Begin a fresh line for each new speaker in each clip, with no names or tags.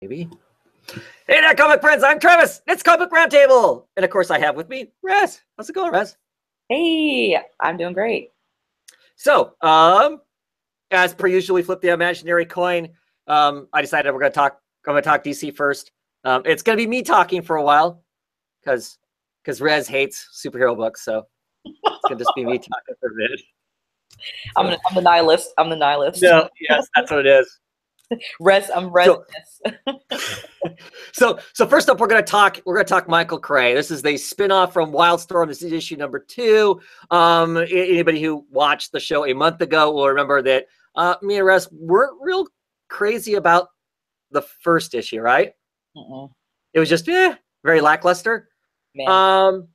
Maybe. Hey there, comic friends. I'm Travis. It's Comic Roundtable. And of course, I have with me Rez. How's it going, Rez?
Hey, I'm doing great.
So, as per usual, we flip the imaginary coin. I decided we're going to talk. I'm going to talk DC first. It's going to be me talking for a while because Rez hates superhero books. So it's going to just be me talking for a bit.
I'm the nihilist. I'm the nihilist.
No, yes, that's what it is.
I'm Rez.
So first up, we're gonna talk Michael Cray. This is the spinoff from Wildstorm. This is issue number 2. Anybody who watched the show a month ago will remember that me and Russ weren't real crazy about the first issue, right? It was just very lackluster.
Man.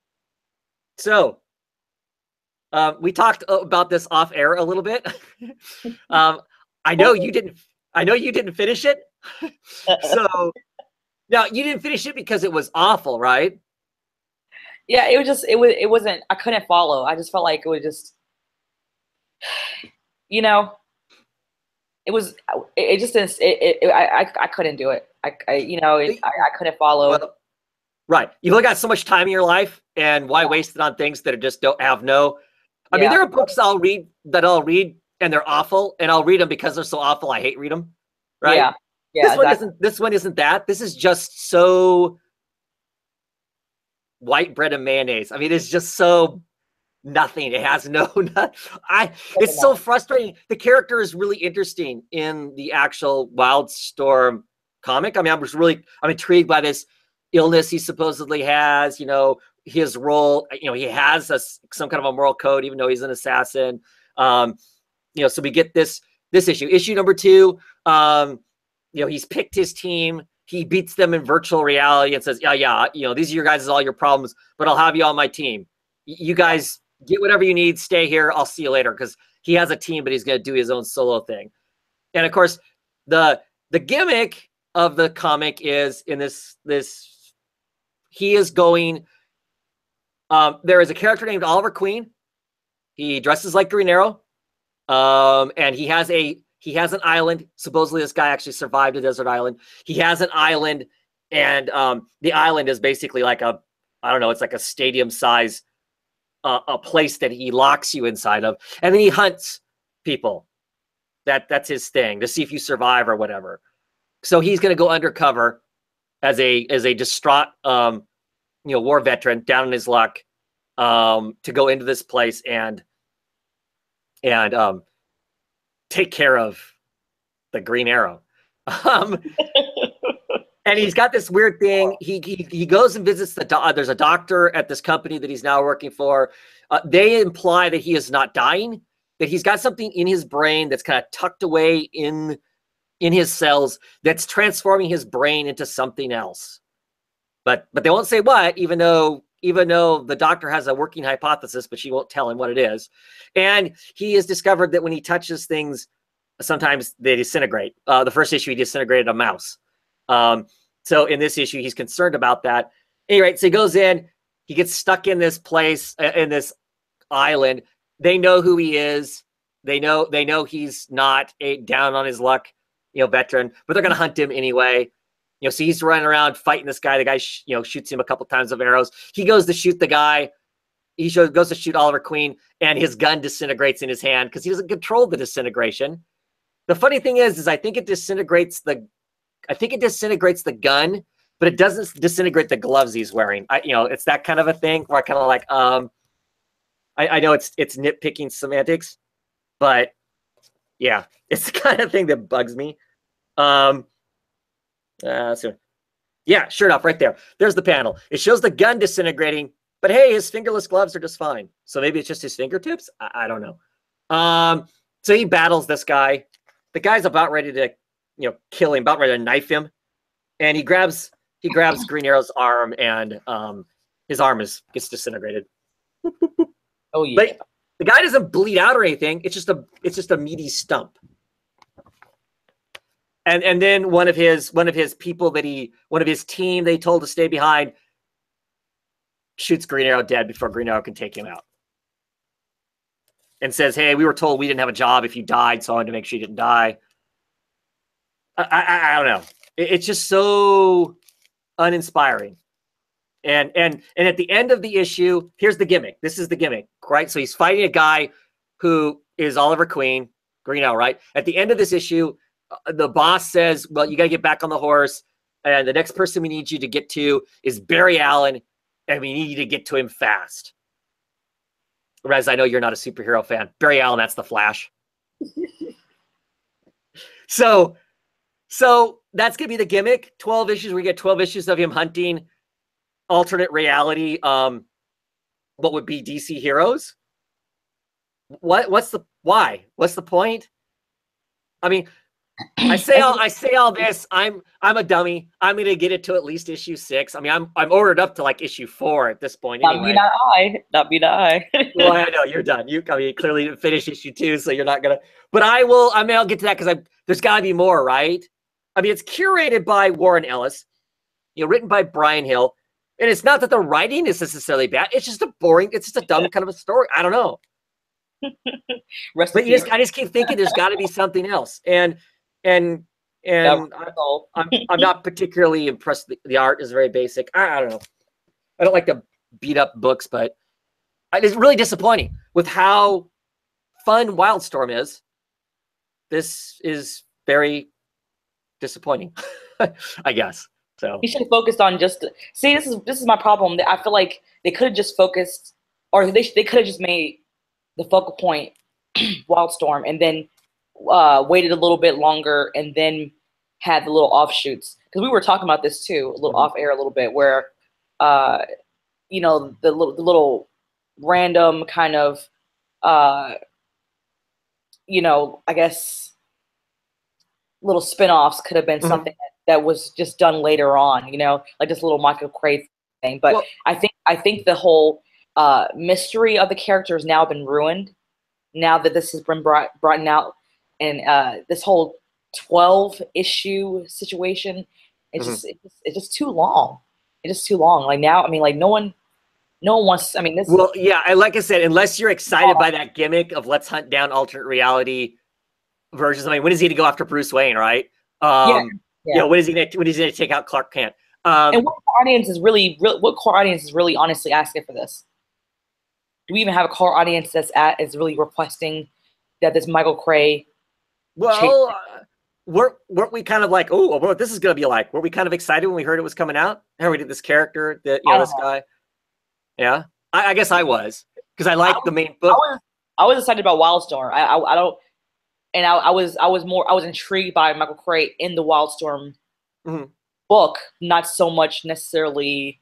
We talked about this off air a little bit. I know you didn't finish it. So now you didn't finish it because it was awful, right?
Yeah, it wasn't, I couldn't follow. I just felt like it was just, I couldn't do it. I couldn't follow.
Well, right. You've only got so much time in your life, and why waste it on things that just don't have no. I mean, there are books I'll read and they're awful, and I'll read them because they're so awful I hate read them. Right?
Yeah.
This one isn't that. This is just so white bread and mayonnaise. I mean, it's just so nothing. It has no. It's so frustrating. The character is really interesting in the actual Wildstorm comic. I mean, I'm intrigued by this illness he supposedly has. His role. He has some kind of a moral code, even though he's an assassin. So we get this issue number 2. He's picked his team. He beats them in virtual reality and says, yeah, these are your guys' all your problems, but I'll have you on my team. You guys get whatever you need. Stay here. I'll see you later. Because he has a team, but he's going to do his own solo thing. And of course, the gimmick of the comic is in this he is going. There is a character named Oliver Queen. He dresses like Green Arrow. And he has an island. Supposedly this guy actually survived a desert island. He has an island, and the island is basically like it's like a stadium size a place that he locks you inside of, and then he hunts people. That's his thing, to see if you survive or whatever. So he's going to go undercover as a distraught war veteran down in his luck to go into this place and take care of the Green Arrow. And he's got this weird thing. He goes and visits there's a doctor at this company that he's now working for. They imply that he is not dying, that he's got something in his brain that's kind of tucked away in his cells that's transforming his brain into something else. But they won't say what, even though the doctor has a working hypothesis, but she won't tell him what it is. And he has discovered that when he touches things, sometimes they disintegrate. The first issue, he disintegrated a mouse. So in this issue, he's concerned about that. Anyway, so he goes in, he gets stuck in this place, in this island. They know who he is. They know he's not a down on his luck, veteran, but they're going to hunt him anyway. So he's running around fighting this guy. The guy, shoots him a couple times with arrows. He goes to shoot the guy. He goes to shoot Oliver Queen, and his gun disintegrates in his hand because he doesn't control the disintegration. The funny thing is I think it disintegrates the gun, but it doesn't disintegrate the gloves he's wearing. It's that kind of a thing where I kind of like, I know it's nitpicking semantics, but yeah, it's the kind of thing that bugs me. Yeah, sure enough, right there. There's the panel. It shows the gun disintegrating, but hey, his fingerless gloves are just fine. So maybe it's just his fingertips. I don't know. So he battles this guy. The guy's about ready to, kill him, about ready to knife him, and he grabs Green Arrow's arm, and his arm gets disintegrated.
Oh yeah.
But the guy doesn't bleed out or anything. It's just a meaty stump. And then one of his people one of his team they told to stay behind shoots Green Arrow dead before Green Arrow can take him out. And says, hey, we were told we didn't have a job if you died, so I wanted to make sure you didn't die. I don't know. It's just so uninspiring. And at the end of the issue, here's the gimmick. This is the gimmick, right? So he's fighting a guy who is Oliver Queen, Green Arrow, right? At the end of this issue, the boss says, well, you got to get back on the horse. And the next person we need you to get to is Barry Allen. And we need you to get to him fast. Rez, I know you're not a superhero fan. Barry Allen, that's the Flash. So that's going to be the gimmick. 12 issues. We get 12 issues of him hunting alternate reality. What would be DC heroes? What's the why? What's the point? I mean, I say all this. I'm a dummy. I'm gonna get it to at least issue 6. I mean, I'm ordered up to like issue 4 at this point. Anyway.
Not be I.
Well, I know you're done. You clearly didn't finish issue 2, so you're not gonna. But I will. I mean, I'll get to that because there's got to be more, right? I mean, it's curated by Warren Ellis, written by Brian Hill, and it's not that the writing is necessarily bad. It's just it's just a dumb kind of a story. I don't know. But I just keep thinking there's got to be something else, and I'm not particularly impressed. The art is very basic. I don't know. I don't like to beat up books, but it's really disappointing with how fun Wildstorm is. This is very disappointing, I guess. So
he should have focused on this is my problem. I feel like they could have just focused, or they could have just made the focal point Wildstorm, and then waited a little bit longer, and then had the little offshoots. Because we were talking about this too, a little off air, a little bit, where the little random kind of I guess little spin-offs could have been something that was just done later on, like this little Michael Cray thing. But well, I think the whole mystery of the character has now been ruined now that this has been brought out, and this whole 12-issue situation, it's just too long. It's just too long. Like now, I mean, like no one wants. I mean, this.
Well, yeah, like I said, unless you're excited by that gimmick of let's hunt down alternate reality versions. I mean, when is he to go after Bruce Wayne, right? Yeah. When is he gonna take out Clark Kent?
And what core audience is really honestly asking for this? Do we even have a core audience that's really requesting that this Michael Cray?
Well, weren't we kind of like, oh, what this is gonna be like? Were we kind of excited when we heard it was coming out? How we did this character, this guy? Yeah, I guess I was, because I liked the main book.
I was excited about Wildstorm. I don't, and I was intrigued by Michael Cray in the Wildstorm book, not so much necessarily.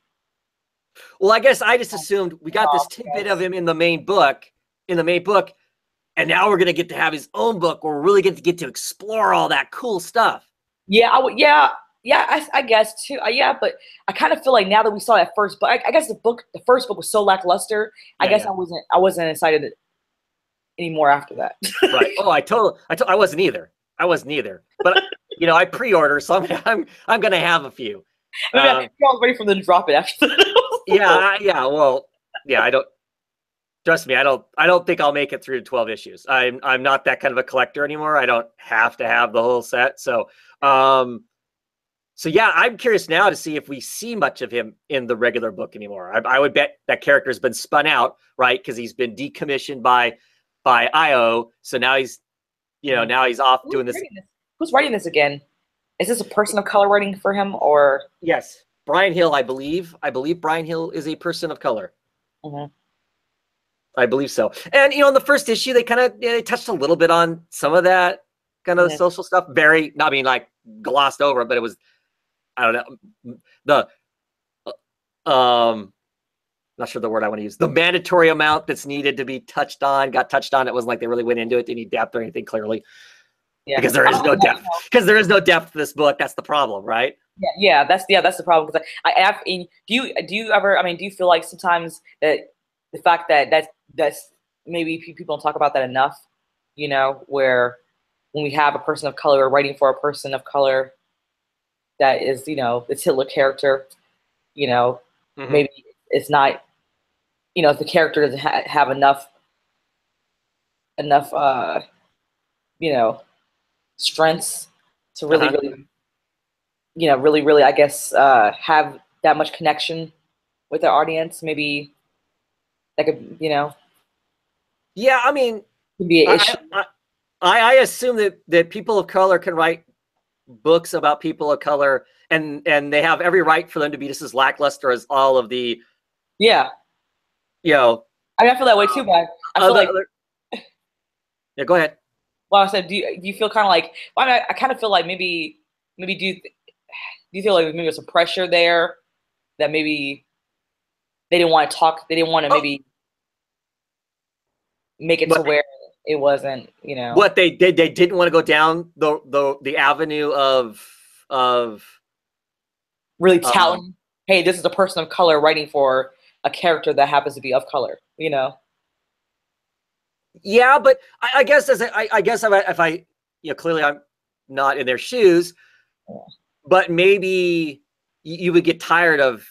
Well, I guess I just assumed we got this tidbit of him in the main book, and now we're gonna get to have his own book where we're really going to get to explore all that cool stuff.
Yeah, I guess too. Yeah, but I kind of feel like now that we saw that first book, I guess the first book was so lackluster. I guess I wasn't excited anymore after that.
Right. Oh, I wasn't either. But I pre-order, so I'm gonna have a few.
I was ready for them to drop it after that.
Yeah. Well, yeah. I don't. Trust me. I don't think I'll make it through 12 issues. I'm not that kind of a collector anymore. I don't have to have the whole set. So yeah, I'm curious now to see if we see much of him in the regular book anymore. I would bet that character's been spun out, right? Because he's been decommissioned by IO. So now he's off doing this.
Who's writing this again? Is this a person of color writing for him, or?
Yes, Brian Hill, I believe. Brian Hill is a person of color. I believe so. And in the first issue, they kind of they touched a little bit on some of that kind of social stuff. Very, not being like glossed over, but it was, I don't know, not sure the word I want to use. The mandatory amount that's needed to be got touched on. It wasn't like they really went into it. They need depth or anything clearly. Yeah. Because there is no depth. Because there is no depth to this book. That's the problem, right?
Yeah, that's the problem. Because do you feel like sometimes that the fact that's maybe people don't talk about that enough, where when we have a person of color writing for a person of color that is, the Hitler character, maybe it's not, if the character doesn't have enough, strengths to really really, really, I guess, have that much connection with their audience. Maybe that could,
Yeah, I mean,
could be an
I
issue.
I, I assume that people of color can write books about people of color, and they have every right for them to be just as lackluster as all of the,
Yeah,
you know,
I mean, I feel that way too, but I feel like,
other. Yeah, go ahead.
well, I said, do you feel kind of like, well, I mean, I kind of feel like maybe do you feel like maybe there's some pressure there that maybe they didn't want to talk, they didn't want to
Oh,
maybe make it to
but
where it wasn't,
what they did, they didn't want to go down the avenue of
really
um
touting, hey, this is a person of color writing for a character that happens to be of color.
yeah, but I guess I guess if I clearly I'm not in their shoes, but maybe you would get tired of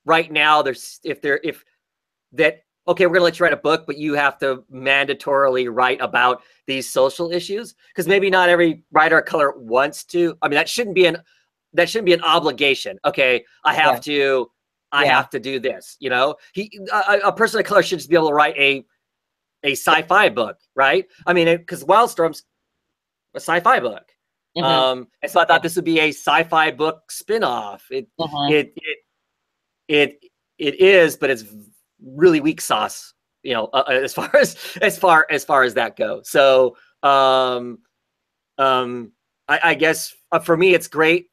right now. There's if that okay, we're gonna let you write a book, but you have to mandatorily write about these social issues because maybe not every writer of color wants to. I mean, that shouldn't be an obligation. Okay, I
Yeah,
have to
yeah.
do this. A person of color should just be able to write a sci-fi book, right? I mean, because Wildstorm's a sci-fi book.
Mm-hmm.
And so I
Yeah.
thought this would be a sci-fi book spin-off.
Mm-hmm.
It it it is, but it's really weak sauce, as far as that goes. So I guess for me, it's great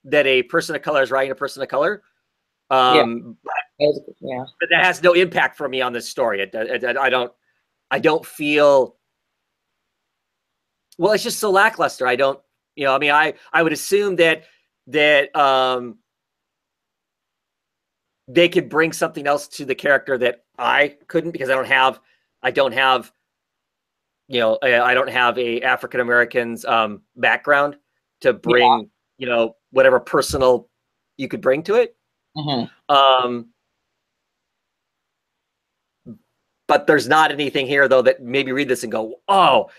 that a person of color is writing a person of color.
Yeah.
Um,
Yeah.
but that has no impact for me on this story. I don't feel well. It's just so lackluster. I don't, I mean, I would assume that they could bring something else to the character that I couldn't because I don't have I don't have a African American's background to
Yeah.
bring whatever personal you could bring to it.
Mm-hmm.
Um, but there's not anything here though that maybe read this and go, oh,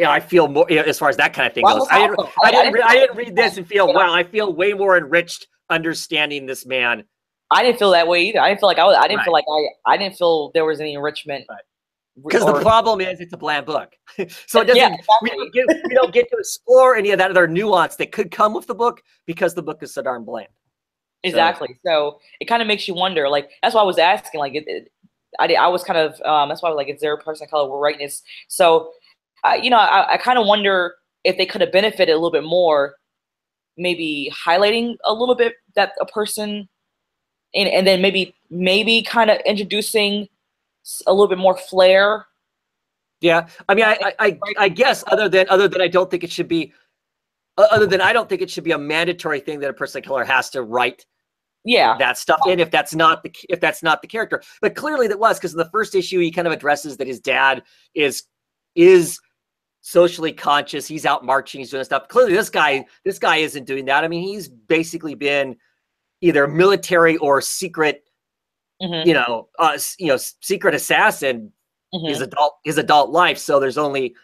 I feel more, as far as that kind of thing
Well,
goes.
that's awesome.
I didn't read this and feel, wow, I feel way more enriched understanding this man.
I didn't feel that way either. I didn't feel like I didn't
Right.
feel like I didn't feel there was any enrichment.
Right. Because the
Or
problem is it's a bland book. So it
yeah,
doesn't,
exactly.
we don't get to explore any of that other nuance that could come with the book because the book is so darn bland. So,
Exactly. So it kind of makes you wonder. Like that's why I was asking. Like I was kind of that's why I was like, is there a person of color we're writing this? So, I kind of wonder if they could have benefited a little bit more, maybe highlighting a little bit that a person, and then maybe kind of introducing a little bit more flair.
yeah. I mean, I guess other than I don't think it should be, other than I don't think it should be a mandatory thing that a person of color has to write
Yeah.
that stuff in if that's not the character. But clearly that was, because in the first issue he kind of addresses that his dad is socially conscious. He's out marching, he's doing stuff. Clearly this guy isn't doing that. I mean, he's basically been either military or secret,
Mm-hmm.
secret assassin
Mm-hmm.
his adult life. So there's only,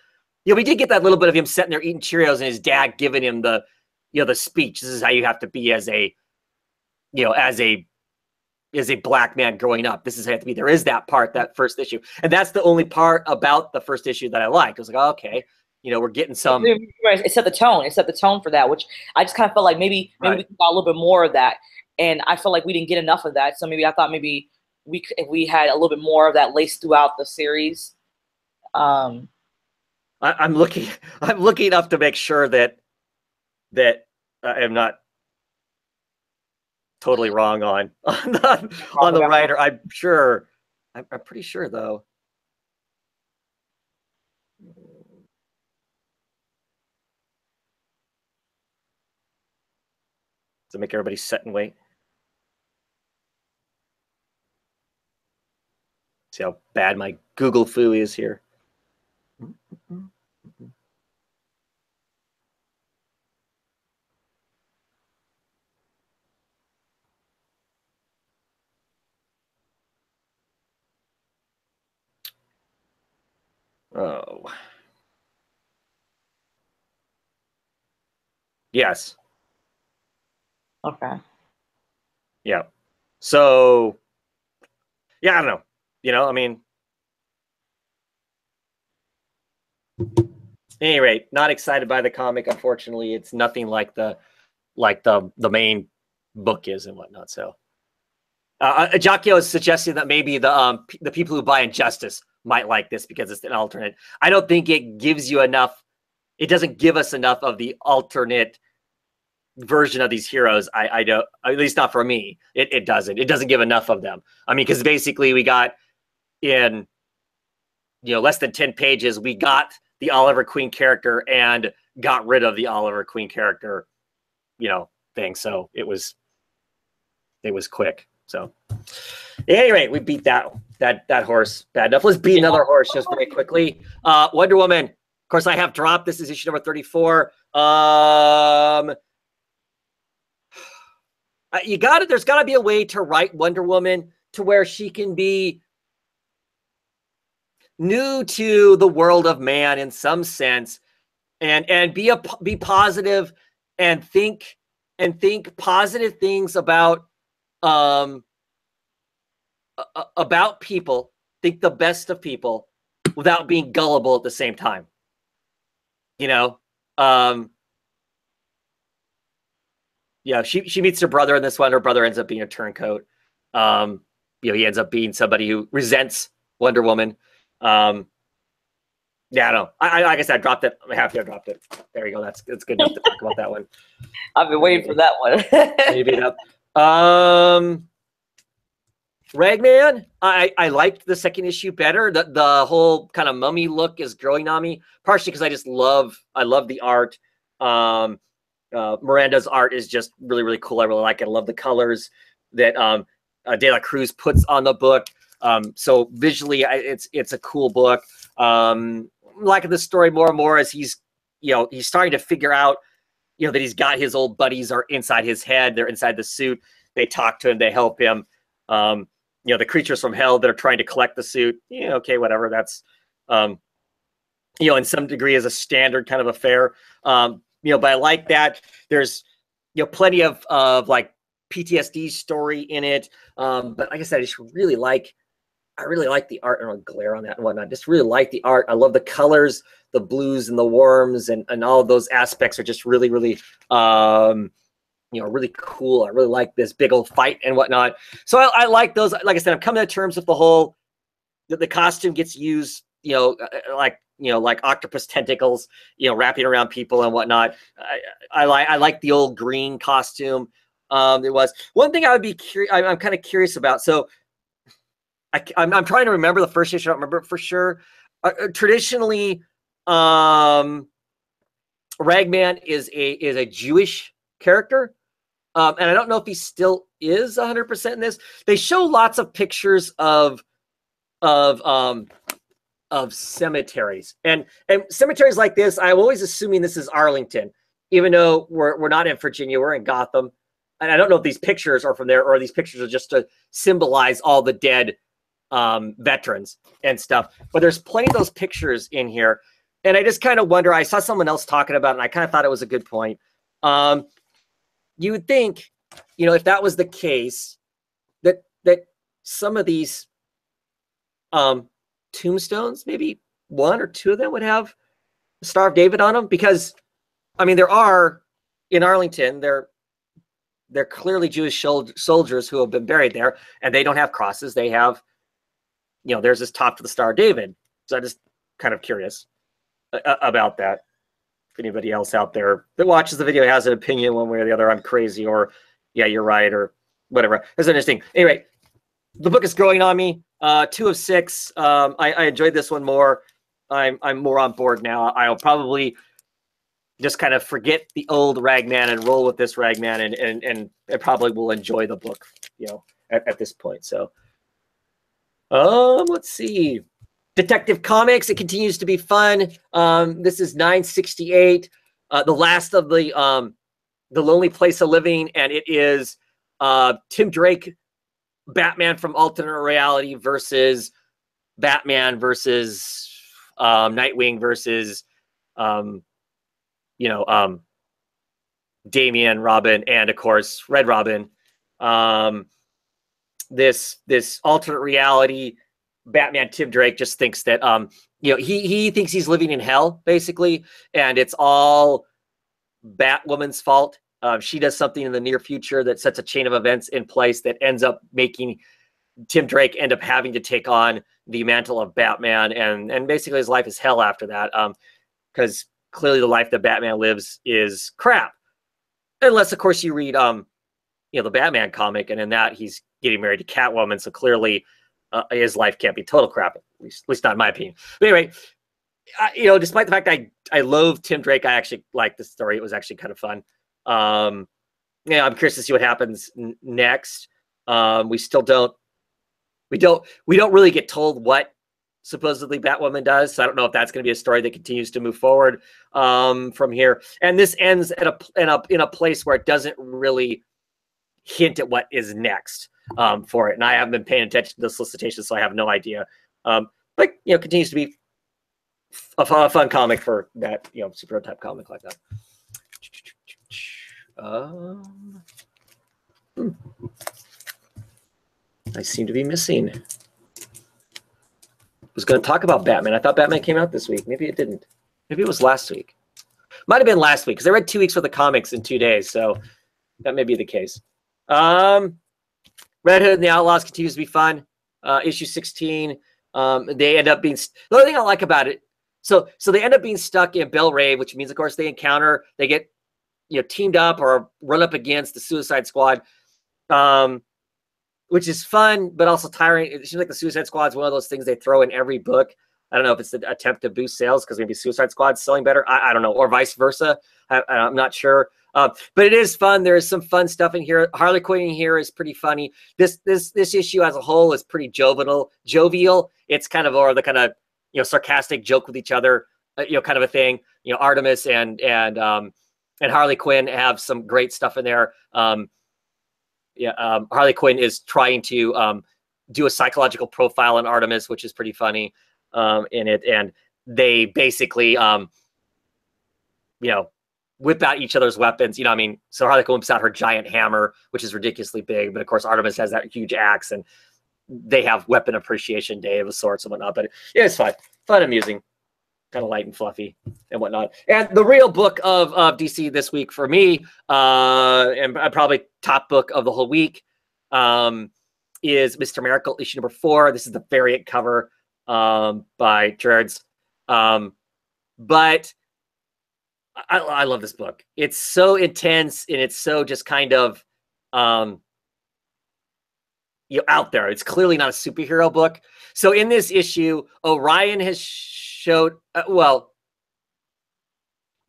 we did get that little bit of him sitting there eating Cheerios and his dad giving him the speech. This is how you have to be as a, as a black man growing up. This is how you have to be. There is that part, that first issue. And that's the only part about the first issue that I liked. I was like, oh, okay, we're getting some.
It set the tone. It set the tone for that, which I just kind of felt like maybe
Right.
we got a little bit more of that, and I felt like we didn't get enough of that. So maybe I thought maybe if we had a little bit more of that laced throughout the series.
I'm looking up to make sure that I am not totally wrong on the writer. I'm sure. I'm pretty sure though. To make everybody sit and wait. See how bad my Google foo is here. Oh. Yes.
Okay.
Yeah. So, yeah, I don't know. I mean, at any rate, not excited by the comic. Unfortunately, it's nothing like the main book is and whatnot. So, Jacchio is suggesting that maybe the people who buy Injustice might like this because it's an alternate. I don't think it gives you enough. It doesn't give us enough of the alternate version of these heroes. I don't, at least not for me. It doesn't. It doesn't give enough of them. I mean, because basically we got in less than 10 pages, we got the Oliver Queen character and got rid of the Oliver Queen character, thing. So it was quick. So at any rate, we beat that horse bad enough. Let's beat another horse just very quickly. Wonder Woman. Of course, I have dropped. This is issue number 34. There's got to be a way to write Wonder Woman to where she can be new to the world of man in some sense, and be positive and think positive things about people, think the best of people without being gullible at the same time. Yeah, she meets her brother in this one. Her brother ends up being a turncoat. He ends up being somebody who resents Wonder Woman. Yeah, I don't know. Like I said, I dropped it. I'm happy I dropped it. There you go. That's good enough to talk about that one.
I've been waiting for that one.
Maybe it up. Ragman, I liked the second issue better. The whole kind of mummy look is growing on me, partially because I love the art. Miranda's art is just really, really cool. I really like it. I love the colors that De La Cruz puts on the book. So visually, it's a cool book. Liking the story more and more as he's starting to figure out, that he's got his old buddies are inside his head. They're inside the suit. They talk to him. They help him. The creatures from hell that are trying to collect the suit. Yeah, okay, whatever. That's, in some degree is a standard kind of affair. But I like that. There's, plenty of like PTSD story in it. But like I said, I really like the art. I don't want to glare on that and whatnot. Just really like the art. I love the colors, the blues and the worms and all of those aspects are just really, really, really cool. I really like this big old fight and whatnot. So I like those. Like I said, I'm coming to terms with the whole, the costume gets used, like octopus tentacles, wrapping around people and whatnot. I like the old green costume. There was one thing I would be curious. I'm kind of curious about. So I'm trying to remember the first issue. I don't remember it for sure. Traditionally, Ragman is a Jewish character. And I don't know if he still is 100% in this. They show lots of pictures of cemeteries and cemeteries like this. I'm always assuming this is Arlington, even though we're not in Virginia, we're in Gotham. And I don't know if these pictures are from there or these pictures are just to symbolize all the dead veterans and stuff. But there's plenty of those pictures in here. And I just kind of wonder, I saw someone else talking about it, and I kind of thought it was a good point. You would think, if that was the case, that some of these tombstones, maybe one or two of them would have the Star of David on them, because I mean, there are in Arlington, they're clearly Jewish soldiers who have been buried there, and they don't have crosses. They have, there's this top to the Star of David. So I'm just kind of curious about that. If anybody else out there that watches the video has an opinion one way or the other, I'm crazy, or yeah, you're right, or whatever. It's interesting. Anyway, the book is growing on me. 2 of 6. I enjoyed this one more. I'm more on board now. I'll probably just kind of forget the old Ragman and roll with this Ragman, and I probably will enjoy the book, at this point. So, let's see. Detective Comics, it continues to be fun. This is 968, the last of the Lonely Place of Living, and it is Tim Drake, Batman from alternate reality versus Batman versus Nightwing versus Damian, Robin, and of course Red Robin. This alternate reality Batman Tim Drake just thinks that he thinks he's living in hell basically, and it's all Batwoman's fault. She does something in the near future that sets a chain of events in place that ends up making Tim Drake end up having to take on the mantle of Batman, and basically his life is hell after that, because clearly the life that Batman lives is crap, unless of course you read the Batman comic, and in that he's getting married to Catwoman, so clearly his life can't be total crap, at least not in my opinion. But anyway, despite the fact I loathe Tim Drake, I actually like the story. It was actually kind of fun. I'm curious to see what happens next. We don't really get told what supposedly Batwoman does, so I don't know if that's going to be a story that continues to move forward from here. And this ends at in a place where it doesn't really hint at what is next for it. And I haven't been paying attention to the solicitation, so I have no idea. But continues to be a fun comic for that superhero type comic like that. I seem to be missing. I was going to talk about Batman. I thought Batman came out this week. Maybe it didn't. Maybe it was last week. Might have been last week because I read 2 weeks worth of comics in 2 days, so that may be the case. Red Hood and the Outlaws continues to be fun. Issue 16. They end up being the other thing I like about it. So they end up being stuck in Belle Reve, which means, of course, they get teamed up or run up against the Suicide Squad, which is fun but also tiring. It seems like the Suicide Squad is one of those things they throw in every book. I don't know if it's an attempt to boost sales because maybe Suicide Squad's selling better. I don't know, or vice versa. I'm not sure. But it is fun. There is some fun stuff in here. Harley Quinn in here is pretty funny. This issue as a whole is pretty jovial. It's kind of or the kind of sarcastic joke with each other, kind of a thing. Artemis and Harley Quinn have some great stuff in there. Harley Quinn is trying to do a psychological profile on Artemis, which is pretty funny in it, and they basically whip out each other's weapons. So Harley Quinn whips out her giant hammer, which is ridiculously big, but of course Artemis has that huge axe, and they have weapon appreciation day of sorts and whatnot. But it's fun, amusing, kind of light and fluffy and whatnot. And the real book of DC this week for me, and probably top book of the whole week, is Mr. Miracle issue number 4. This is the variant cover by Gerards. But I love this book. It's so intense, and it's so just kind of out there. It's clearly not a superhero book. So in this issue, Orion has showed, they're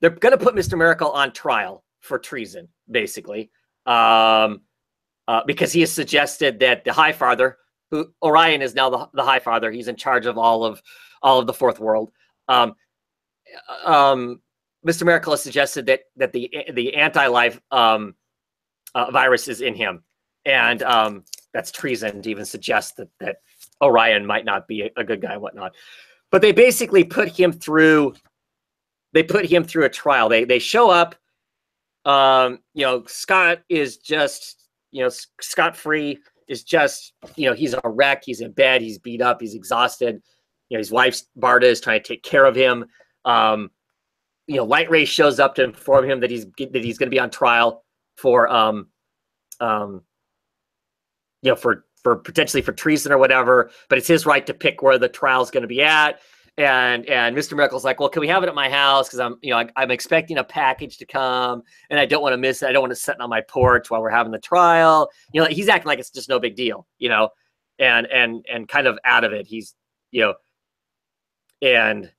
going to put Mr. Miracle on trial for treason, basically, because he has suggested that the High Father, who Orion is now the High Father, he's in charge of all of the Fourth World. Mr. Miracle has suggested that the anti-life virus is in him, and that's treason to even suggest that Orion might not be a good guy and whatnot. But they basically put him through a trial. They show up. Scott is just scot-free. Is just he's a wreck. He's in bed. He's beat up. He's exhausted. His wife Barda is trying to take care of him. Light Ray shows up to inform him that he's going to be on trial for for potentially for treason or whatever, but it's his right to pick where the trial's going to be at. And Mr. Miracle's like, well, can we have it at my house? Because I'm expecting a package to come, and I don't want to miss it. I don't want to sit on my porch while we're having the trial. He's acting like it's just no big deal, and kind of out of it. He's, and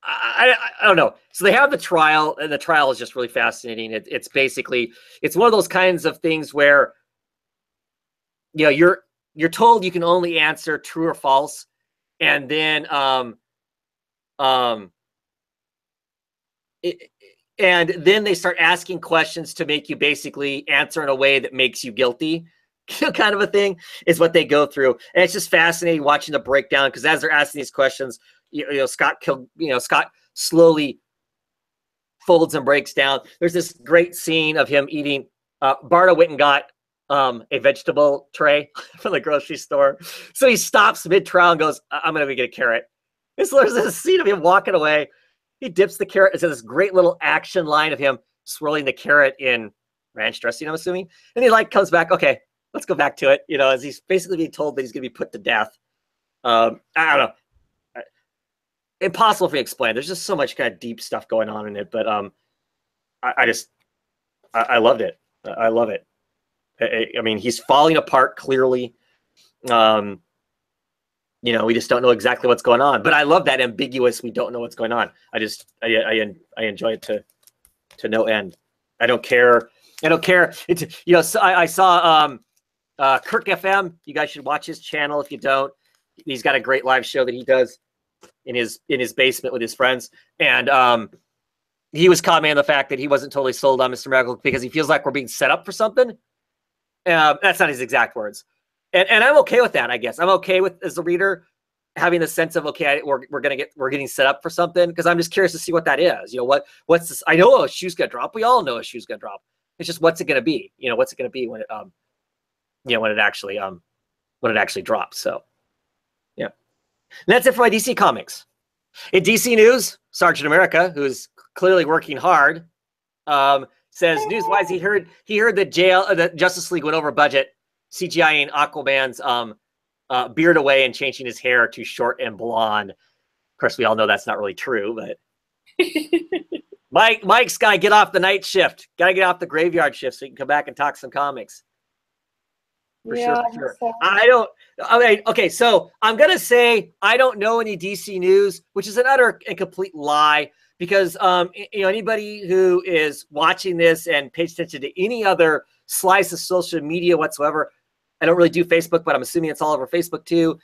I don't know. So they have the trial, and the trial is just really fascinating. It's basically, it's one of those kinds of things where, you're told you can only answer true or false, and then and then they start asking questions to make you basically answer in a way that makes you guilty, kind of a thing is what they go through. And it's just fascinating watching the breakdown, because as they're asking these questions, Scott slowly folds and breaks down. There's this great scene of him eating. Barta went and got a vegetable tray from the grocery store. So he stops mid-trial and goes, I'm going to get a carrot. And so there's this scene of him walking away. He dips the carrot. It's this great little action line of him swirling the carrot in ranch dressing, I'm assuming. And he like comes back, okay, let's go back to it. You know, as he's basically being told that he's going to be put to death. I don't know. Impossible for me to explain. There's just so much kind of deep stuff going on in it. But I loved it. I love it. I mean, he's falling apart clearly. You know, we just don't know exactly what's going on. But I love that ambiguous. We don't know what's going on. I enjoy it to no end. I don't care. It's, you know, so I saw Kirk FM. You guys should watch his channel if you don't. He's got a great live show that he does in his basement with his friends, and he was commenting on the fact that he wasn't totally sold on Mr. Miracle because he feels like we're being set up for something. That's not his exact words, and I'm okay with that. I guess I'm okay with, as a reader, having the sense of, okay, we're getting set up for something, because I'm just curious to see what that is. You know, what's this? I know a shoe's gonna drop. We all know a shoe's gonna drop. It's just, what's it gonna be? You know, what's it gonna be when it when it actually drops. So yeah, and that's it for my DC Comics. In DC news, Sergeant America, who's clearly working hard, says news-wise he heard that Justice League went over budget, CGIing Aquaman's beard away and changing his hair to short and blonde. Of course, we all know that's not really true, but Mike's got to get off the night shift. Got to get off the graveyard shift so he can come back and talk some comics. For sure. Okay, so I'm going to say I don't know any DC news, which is an utter and complete lie, because you know, anybody who is watching this and pays attention to any other slice of social media whatsoever, I don't really do Facebook, but I'm assuming it's all over Facebook too.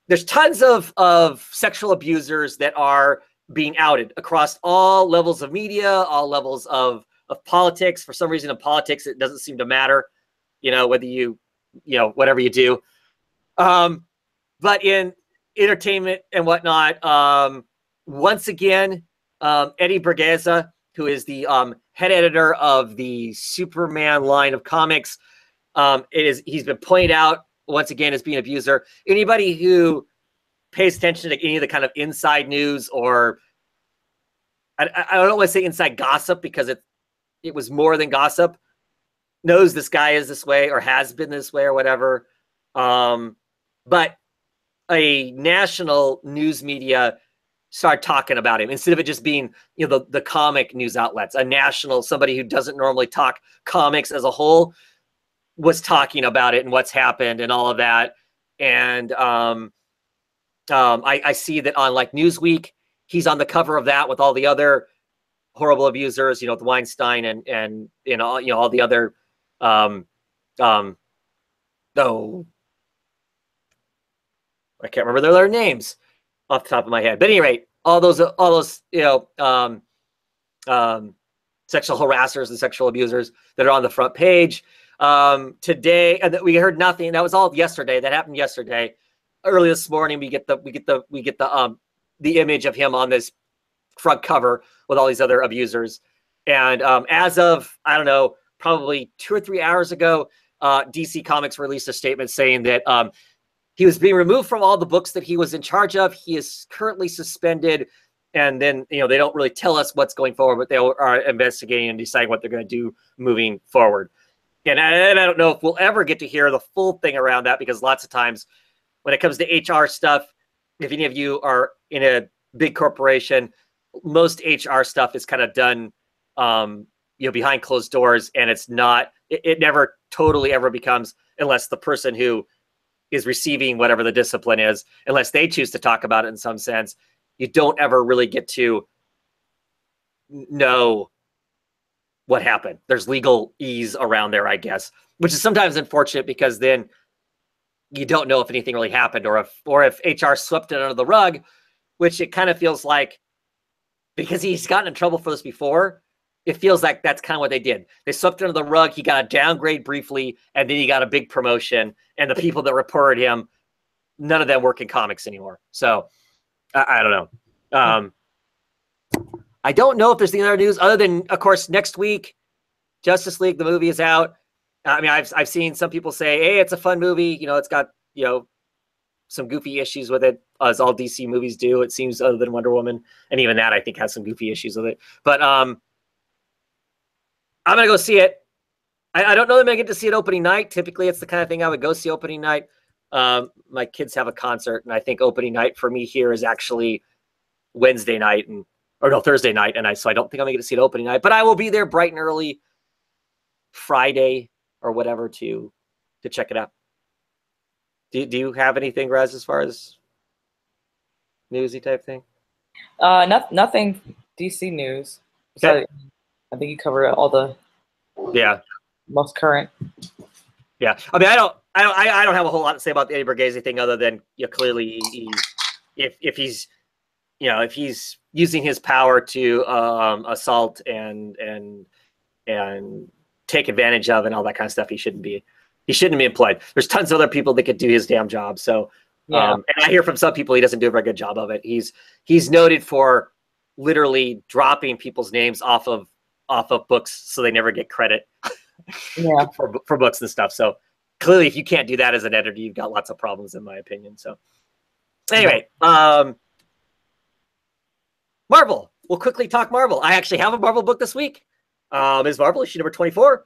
There's tons of sexual abusers that are being outed across all levels of media, all levels of politics. For some reason in politics, it doesn't seem to matter, you know, whether you know, whatever you do. But in entertainment and whatnot, once again, Eddie Bergeza, who is the head editor of the Superman line of comics, he's been pointed out once again as being an abuser. Anybody who pays attention to any of the kind of inside news, or I don't want to say inside gossip, because it was more than gossip, knows this guy is this way or has been this way or whatever. But a national news media started talking about him instead of it just being, you know, the comic news outlets. A national, somebody who doesn't normally talk comics as a whole, was talking about it and what's happened and all of that. And I see that on like Newsweek, he's on the cover of that with all the other horrible abusers, you know, the Weinstein and you know, all the other though I can't remember their names off the top of my head. But at any rate, all those you know, sexual harassers and sexual abusers that are on the front page. Today, and we heard nothing. That was all yesterday. That happened yesterday. Early this morning, we get the image of him on this front cover with all these other abusers. And as of, I don't know, probably 2 or 3 hours ago, DC Comics released a statement saying that he was being removed from all the books that he was in charge of. He is currently suspended, and then, you know, they don't really tell us what's going forward, but they are investigating and deciding what they're going to do moving forward. And I don't know if we'll ever get to hear the full thing around that, because lots of times when it comes to HR stuff, if any of you are in a big corporation, most HR stuff is kind of done, you know, behind closed doors, and it's not, it never totally ever becomes, unless the person who is receiving whatever the discipline is, unless they choose to talk about it in some sense, you don't ever really get to know what happened. There's legal ease around there, I guess, which is sometimes unfortunate, because then you don't know if anything really happened, or if HR swept it under the rug, which it kind of feels like, because he's gotten in trouble for this before. It feels like that's kind of what they did. They swept it under the rug. He got a downgrade briefly, and then he got a big promotion. And the people that reported him, none of them work in comics anymore. So I don't know. I don't know if there's any other news other than, of course, next week, Justice League, the movie is out. I mean, I've seen some people say, hey, it's a fun movie. You know, it's got, you know, some goofy issues with it, as all DC movies do, it seems, other than Wonder Woman. And even that, I think, has some goofy issues with it. But I'm going to go see it. I don't know that I'm going to get to see it opening night. Typically, it's the kind of thing I would go see opening night. My kids have a concert, and I think opening night for me here is actually Thursday night. And so I don't think I'm going to get to see it opening night. But I will be there bright and early Friday or whatever to check it out. Do you have anything, Rez, as far as newsy type thing?
Nothing DC news. Okay. So I think you covered all the most current.
Yeah, I mean, I don't have a whole lot to say about the Eddie Borghese thing, other than, you know, clearly if he's using his power to assault and take advantage of and all that kind of stuff, he shouldn't be employed. There's tons of other people that could do his damn job. So, and I hear from some people he doesn't do a very good job of it. He's noted for literally dropping people's names off of books so they never get credit for books and stuff. So clearly, if you can't do that as an editor, you've got lots of problems, in my opinion. So anyway, Marvel. We'll quickly talk Marvel. I actually have a Marvel book this week. Ms. Marvel, issue number 24.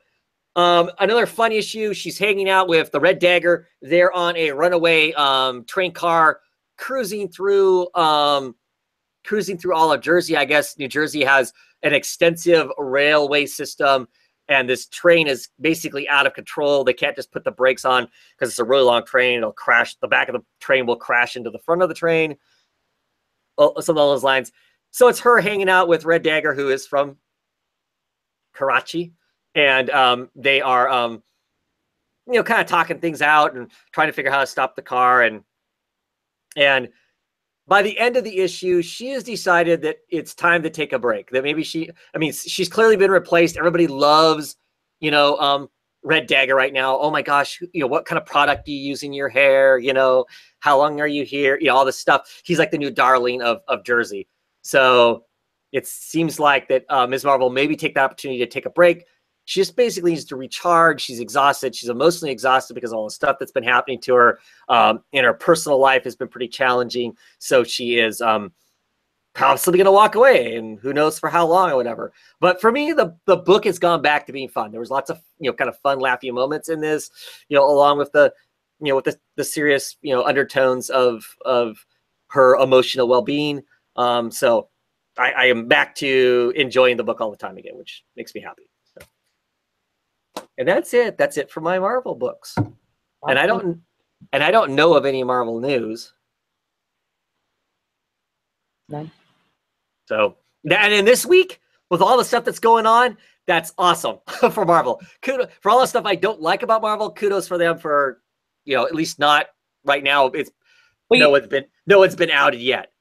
Another fun issue. She's hanging out with the Red Dagger. They're on a runaway train car cruising through all of Jersey. I guess New Jersey has an extensive railway system, and this train is basically out of control. They can't just put the brakes on because it's a really long train. It'll crash. The back of the train will crash into the front of the train. Some of those lines. So it's her hanging out with Red Dagger, who is from Karachi. And they are, you know, kind of talking things out and trying to figure out how to stop the car. And by the end of the issue, she has decided that it's time to take a break. That maybe she's clearly been replaced. Everybody loves, you know, Red Dagger right now. Oh my gosh, you know, what kind of product do you use in your hair? You know, how long are you here? You know, all this stuff. He's like the new darling of Jersey. So it seems like that Ms. Marvel maybe take the opportunity to take a break. She just basically needs to recharge. She's exhausted. She's emotionally exhausted because all the stuff that's been happening to her in her personal life has been pretty challenging. So she is possibly going to walk away, and who knows for how long or whatever. But for me, the book has gone back to being fun. There was lots of, you know, kind of fun, laughy moments in this, you know, along with the serious, you know, undertones of her emotional well-being. So I am back to enjoying the book all the time again, which makes me happy. And that's it. That's it for my Marvel books. And I don't know of any Marvel news.
No.
So, and in this week, with all the stuff that's going on, that's awesome for Marvel. Kudos for all the stuff I don't like about Marvel. Kudos for them for, you know, at least not right now. It's no one's been outed yet.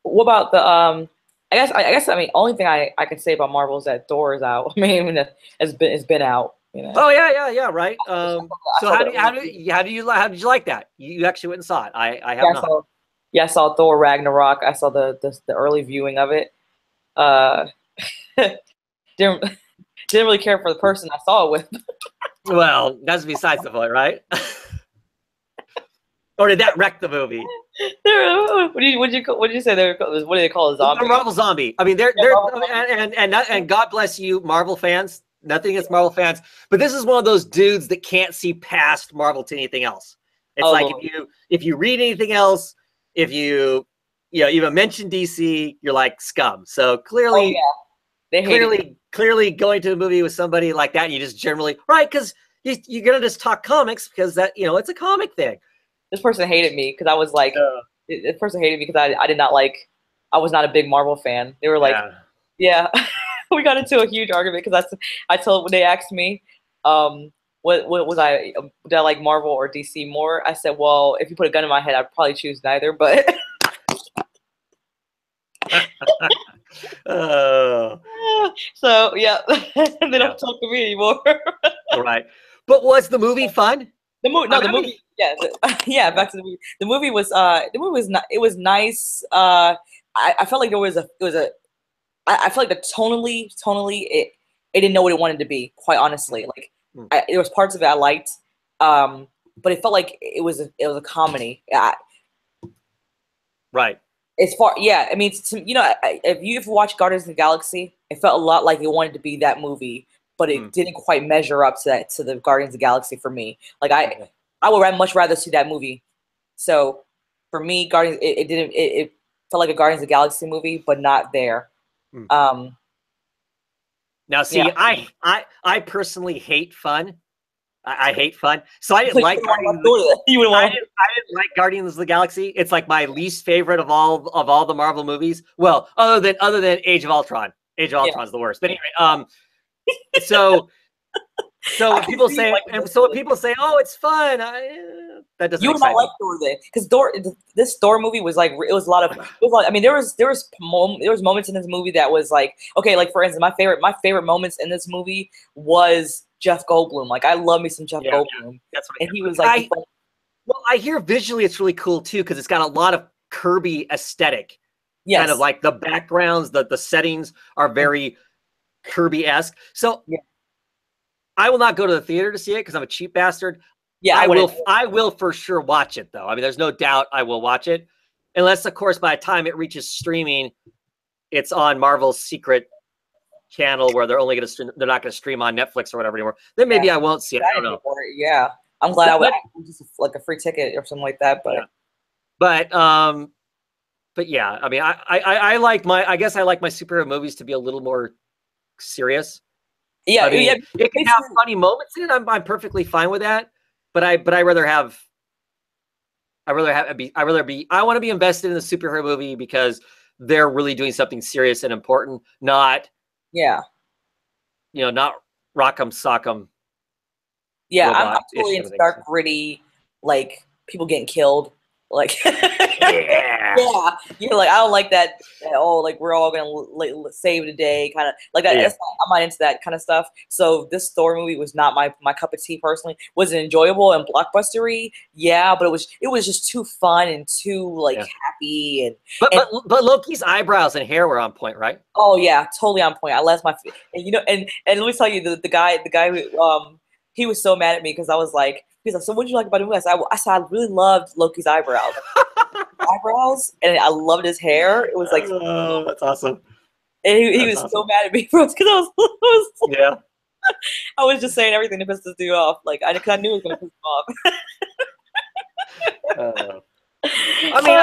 What about the I mean, only thing I can say about Marvel is that Thor is out. I mean, it's been out. You know?
Oh yeah, right. So how did you like that? You actually went and saw it. I have not.
I saw Thor Ragnarok. I saw the early viewing of it. Didn't really care for the person I saw it with.
Well, that's besides the point, right? Or did that wreck the movie?
What did you say? What do they call a zombie?
A Marvel zombie. I mean, they're and God bless you, Marvel fans. Nothing against Marvel fans, but this is one of those dudes that can't see past Marvel to anything else. It's like if you read anything else, if you even mention DC, you're like scum. So clearly, clearly going to a movie with somebody like that, and you just generally because you're gonna just talk comics because that it's a comic thing.
This person hated me because I was like, this person hated me because I did not like. I was not a big Marvel fan. They were like, yeah. We got into a huge argument because I told when they asked me, what was I? Did I like Marvel or DC more? I said, well, if you put a gun in my head, I'd probably choose neither. But so yeah, they don't talk to me anymore.
All right, but was the movie fun?
The movie, yeah, back to the movie. The movie was nice. I felt like it was a I feel like the tonally, it didn't know what it wanted to be. Quite honestly, like there was parts of it I liked, but it felt like it was a comedy.
Right.
As far, yeah, I mean, you know, if you've watched Guardians of the Galaxy, it felt a lot like it wanted to be that movie, but it didn't quite measure up to that, to the Guardians of the Galaxy for me. Like I would much rather see that movie. So for me, Guardians, it didn't, it felt like a Guardians of the Galaxy movie, but not there.
Now, see,
Yeah.
I personally hate fun. I hate fun. So I didn't like Guardians. I didn't like Guardians of the Galaxy. It's like my least favorite of all the Marvel movies. Well, other than Age of Ultron. Age of Ultron is the worst. But anyway, so when people say, oh, it's fun, that doesn't.
You would not like Thor then, because this Thor movie was like, it was a lot of. I mean, there was moments in this movie that was like, okay, like for instance, my favorite moments in this movie was Jeff Goldblum. Like I love me some Jeff Goldblum. Yeah.
That's what
and he was like.
Well, I hear visually it's really cool too, because it's got a lot of Kirby aesthetic. Yes. Kind of like the backgrounds, the settings are very Kirby-esque. So I will not go to the theater to see it because I'm a cheap bastard. Yeah, I will for sure watch it though. I mean, there's no doubt I will watch it, unless of course by the time it reaches streaming, it's on Marvel's secret channel where they're not going to stream on Netflix or whatever anymore. Then maybe I won't see it. I don't know.
Yeah, I'm glad I would just like a free ticket or something like that. But
but yeah, I mean, I guess I like my superhero movies to be a little more serious.
Yeah,
I mean, it can have funny moments in it. I'm perfectly I want to be invested in the superhero movie because they're really doing something serious and important, not not rock'em sock'em.
Yeah, I'm totally into dark, gritty, like people getting killed. Like yeah, you're like, I don't like that. Oh, like we're all gonna save the day, kind of like that. I'm not into that kind of stuff. So this Thor movie was not my cup of tea personally. Was it enjoyable and blockbustery? Yeah, but it was just too fun and too happy and.
But Loki's eyebrows and hair were on point, right?
Oh yeah, totally on point. I lost my and and let me tell you the guy who he was so mad at me because I was like. He's like, so what did you like about the movie? I said, I really loved Loki's eyebrows. And I loved his hair. It was like,
oh, that's awesome.
And he was awesome. So mad at me because I was I was just saying everything to piss this dude off. Like, I knew it was going to piss him off.
I mean,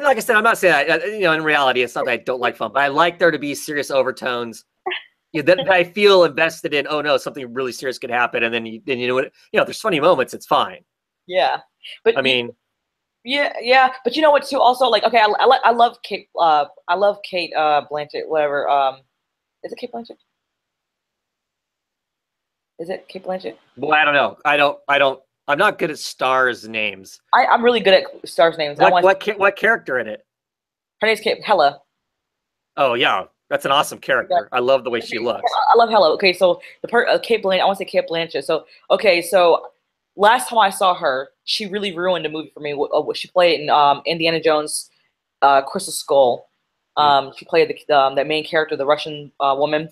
like I said, I'm not saying in reality, it's not that I don't like fun, but I like there to be serious overtones. That I feel invested in. Oh no, something really serious could happen, and then you know what? There's funny moments. It's fine.
Yeah, but
I mean,
yeah. But you know what? Too also like okay, I love Kate. I love Cate Blanchett. Whatever. Is it Cate Blanchett? Is it Cate Blanchett?
Well, I don't know. I'm not good at stars' names.
I'm really good at stars' names.
What character in it?
Her name's Hela.
Oh yeah. That's an awesome character. I love the way she looks.
I love Hela. Okay, so Cate Blanchett. I want to say Cate Blanchett. So so last time I saw her, she really ruined the movie for me. She played in Indiana Jones, Crystal Skull. She played the main character, the Russian woman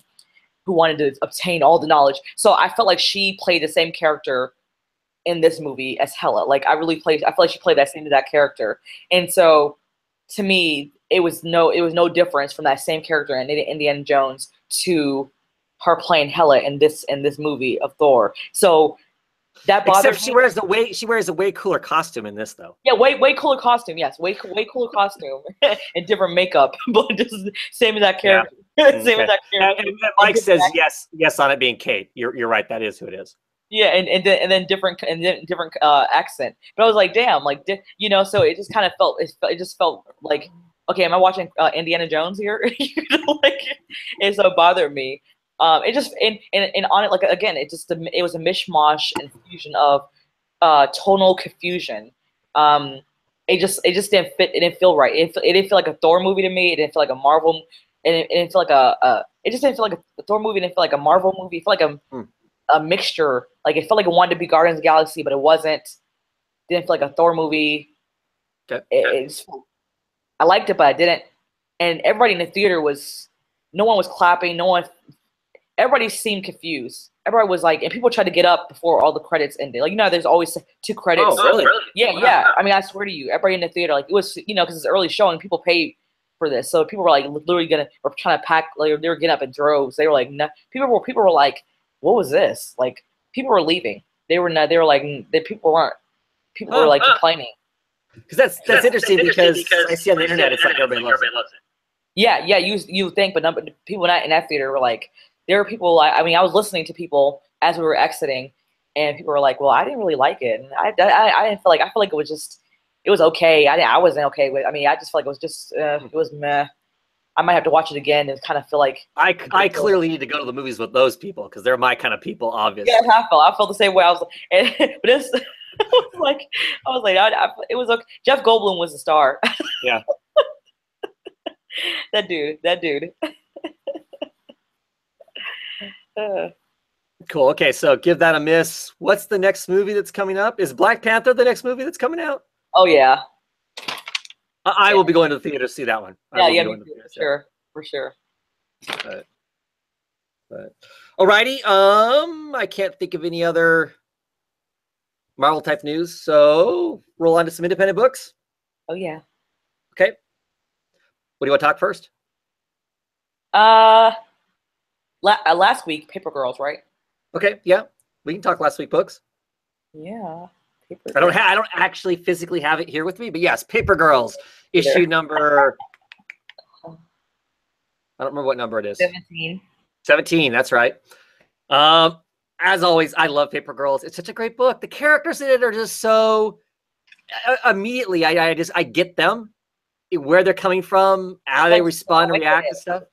who wanted to obtain all the knowledge. So I felt like she played the same character in this movie as Hela. Like I feel like she played that same exact character. And so to me, it was no difference from that same character in Indiana Jones to her playing Hela in this movie of Thor. So that bothers
me. She wears a way cooler costume in this though.
Yeah, way cooler costume. Yes, way cooler costume and different makeup, but just same as that character.
Yeah. Same as that character. And Mike says yes on it being Kate. You're right. That is who it is.
Yeah, and then different accent. But I was like, damn, like so it just kind of felt it just felt like. Okay, am I watching Indiana Jones here? And so it bothered me. It just and on it like again, it was a mishmash and fusion of tonal confusion. It just didn't fit. It didn't feel right. It didn't feel like a Thor movie to me. It didn't feel like a Marvel. It didn't feel like it just didn't feel like a Thor movie. It didn't feel like a Marvel movie. It felt like a mixture. Like it felt like it wanted to be Guardians of the Galaxy, but it wasn't. It didn't feel like a Thor movie.
Okay.
I liked it, but I didn't. And everybody in the theater was no one was clapping. Everybody seemed confused. Everybody was like, and people tried to get up before all the credits ended. Like, there's always 2 credits.
Oh, really?
Yeah, wow. Yeah. I mean, I swear to you, everybody in the theater, like, it was, because it's early showing, people pay for this. So people were like literally were trying to pack, like, they were getting up in droves. They were like, no, people were like, what was this? Like, people were leaving. People were like complaining.
Because that's interesting because I see on the internet it's like everybody loves it.
Yeah, you think, but people not in that theater were like, there were people like, I mean, I was listening to people as we were exiting, and people were like, well, I didn't really like it, and I didn't feel like it was just, it was okay. I wasn't okay with. I mean, I just felt like it was just it was meh. I might have to watch it again and kind of feel like
I clearly need to go to the movies with those people because they're my kind of people, obviously.
Yeah, I felt the same way. I was like, but it's I was like, it was okay. Jeff Goldblum was the star.
Yeah.
that dude.
Cool. Okay, so give that a miss. What's the next movie that's coming up? Is Black Panther the next movie that's coming out?
Oh yeah.
I will be going to the theater to see that one.
Yeah, for sure.
But alrighty. I can't think of any other Marvel type news, so roll on to some independent books.
Oh yeah.
Okay. What do you want to talk first?
Last week, Paper Girls, right?
Okay, yeah, we can talk last week books.
Yeah.
I don't actually physically have it here with me, but yes, Paper Girls issue number. I don't remember what number it is.
17.
17. That's right. As always, I love Paper Girls. It's such a great book. The characters in it are just so. Immediately, I get them, where they're coming from, how they respond and react and stuff.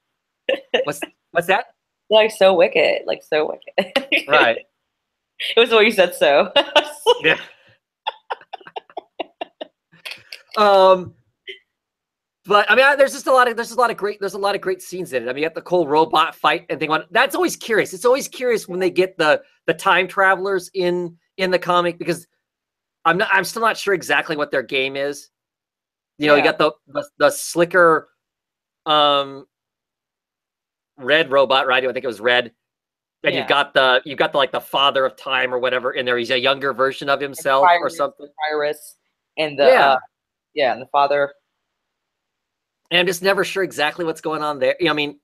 What's that?
Like so wicked, Right. It was the way you said so.
Yeah. But I mean, there's a lot of great scenes in it. I mean, you got the cool robot fight and thing on. That's always curious. It's always curious when they get the time travelers in the comic, because I'm still not sure exactly what their game is. You got the slicker red robot, right? I think it was red. And you've got the like the father of time or whatever in there. He's a younger version of himself or something.
Iris and the and the father.
And I'm just never sure exactly what's going on there. I mean,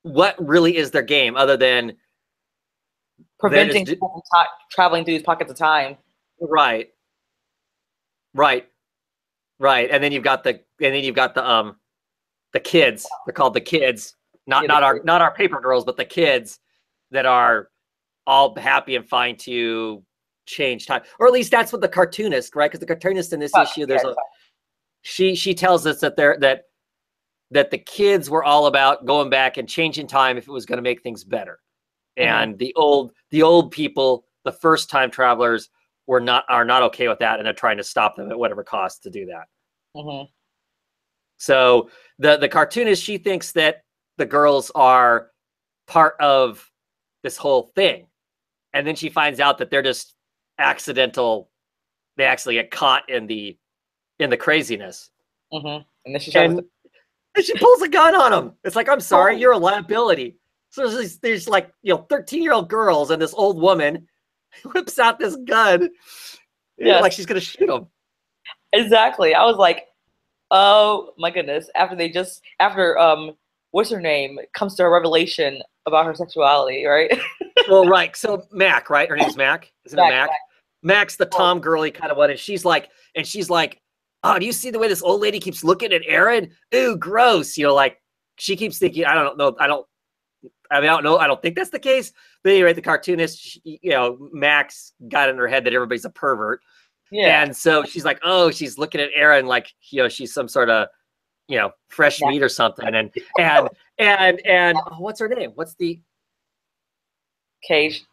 what really is their game other than
preventing people from traveling through these pockets of time?
Right. And then you've got the kids. They're called the kids. Not our Paper Girls, but the kids that are all happy and fine to change time, or at least that's what the cartoonist, right? Because the cartoonist in this issue, she tells us that that the kids were all about going back and changing time if it was going to make things better, and the old people, the first time travelers, are not okay with that, and they're trying to stop them at whatever cost to do that. So the cartoonist, she thinks that the girls are part of this whole thing. And then she finds out that they're just accidental. They actually get caught in the craziness. And then she pulls a gun on them. It's like, I'm sorry, you're a liability. So there's like, 13-year-old girls and this old woman whips out this gun. Like she's going to shoot them.
Exactly. I was like, oh my goodness. After what's her name comes to a revelation about her sexuality, right?
Well, right. So Mac, right? Her name's Mac. Isn't it Mac? Mac's the Tom girly kind of one, and she's like, oh, do you see the way this old lady keeps looking at Aaron? Ooh, gross. Like she keeps thinking, I don't know. I don't think that's the case. But anyway, the cartoonist, Max got in her head that everybody's a pervert. Yeah. And so she's like, oh, she's looking at Aaron like, she's some sort of, fresh meat or something. And what's her name? What's the
Cage?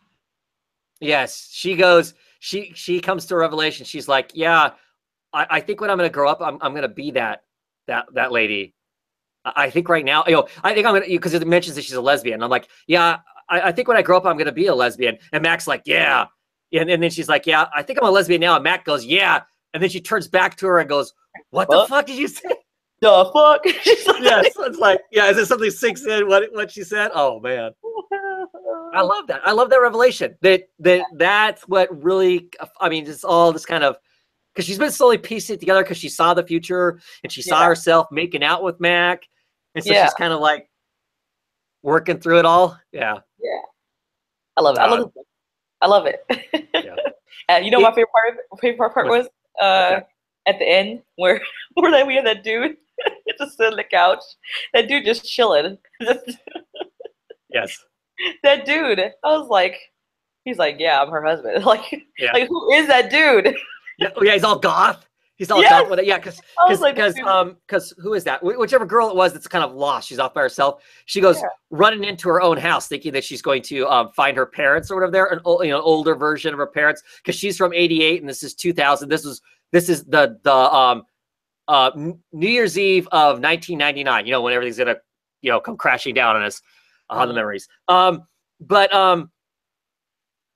Yes. She goes, she comes to a revelation. She's like, yeah, I think when I'm going to grow up, I'm going to be that lady. I think right now, I think I'm going to, because it mentions that she's a lesbian. And I'm like, yeah, I think when I grow up, I'm going to be a lesbian. And Mac's like, yeah. And then she's like, yeah, I think I'm a lesbian now. And Mac goes, yeah. And then she turns back to her and goes, what the fuck did you say?
the fuck? She's like,
Yes, it's like, yeah, is it something sinks in what she said? Oh man. I love that. I love that revelation. That's what really, I mean, it's all this kind of, because she's been slowly piecing it together because she saw the future and she saw herself making out with Mac. And so she's kind of like working through it all. Yeah.
Yeah. I love it. I love it. I love it.
Yeah.
And you know, my favorite part was at the end where we had that dude just sitting on the couch. That dude just chilling.
Yes.
That dude. I was like, he's like, yeah, I'm her husband. Like who is that dude?
Yeah, oh, yeah, he's all goth. He's all goth with it. Yeah, because who is that? Whichever girl it was that's kind of lost. She's off by herself. She goes running into her own house, thinking that she's going to find her parents or whatever. There, an older version of her parents, because she's from '88 and this is 2000. This is the New Year's Eve of 1999. You know, when everything's gonna come crashing down on us, on the memories.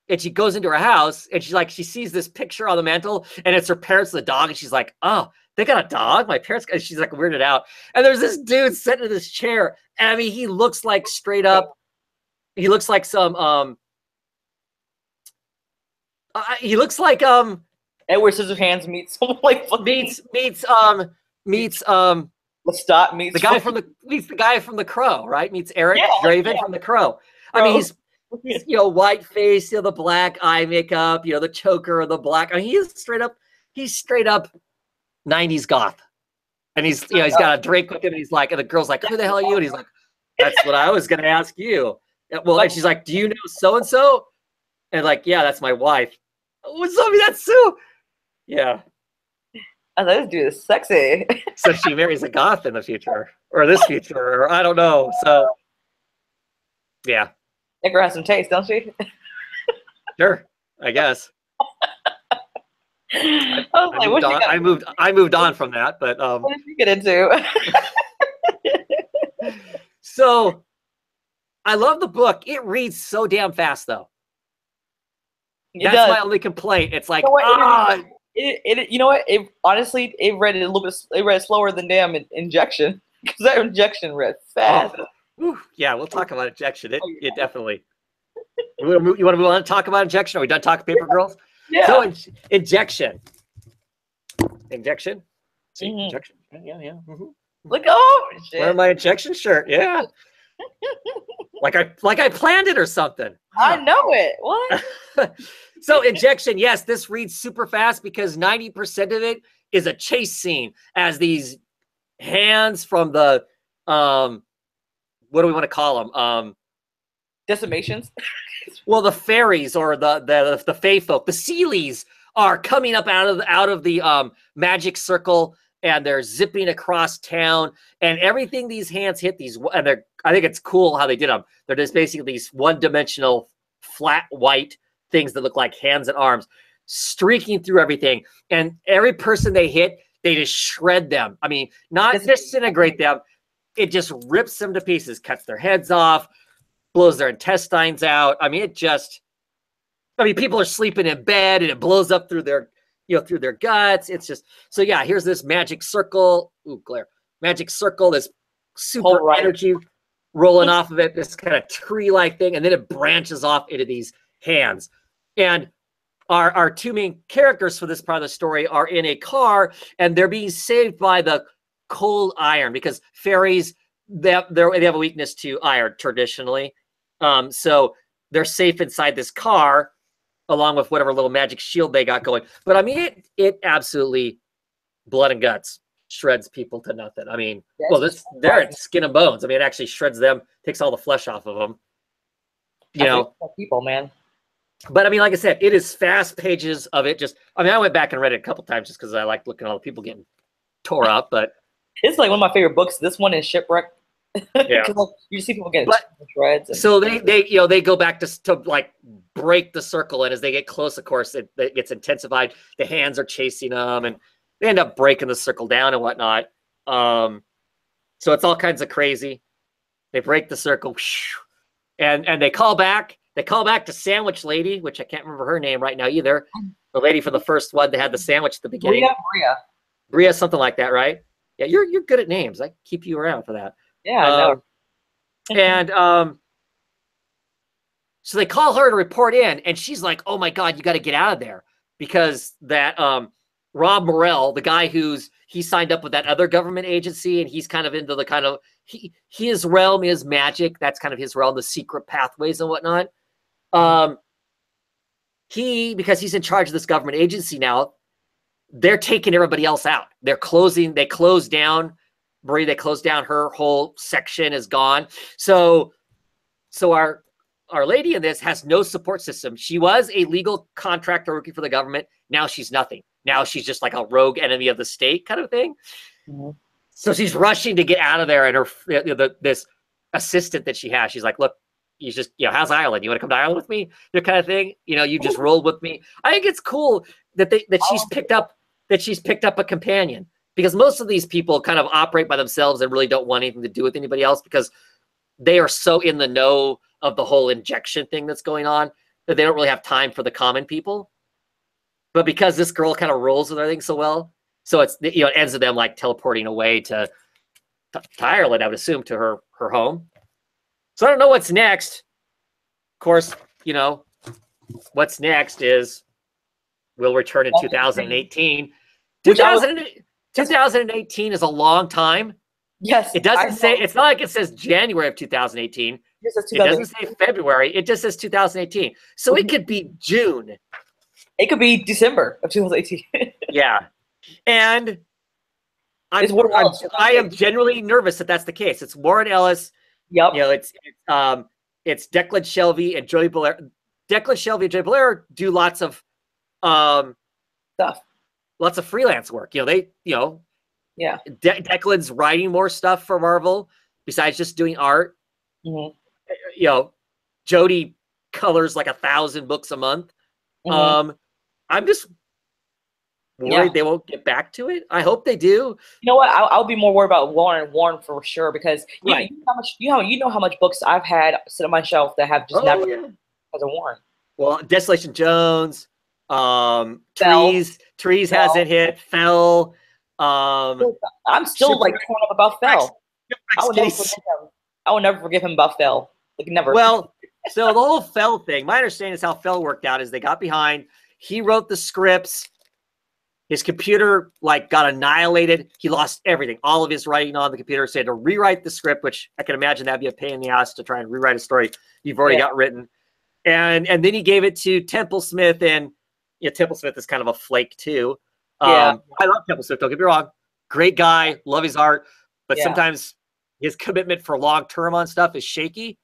And she goes into her house and she sees this picture on the mantle and it's her parents, the dog. And she's like, oh, they got a dog? My parents, and she's like weirded out. And there's this dude sitting in this chair. And I mean, he looks like straight up, he looks like some, he looks like,
Edward Scissorhands meets someone like
meets
Lestat meets
the guy from the Crow, right? Meets Eric Draven from the Crow. I mean, he's white face, the black eye makeup, the choker, the black. I mean, he's straight up 90s goth. And he's got a drink with him, and he's like, and the girl's like, who the hell are you? And he's like, that's what I was gonna ask you. Well, and she's like, do you know so and so? And like, yeah, that's my wife. What's up? That's Sue. Yeah.
I thought this dude is sexy.
So she marries a goth in the future, or this future, or I don't know. So yeah.
That girl has some taste, don't she?
Sure, I guess. I moved on from that, but
what did you get into?
So I love the book. It reads so damn fast, though. That's my only complaint. It's like,
you know what? It honestly, it read it a little bit. It read slower than damn Injection, because that Injection read fast.
Ooh, yeah, we'll talk about Injection. It definitely. You want to move on to talk about Injection? Are we done talking Paper Girls?
Yeah.
So Injection. See,
Mm-hmm.
Injection. Yeah. Mm-hmm.
Look, oh shit.
Wearing my Injection shirt. Yeah. like I planned it or something.
I know it. What?
So Injection, yes, this reads super fast because 90% of it is a chase scene as these hands from the what do we want to call them?
Decimations.
Well, the fairies or the fae folk, the Seelies are coming up out of the magic circle, and they're zipping across town, and everything these hands hit these, and I think it's cool how they did them. They're just basically these one-dimensional flat white things that look like hands and arms streaking through everything, and every person they hit, they just shred them. I mean, not disintegrate them. It just rips them to pieces, cuts their heads off, blows their intestines out. I mean, people are sleeping in bed and it blows up through their guts. It's just, so yeah, here's this magic circle. Ooh, glare. Magic circle, this super energy rolling off of it, this kind of tree-like thing, and then it branches off into these hands. And our two main characters for this part of the story are in a car, and they're being saved by the cold iron, because fairies, they have a weakness to iron traditionally. So they're safe inside this car along with whatever little magic shield they got going. But I mean, it absolutely blood and guts shreds people to nothing. I mean, they're skin and bones. I mean, it actually shreds them, takes all the flesh off of them.
People, man.
But I mean, like I said, it is fast pages of it. I went back and read it a couple times just because I like looking at all the people getting tore up. But
it's like one of my favorite books. This one is Shipwreck.
Yeah,
you see people getting shreds.
So they go back to like break the circle, and as they get close, of course, it gets intensified. The hands are chasing them, and they end up breaking the circle down and whatnot. So it's all kinds of crazy. They break the circle, and they call back. They call back to Sandwich Lady, which I can't remember her name right now either. The lady for the first one, they had the sandwich at the beginning.
Bria.
Bria, something like that, right? Yeah, you're good at names. I keep you around for that.
Yeah, I know.
And so they call her to report in, and she's like, "Oh my God, you got to get out of there," because that Rob Morrell, the guy he signed up with that other government agency, and he's kind of into the kind of his realm is magic. That's kind of his realm, the secret pathways and whatnot. Because he's in charge of this government agency now, they're taking everybody else out. They closed down Brie, they closed down her whole section is gone. So our lady in this has no support system. She was a legal contractor working for the government. Now she's nothing. Now she's just like a rogue enemy of the state kind of thing. Mm-hmm. So she's rushing to get out of there. And this assistant that she has, she's like, "Look, you just, how's Ireland? You want to come to Ireland with me?" That kind of thing. You just rolled with me. I think it's cool that she's picked up a companion, because most of these people kind of operate by themselves and really don't want anything to do with anybody else, because they are so in the know of the whole injection thing that's going on that they don't really have time for the common people. But because this girl kind of rolls with everything so well, so it's, it ends with them like teleporting away to Ireland, I would assume, to her home. So I don't know what's next. Of course, what's next is we'll return in 2018. 2018 is a long time.
Yes.
It doesn't say, it's not like it says January of 2018. It doesn't say February. It just says 2018. So it could be June.
It could be December of 2018.
Yeah. And I am genuinely nervous that that's the case. It's Warren Ellis.
Yep.
It's Declan Shalvey and Joey Blair. Declan Shalvey and Joey Blair do lots of
stuff.
Lots of freelance work.
Yeah.
Declan's writing more stuff for Marvel besides just doing art.
Mm-hmm.
Jody colors like 1,000 books a month. Mm-hmm. I'm just worried they won't get back to it. I hope they do.
You know what? I'll be more worried about Warren for sure, because you know how much books I've had sit on my shelf that have just never because of Warren.
Well, Desolation Jones, Trees hasn't hit. Fell.
I'm still torn up about Fell. I will never forgive him about Fell. Like, never.
Well, so the whole Fell thing, my understanding is how Fell worked out is they got behind. He wrote the scripts. His computer got annihilated. He lost everything, all of his writing on the computer. So he had to rewrite the script, which I can imagine that'd be a pain in the ass to try and rewrite a story you've already got written. And then he gave it to Temple Smith, and Temple Smith is kind of a flake too. I love Temple Smith, don't get me wrong. Great guy, love his art, but sometimes his commitment for long term on stuff is shaky.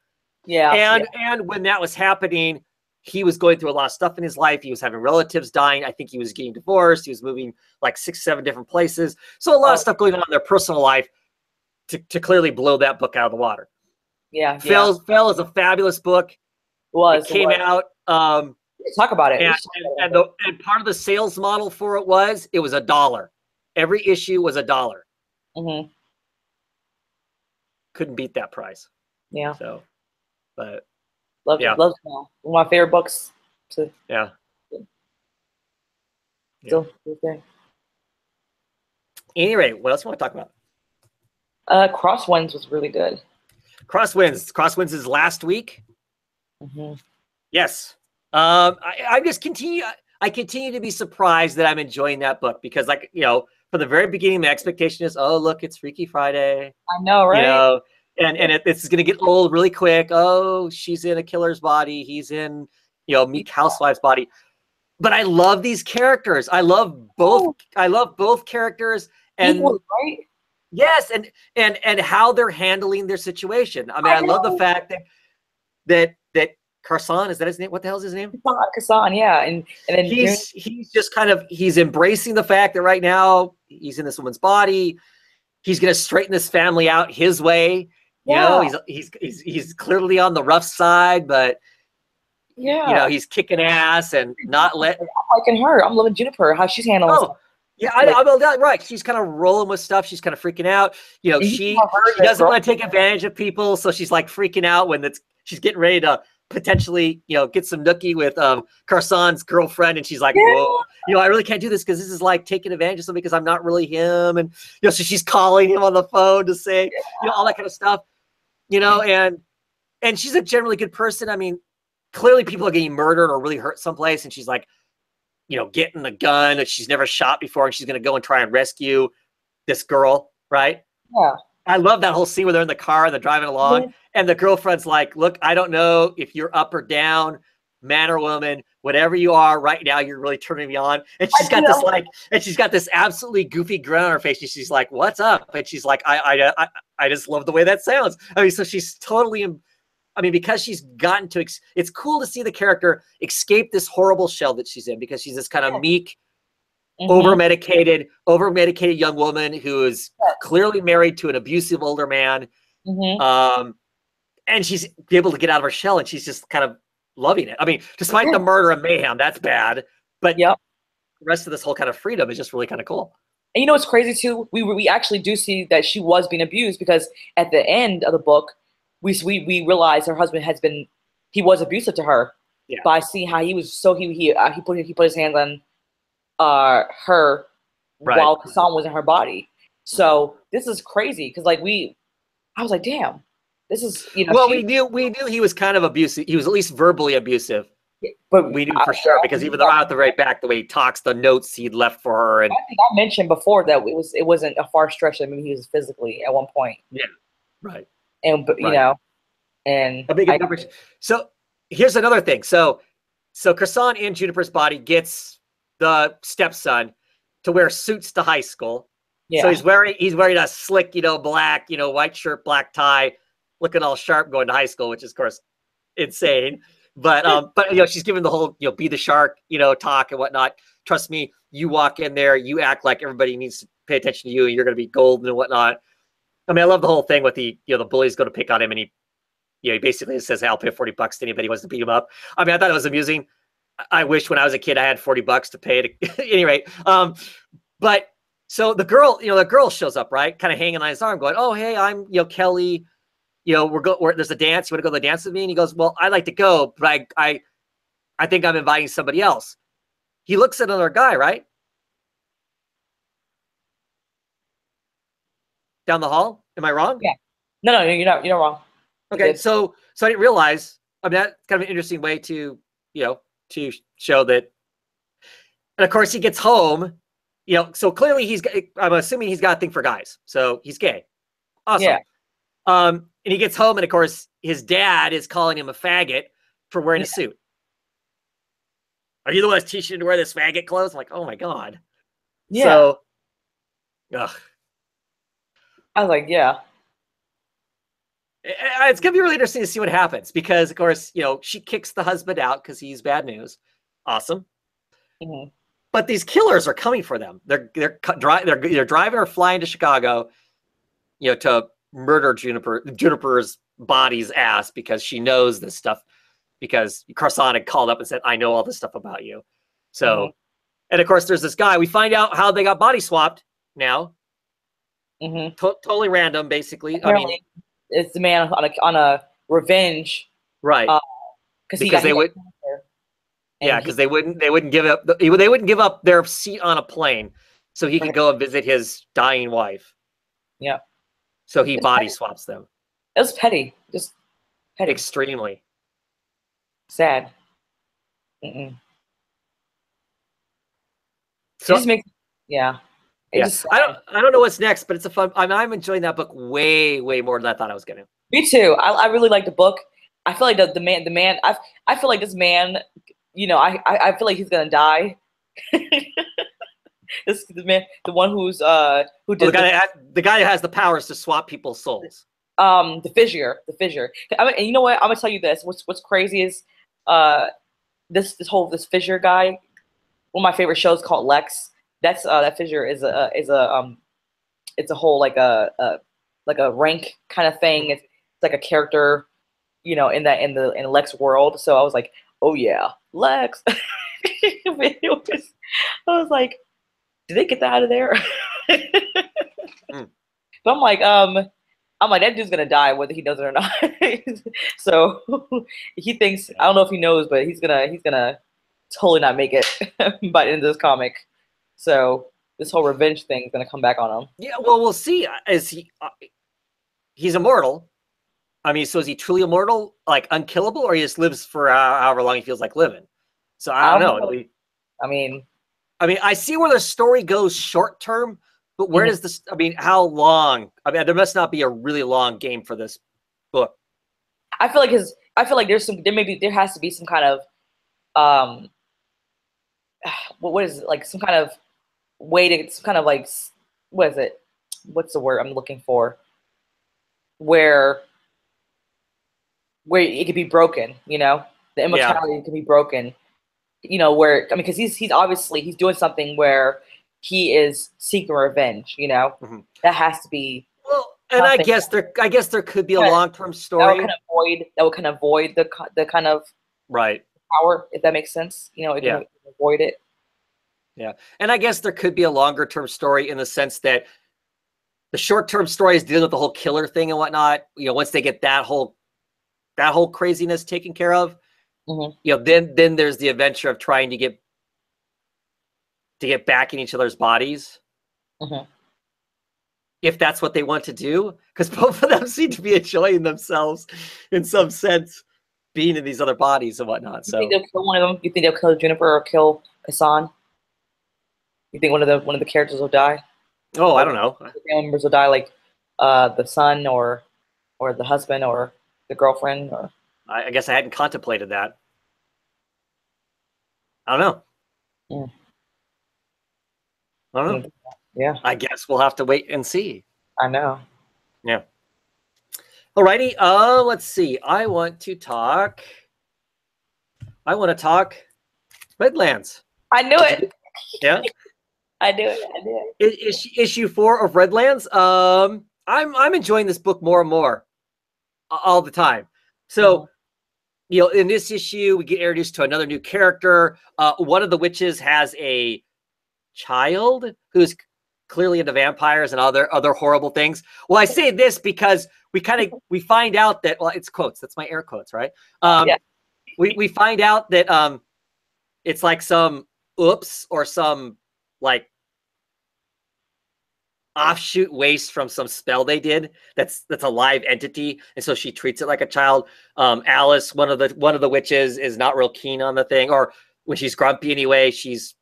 And when that was happening, he was going through a lot of stuff in his life. He was having relatives dying. I think he was getting divorced. He was moving like 6-7 different places. So a lot of stuff going on in their personal life to clearly blow that book out of the water. Fell is a fabulous book. It came out.
Talk about it.
And part of the sales model for it was $1. Every issue was $1.
Mm-hmm.
Couldn't beat that price.
Yeah.
So, but
love Fell. One of my favorite books. Still there.
Anyway, what else do you want to talk
about? Crosswinds was really good.
Crosswinds is last week.
Mm-hmm.
Yes. I continue to be surprised that I'm enjoying that book, because from the very beginning, the expectation is, oh, look, it's Freaky Friday.
I know, right?
It's going to get old really quick. Oh, she's in a killer's body. He's in, Meek Housewife's body. But I love these characters. I love both. I love both characters. And
right?
Yes, and how they're handling their situation. I mean, I love the fact that Carson, is that his name? What the hell is his name?
Carson, yeah. And then
he's just he's embracing the fact that right now he's in this woman's body. He's going to straighten this family out his way. He's clearly on the rough side, but he's kicking ass and not letting.
I'm liking her. I'm loving Juniper, how she's handling stuff.
Yeah, right. She's kind of rolling with stuff. She's kind of freaking out. She doesn't want to take advantage of people, so she's like freaking out when she's getting ready to potentially, get some nookie with Carsan's girlfriend, and she's like,
Yeah.
whoa, I really can't do this because this is like taking advantage of something because I'm not really him, and so she's calling him on the phone to say, all that kind of stuff, and she's a generally good person. I mean, clearly people are getting murdered or really hurt someplace, and she's like, getting the gun that she's never shot before, and she's going to go and try and rescue this girl, right?
Yeah.
I love that whole scene where they're in the car and they're driving along, and the girlfriend's like, look, I don't know if you're up or down, man or woman, whatever you are right now, you're really turning me on. And she's got this absolutely goofy grin on her face. And she's like, what's up? And she's like, I just love the way that sounds. I mean, so she's totally, because she's gotten to, it's cool to see the character escape this horrible shell that she's in, because she's this kind of meek, over-medicated young woman who is clearly married to an abusive older man. And she's able to get out of her shell, and she's just kind of loving it. I mean, despite the murder and mayhem, that's bad. But the rest of this whole kind of freedom is just really kind of cool.
And what's crazy too? We actually do see that she was being abused, because at the end of the book, we realize her husband he was abusive to her.
Yeah.
By seeing how he was, so he put his hands on her while Carsan was in her body. So this is crazy, because I was like, damn, this is Well,
we knew he was kind of abusive. He was at least verbally abusive. But we knew for sure, because even though out the right back, the way he talks, the notes he'd left for her, and
I think I mentioned before that it wasn't a far stretch. I mean, he was physically at one point.
Yeah, right.
And and
a big so here's another thing. So Carsan in Juniper's body gets the stepson to wear suits to high school. Yeah. So he's wearing a slick, black, white shirt, black tie, looking all sharp going to high school, which is of course insane. But she's given the whole, be the shark, talk and whatnot. Trust me, you walk in there, you act like everybody needs to pay attention to you, and you're going to be golden and whatnot. I mean, I love the whole thing with the bully's going to pick on him, and he basically says, hey, I'll pay $40 to anybody who wants to beat him up. I mean, I thought it was amusing. I wish when I was a kid I had $40 to pay to anyway. But so the girl shows up, right? Kind of hanging on his arm, going, oh, hey, I'm Kelly. There's a dance. You want to go to the dance with me? And he goes, well, I'd like to go, but I think I'm inviting somebody else. He looks at another guy, right? Down the hall? Am I wrong?
Yeah. No, you're not wrong.
Okay, so I didn't realize. I mean, that's kind of an interesting way to to show that. And of course, he gets home. So clearly I'm assuming he's got a thing for guys. So he's gay. Awesome. Yeah. And he gets home, and of course, his dad is calling him a faggot for wearing a suit. Are you the one that's teaching him to wear this faggot clothes? I'm like, oh my God. Yeah. So, ugh.
I was like, yeah.
It's going to be really interesting to see what happens, because, of course, she kicks the husband out because he's bad news. Awesome. Mm-hmm. But these killers are coming for them. They're driving or flying to Chicago, to murder Juniper's body's ass, because she knows this stuff, because Carsan had called up and said, I know all this stuff about you. So, and of course, there's this guy. We find out how they got body swapped now. Totally random, basically.
Apparently, I mean, it's the man on a revenge,
right? Because they would, because they wouldn't give up their seat on a plane, so he could go and visit his dying wife.
Yeah.
So he body swaps them.
It was petty, just petty.
Extremely
sad. So just makes, yeah.
Yes, I don't know what's next, but it's a fun. I'm enjoying that book way more than I thought I was gonna.
Me too. I really like the book. I feel like the man. I feel like this man. I feel like he's gonna die. The man, the one who did
the guy who has the powers to swap people's souls.
The fissure. I mean, and you know what? I'm gonna tell you this. What's crazy is, this fissure guy. One of my favorite shows called Lex. That's that fissure is it's a whole like a rank kind of thing. It's like a character, in the Lex world. So I was like, oh yeah, Lex. I was like, did they get that out of there? But I'm like, I'm like, that dude's gonna die whether he knows it or not. So he thinks, I don't know if he knows, but he's gonna totally not make it by the end of this comic. So this whole revenge thing is gonna come back on him.
Yeah, well, we'll see. Is he's immortal? I mean, so is he truly immortal, like unkillable, or he just lives for however long he feels like living? So I don't know.
I mean,
I see where the story goes short term, but where does this? I mean, how long? I mean, there must not be a really long game for this book.
I feel like there has to be some kind of what is it, like some kind of way to some kind of like, what is it? What's the word I'm looking for? Where it could be broken, you know, the immortality can be broken, you know, where, I mean, because he's obviously he's doing something where he is seeking revenge, you know, that has to be.
Well, and I guess there could be a long-term story
that would kind of void the kind of power, if that makes sense, you know, it can avoid it.
Yeah, and I guess there could be a longer-term story in the sense that the short-term story is dealing with the whole killer thing and whatnot. You know, once they get that whole craziness taken care of, you know, then there's the adventure of trying to get back in each other's bodies. If that's what they want to do, because both of them seem to be enjoying themselves in some sense, being in these other bodies and whatnot. So
you think they'll kill one of them? You think they'll kill Juniper or kill Hassan? You think one of the characters will die?
Oh, I don't know.
The family members will die, like the son or the husband or the girlfriend, or
I guess I hadn't contemplated that. I don't know. I don't know.
Yeah.
I guess we'll have to wait and see.
I know.
Yeah. Alrighty. Let's see. I want to talk Redlands.
I knew it.
Yeah.
I knew it.
Issue 4 of Redlands. I'm enjoying this book more and more all the time. So, you know, in this issue, we get introduced to another new character. One of the witches has a child who's clearly into vampires and other horrible things. Well, I say this because we find out that, well, it's quotes. That's my air quotes, right? We find out that it's like some oops or some like offshoot waste from some spell they did that's a live entity, and so she treats it like a child. Alice, one of the witches, is not real keen on the thing, or when she's grumpy anyway, she's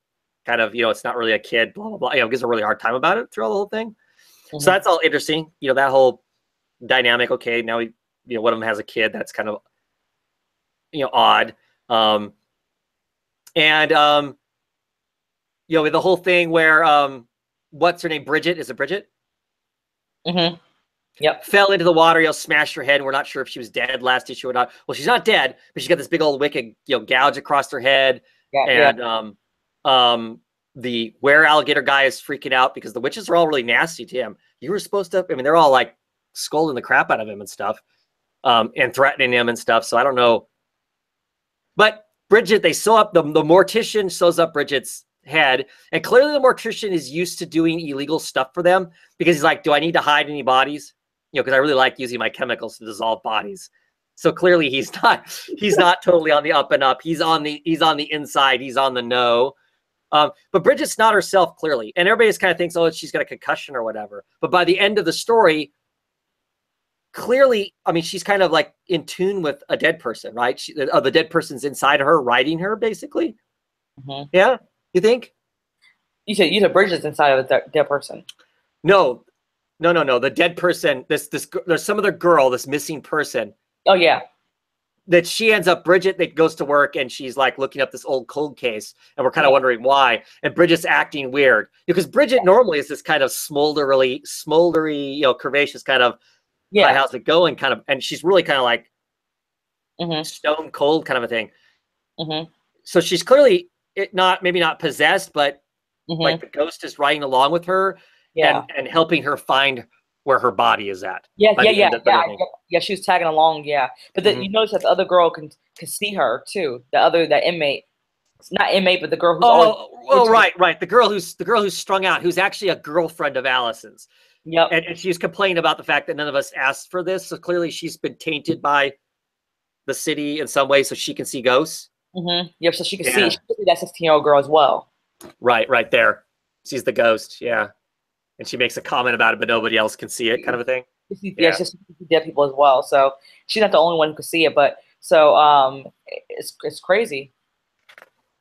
kind of, you know, it's not really a kid, blah blah blah, you know, gives a really hard time about it throughout the whole thing. So that's all interesting, you know, that whole dynamic. Okay, now you know, one of them has a kid. That's kind of, you know, odd. And you know, with the whole thing where what's her name? Bridget. Is it Bridget?
Yep.
Fell into the water, you know, smashed her head. We're not sure if she was dead last issue or not. Well, she's not dead, but she's got this big old wicked, you know, gouge across her head. And the were-alligator guy is freaking out because the witches are all really nasty to him. You were supposed to, I mean, they're all like scolding the crap out of him and stuff, and threatening him and stuff. So I don't know. But Bridget, they sew up, the mortician sews up Bridget's head, and clearly the mortician is used to doing illegal stuff for them, because he's like, do I need to hide any bodies? You know, because I really like using my chemicals to dissolve bodies. So clearly he's not totally on the up and up. He's on the inside. He's on the no. But Bridget's not herself, clearly, and everybody just kind of thinks, oh, she's got a concussion or whatever. But by the end of the story, clearly, I mean, she's kind of like in tune with a dead person, right? The dead person's inside of her, riding her, basically. Yeah. You think?
You said Bridget's inside of a dead person.
No. The dead person. There's some other girl, this missing person.
Oh yeah.
That she ends up, Bridget, that goes to work and she's like looking up this old cold case, and we're kind of wondering why. And Bridget's acting weird because Bridget normally is this kind of smoldery, you know, curvaceous kind of, how's it going kind of, and she's really kind of like stone cold kind of a thing. So she's clearly maybe not possessed, but like the ghost is riding along with her and helping her find where her body is at.
Yeah. She was tagging along. Yeah, but you notice that the other girl can see her too. That inmate, not inmate, but the girl who's
right. The girl who's strung out, who's actually a girlfriend of Allison's.
Yep.
And she's complaining about the fact that none of us asked for this. So clearly she's been tainted by the city in some way so she can see ghosts.
Yep, so she can see that 16-year-old girl as well.
Right there. Sees the ghost, yeah. And she makes a comment about it, but nobody else can see it, kind of a thing.
Yeah, she sees dead people as well. So she's not the only one who could see it, but so it's crazy.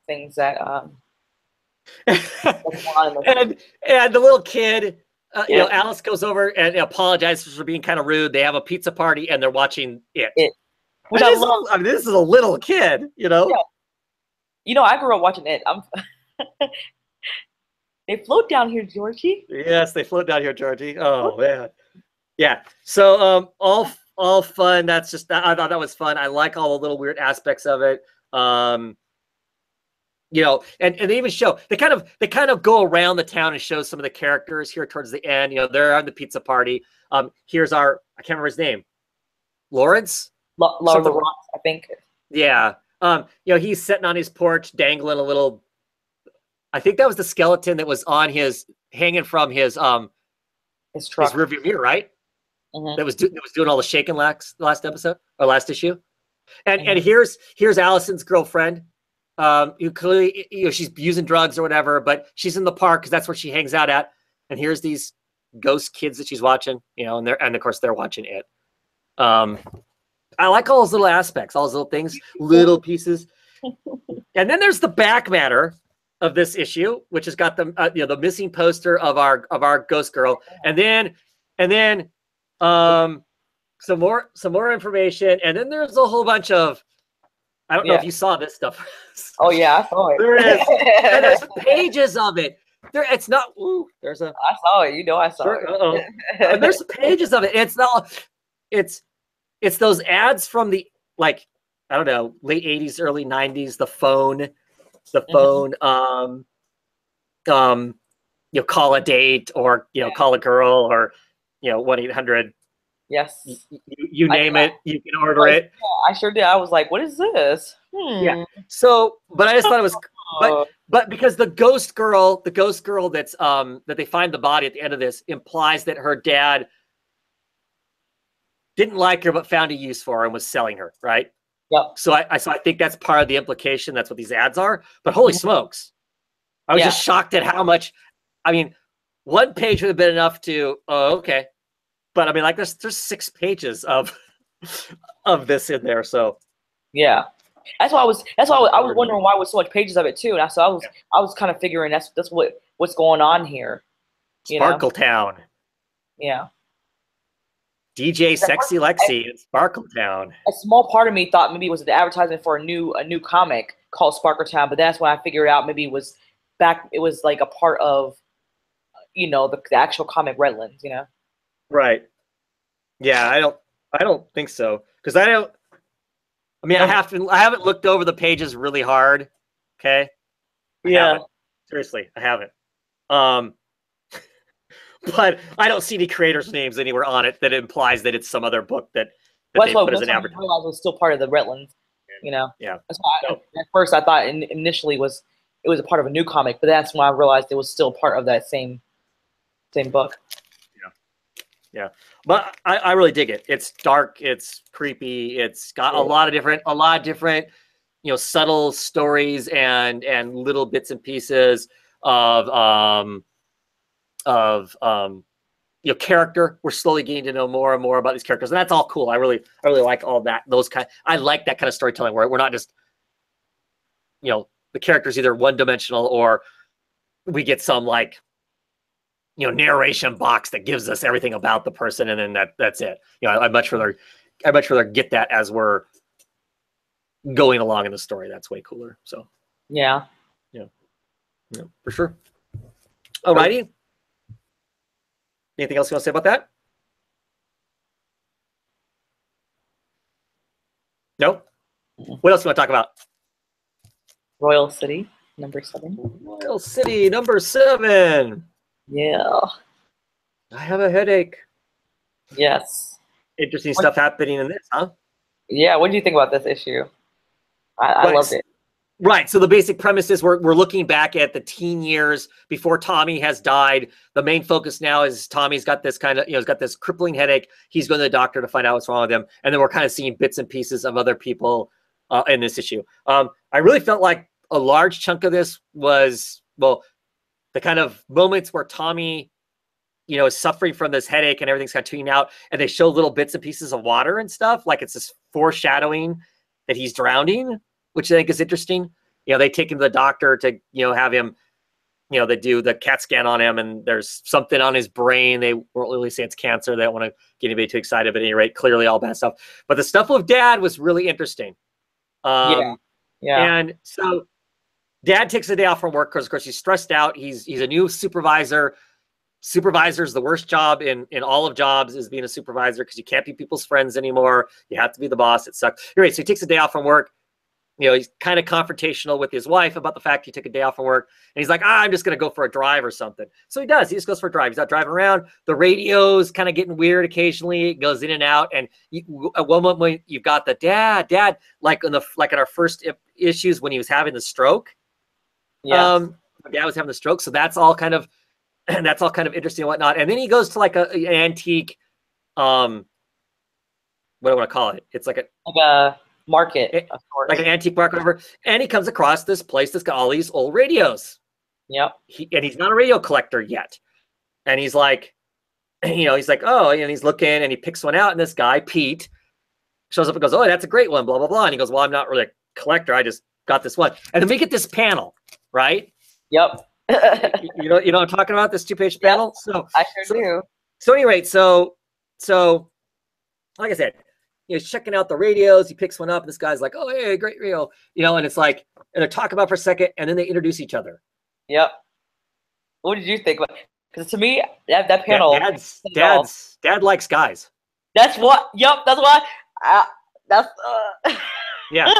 Things that
and the little kid, you know, Alice goes over and apologizes for being kind of rude. They have a pizza party and they're watching it. Which I love. I mean, this is a little kid, you know.
Yeah. You know, I grew up watching it. They float down here, Georgie.
Yes, they float down here, Georgie. Oh man, yeah. So all fun. That's just I thought that was fun. I like all the little weird aspects of it. You know, and they even show they kind of go around the town and show some of the characters here towards the end. You know, they're on the pizza party. Here's I can't remember his name, Lawrence.
Lawrence, I think.
Yeah. You know, he's sitting on his porch, dangling a little. I think that was the skeleton that was on hanging from his truck, his rearview mirror, right? That was doing all the shaking last episode or last issue. And here's Allison's girlfriend. Who clearly, you know, she's using drugs or whatever, but she's in the park because that's where she hangs out at. And here's these ghost kids that she's watching, you know, and of course they're watching it. I like all those little aspects, all those little things, little pieces. And then there's the back matter of this issue, which has got the you know, the missing poster of our ghost girl, and then some more information, and then there's a whole bunch of. I don't know if you saw this stuff.
Oh yeah, I saw it.
There is. And there's pages of it. It's not. Ooh, there's a.
I saw it. You know, I saw it.
And there's pages of it. It's not. It's those ads from the I don't know, late '80s, early '90s. The phone. You know, call a date or call a girl or 1-800.
Yes.
You name it, you can order it.
I sure did. I was like, what is this?
Yeah. So, but I just thought it was, but because the ghost girl that's that they find the body at the end of this implies that her dad didn't like her but found a use for her and was selling her, right?
Yep.
So I think that's part of the implication. That's what these ads are. But holy smokes, I was just shocked at how much. I mean, one page would have been enough to. Oh, okay. But I mean, like, there's 6 pages of this in there. So
yeah, that's why I was wondering why was so much pages of it too. And I was kind of figuring that's what's going on here.
Sparkletown.
Yeah.
DJ Sexy Lexi in Sparkletown.
A small part of me thought maybe it was the advertisement for a new comic called Sparkletown, but that's when I figured out maybe it was like a part of the actual comic Redlands,
Right. Yeah, I don't think so. Because I haven't looked over the pages really hard. Okay. Seriously, I haven't. But I don't see any creators' names anywhere on it that implies that it's some other book that they put as an advertisement.
I realized it was still part of the Redlands,
Yeah.
That's why at first I thought initially it was a part of a new comic, but that's when I realized it was still part of that same book.
Yeah. But I really dig it. It's dark, it's creepy, it's got a lot of different, subtle stories and little bits and pieces of character. We're slowly getting to know more and more about these characters, and that's all cool. I really like all that. I like that kind of storytelling where we're not just the character's either one-dimensional or we get some narration box that gives us everything about the person, and then that's it. I'd much rather get that as we're going along in the story. That's way cooler. So
yeah,
for sure. Alrighty. Anything else you want to say about that? No? What else do you want to talk about?
Royal City, number 7.
Royal City, number 7.
Yeah.
I have a headache.
Yes.
Interesting stuff happening in this, huh?
Yeah, what do you think about this issue? I loved it.
Right. So the basic premise is we're looking back at the teen years before Tommy has died. The main focus now is Tommy's got this kind of, he's got this crippling headache. He's going to the doctor to find out what's wrong with him. And then we're kind of seeing bits and pieces of other people in this issue. I really felt like a large chunk of this was, well, the kind of moments where Tommy, is suffering from this headache and everything's kind of tuning out. And they show little bits and pieces of water and stuff. Like it's this foreshadowing that he's drowning, which I think is interesting. They take him to the doctor to, have him, they do the CAT scan on him and there's something on his brain. They won't really say it's cancer. They don't want to get anybody too excited, but at any rate, clearly all bad stuff. But the stuff with Dad was really interesting.
Yeah.
And so Dad takes a day off from work because, of course, he's stressed out. He's a new supervisor. Supervisor is the worst job in all of jobs, is being a supervisor, because you can't be people's friends anymore. You have to be the boss. It sucks. Anyway, so he takes a day off from work. He's kind of confrontational with his wife about the fact he took a day off from work. And he's like, I'm just going to go for a drive or something. So he does. He just goes for a drive. He's out driving around. The radio's kind of getting weird occasionally. It goes in and out. And at one moment, you've got the dad, like in our first issues when he was having the stroke. Yeah. Dad was having the stroke. So that's all kind of interesting and whatnot. And then he goes to like an antique, what do I want to call it? It's like
a market,
like an antique market, whatever. And he comes across this place that's got all these old radios.
Yep.
And he's not a radio collector yet. And he's like, he's like, oh, and he's looking and he picks one out. And this guy, Pete, shows up and goes, oh, that's a great one, blah, blah, blah. And he goes, well, I'm not really a collector. I just got this one. And then we get this panel, right?
Yep.
you know what I'm talking about, this 2-page panel? So
I sure do.
So anyway, so like I said, he's checking out the radios. He picks one up. And this guy's like, oh, hey, great radio. And it's like, and they're talking about for a second, and then they introduce each other.
Yep. What did you think? Because to me, that panel.
Dad likes guys.
That's what. Yep. That's why.
Yeah.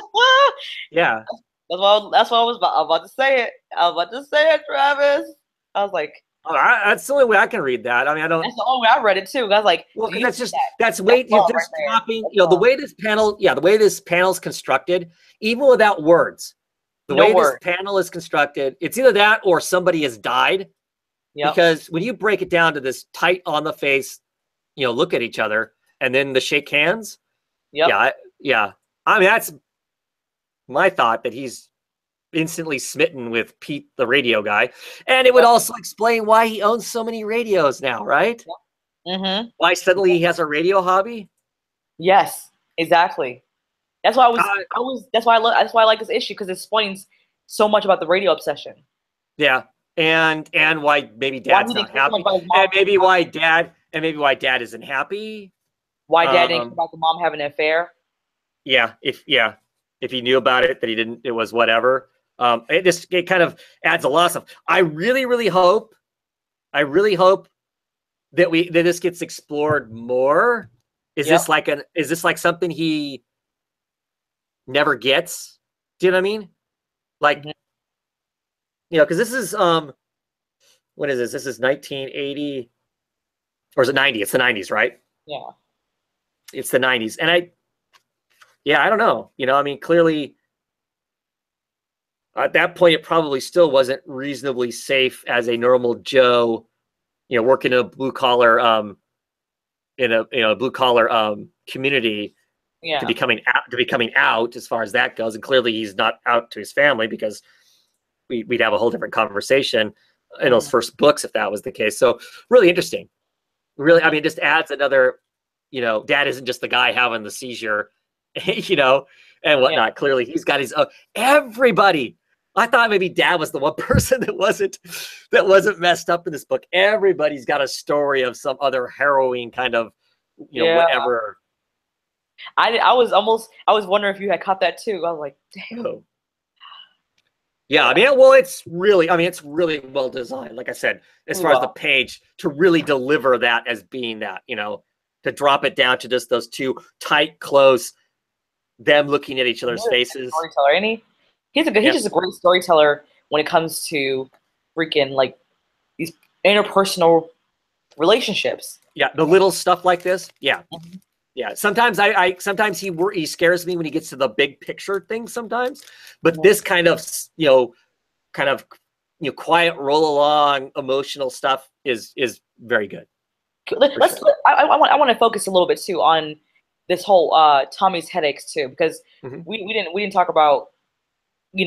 Yeah.
That's what I was about to say it. I was about to say it, Travis. I was like,
oh, that's the only way I can read that. I mean, I don't.
That's the only way I read it too. I was like,
well, that's weight. You're just dropping. The way this panel's constructed, even without words, this panel is constructed, it's either that or somebody has died. Yep. Because when you break it down to this tight on the face, look at each other and then the shake hands.
Yep.
Yeah. I mean, that's my thought, that he's instantly smitten with Pete, the radio guy. And it would also explain why he owns so many radios now, right?
Mm-hmm.
Why suddenly he has a radio hobby?
Yes, exactly. That's why that's why I like this issue, because it explains so much about the radio obsession. Yeah.
And why maybe Dad's not happy. And maybe why Dad isn't happy.
Why Dad didn't care about the mom having an affair.
Yeah. If he knew about it, that he didn't, it was whatever. It kind of adds a lot of stuff. I really, really hope that this gets explored more. Is this like something he never gets? Do you know what I mean? Like, because this is what is this? This is 1980, or is it 90? It's the 90s, right?
Yeah.
It's the 90s, and I don't know. I mean, clearly at that point, it probably still wasn't reasonably safe as a normal Joe, working in a blue collar, community, to be coming out as far as that goes. And clearly, he's not out to his family, because we'd have a whole different conversation in those first books if that was the case. So really interesting. Really, I mean, it just adds another. Dad isn't just the guy having the seizure. And whatnot. Yeah. Clearly, he's got his own. Everybody. I thought maybe Dad was the one person that wasn't messed up in this book. Everybody's got a story of some other harrowing kind of, whatever.
I was wondering if you had caught that too. I was like, damn.
Oh. Yeah, I mean, it's really well designed. Like I said, as far as the page, to really deliver that as being that, to drop it down to just those two tight, close, them looking at each other's faces.
Storyteller, ain't he? He's just a great storyteller when it comes to freaking like these interpersonal relationships.
Yeah, the little stuff like this. Yeah. Yeah. Sometimes sometimes he scares me when he gets to the big picture things sometimes, but this kind of, quiet roll along emotional stuff is very good.
Let's.
Sure.
I want to focus a little bit too on this whole Tommy's headaches too, because we didn't talk about the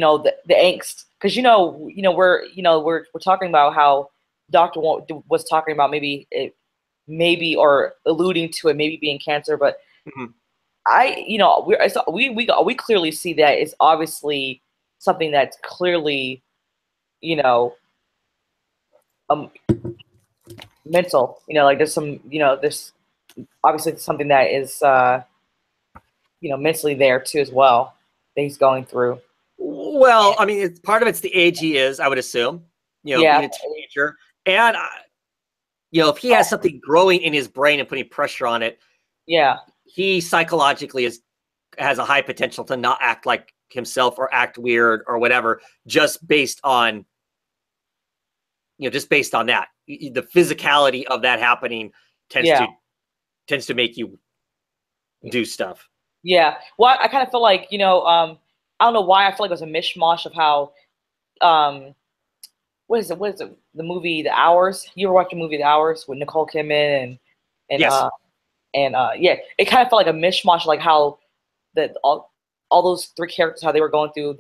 angst, because we're talking about how Doctor was talking about maybe or alluding to it maybe being cancer, but we clearly see that it's obviously something that's clearly mental, like there's some, there's obviously something that is mentally there too as well that he's going through.
Well, I mean, part of it's the age he is, I would assume, being a teenager, and if he has something growing in his brain and putting pressure on it, he psychologically has a high potential to not act like himself or act weird or whatever, just based on that. The physicality of that happening tends to make you do stuff.
Yeah. Well, I kind of feel like, I don't know why I feel like it was a mishmash of how, what is it? The movie, The Hours. You ever watch the movie, The Hours, with Nicole Kidman and
yes.
It kind of felt like a mishmash, like how all those three characters, how they were going through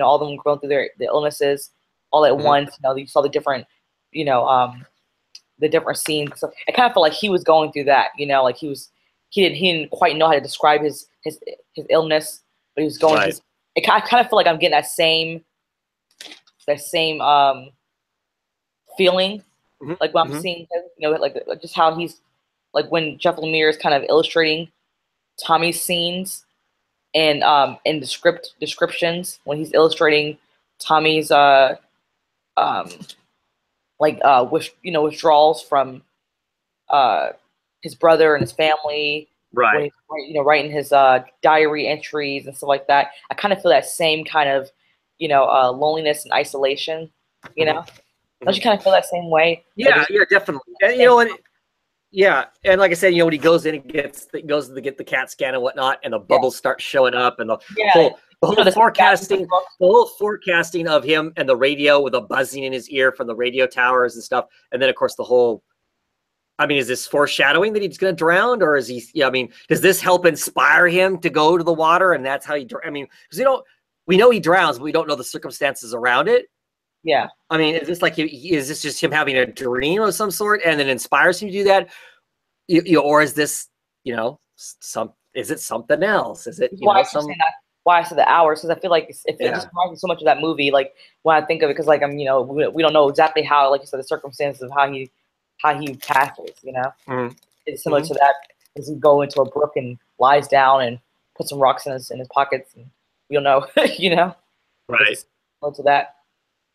all of them going through their illnesses all at once. You saw the different, the different scenes. So it kind of felt like he was going through that, like he didn't quite know how to describe his illness, but he was going through. I kind of feel like I'm getting that same feeling, like when I'm seeing him, like just how he's, like when Jeff Lemire is kind of illustrating Tommy's scenes and in the script descriptions, when he's illustrating Tommy's withdrawals from his brother and his family,
right?
When he's, writing his diary entries and stuff like that. I kind of feel that same kind of loneliness and isolation. Don't you kind of feel that same way?
Yeah, definitely. And, and like I said, when he goes in and goes to get the CAT scan and whatnot, and the bubbles start showing up, and the whole forecasting of him and the radio with a buzzing in his ear from the radio towers and stuff, and then of course the whole. I mean, is this foreshadowing that he's going to drown, or is he? Yeah, I mean, does this help inspire him to go to the water, and that's how he? I mean, because we know he drowns, but we don't know the circumstances around it.
Yeah.
I mean, is this just him having a dream of some sort, and then inspires him to do that? Or is this, is it something else? Is it
why I said The Hours? Because I feel like it just reminds me so much of that movie. Like when I think of it, because like we don't know exactly how, like you said, the circumstances of how he passes. It's similar to that. Does he go into a brook and lies down and put some rocks in his pockets, and we don't know,
Right.
Similar to that.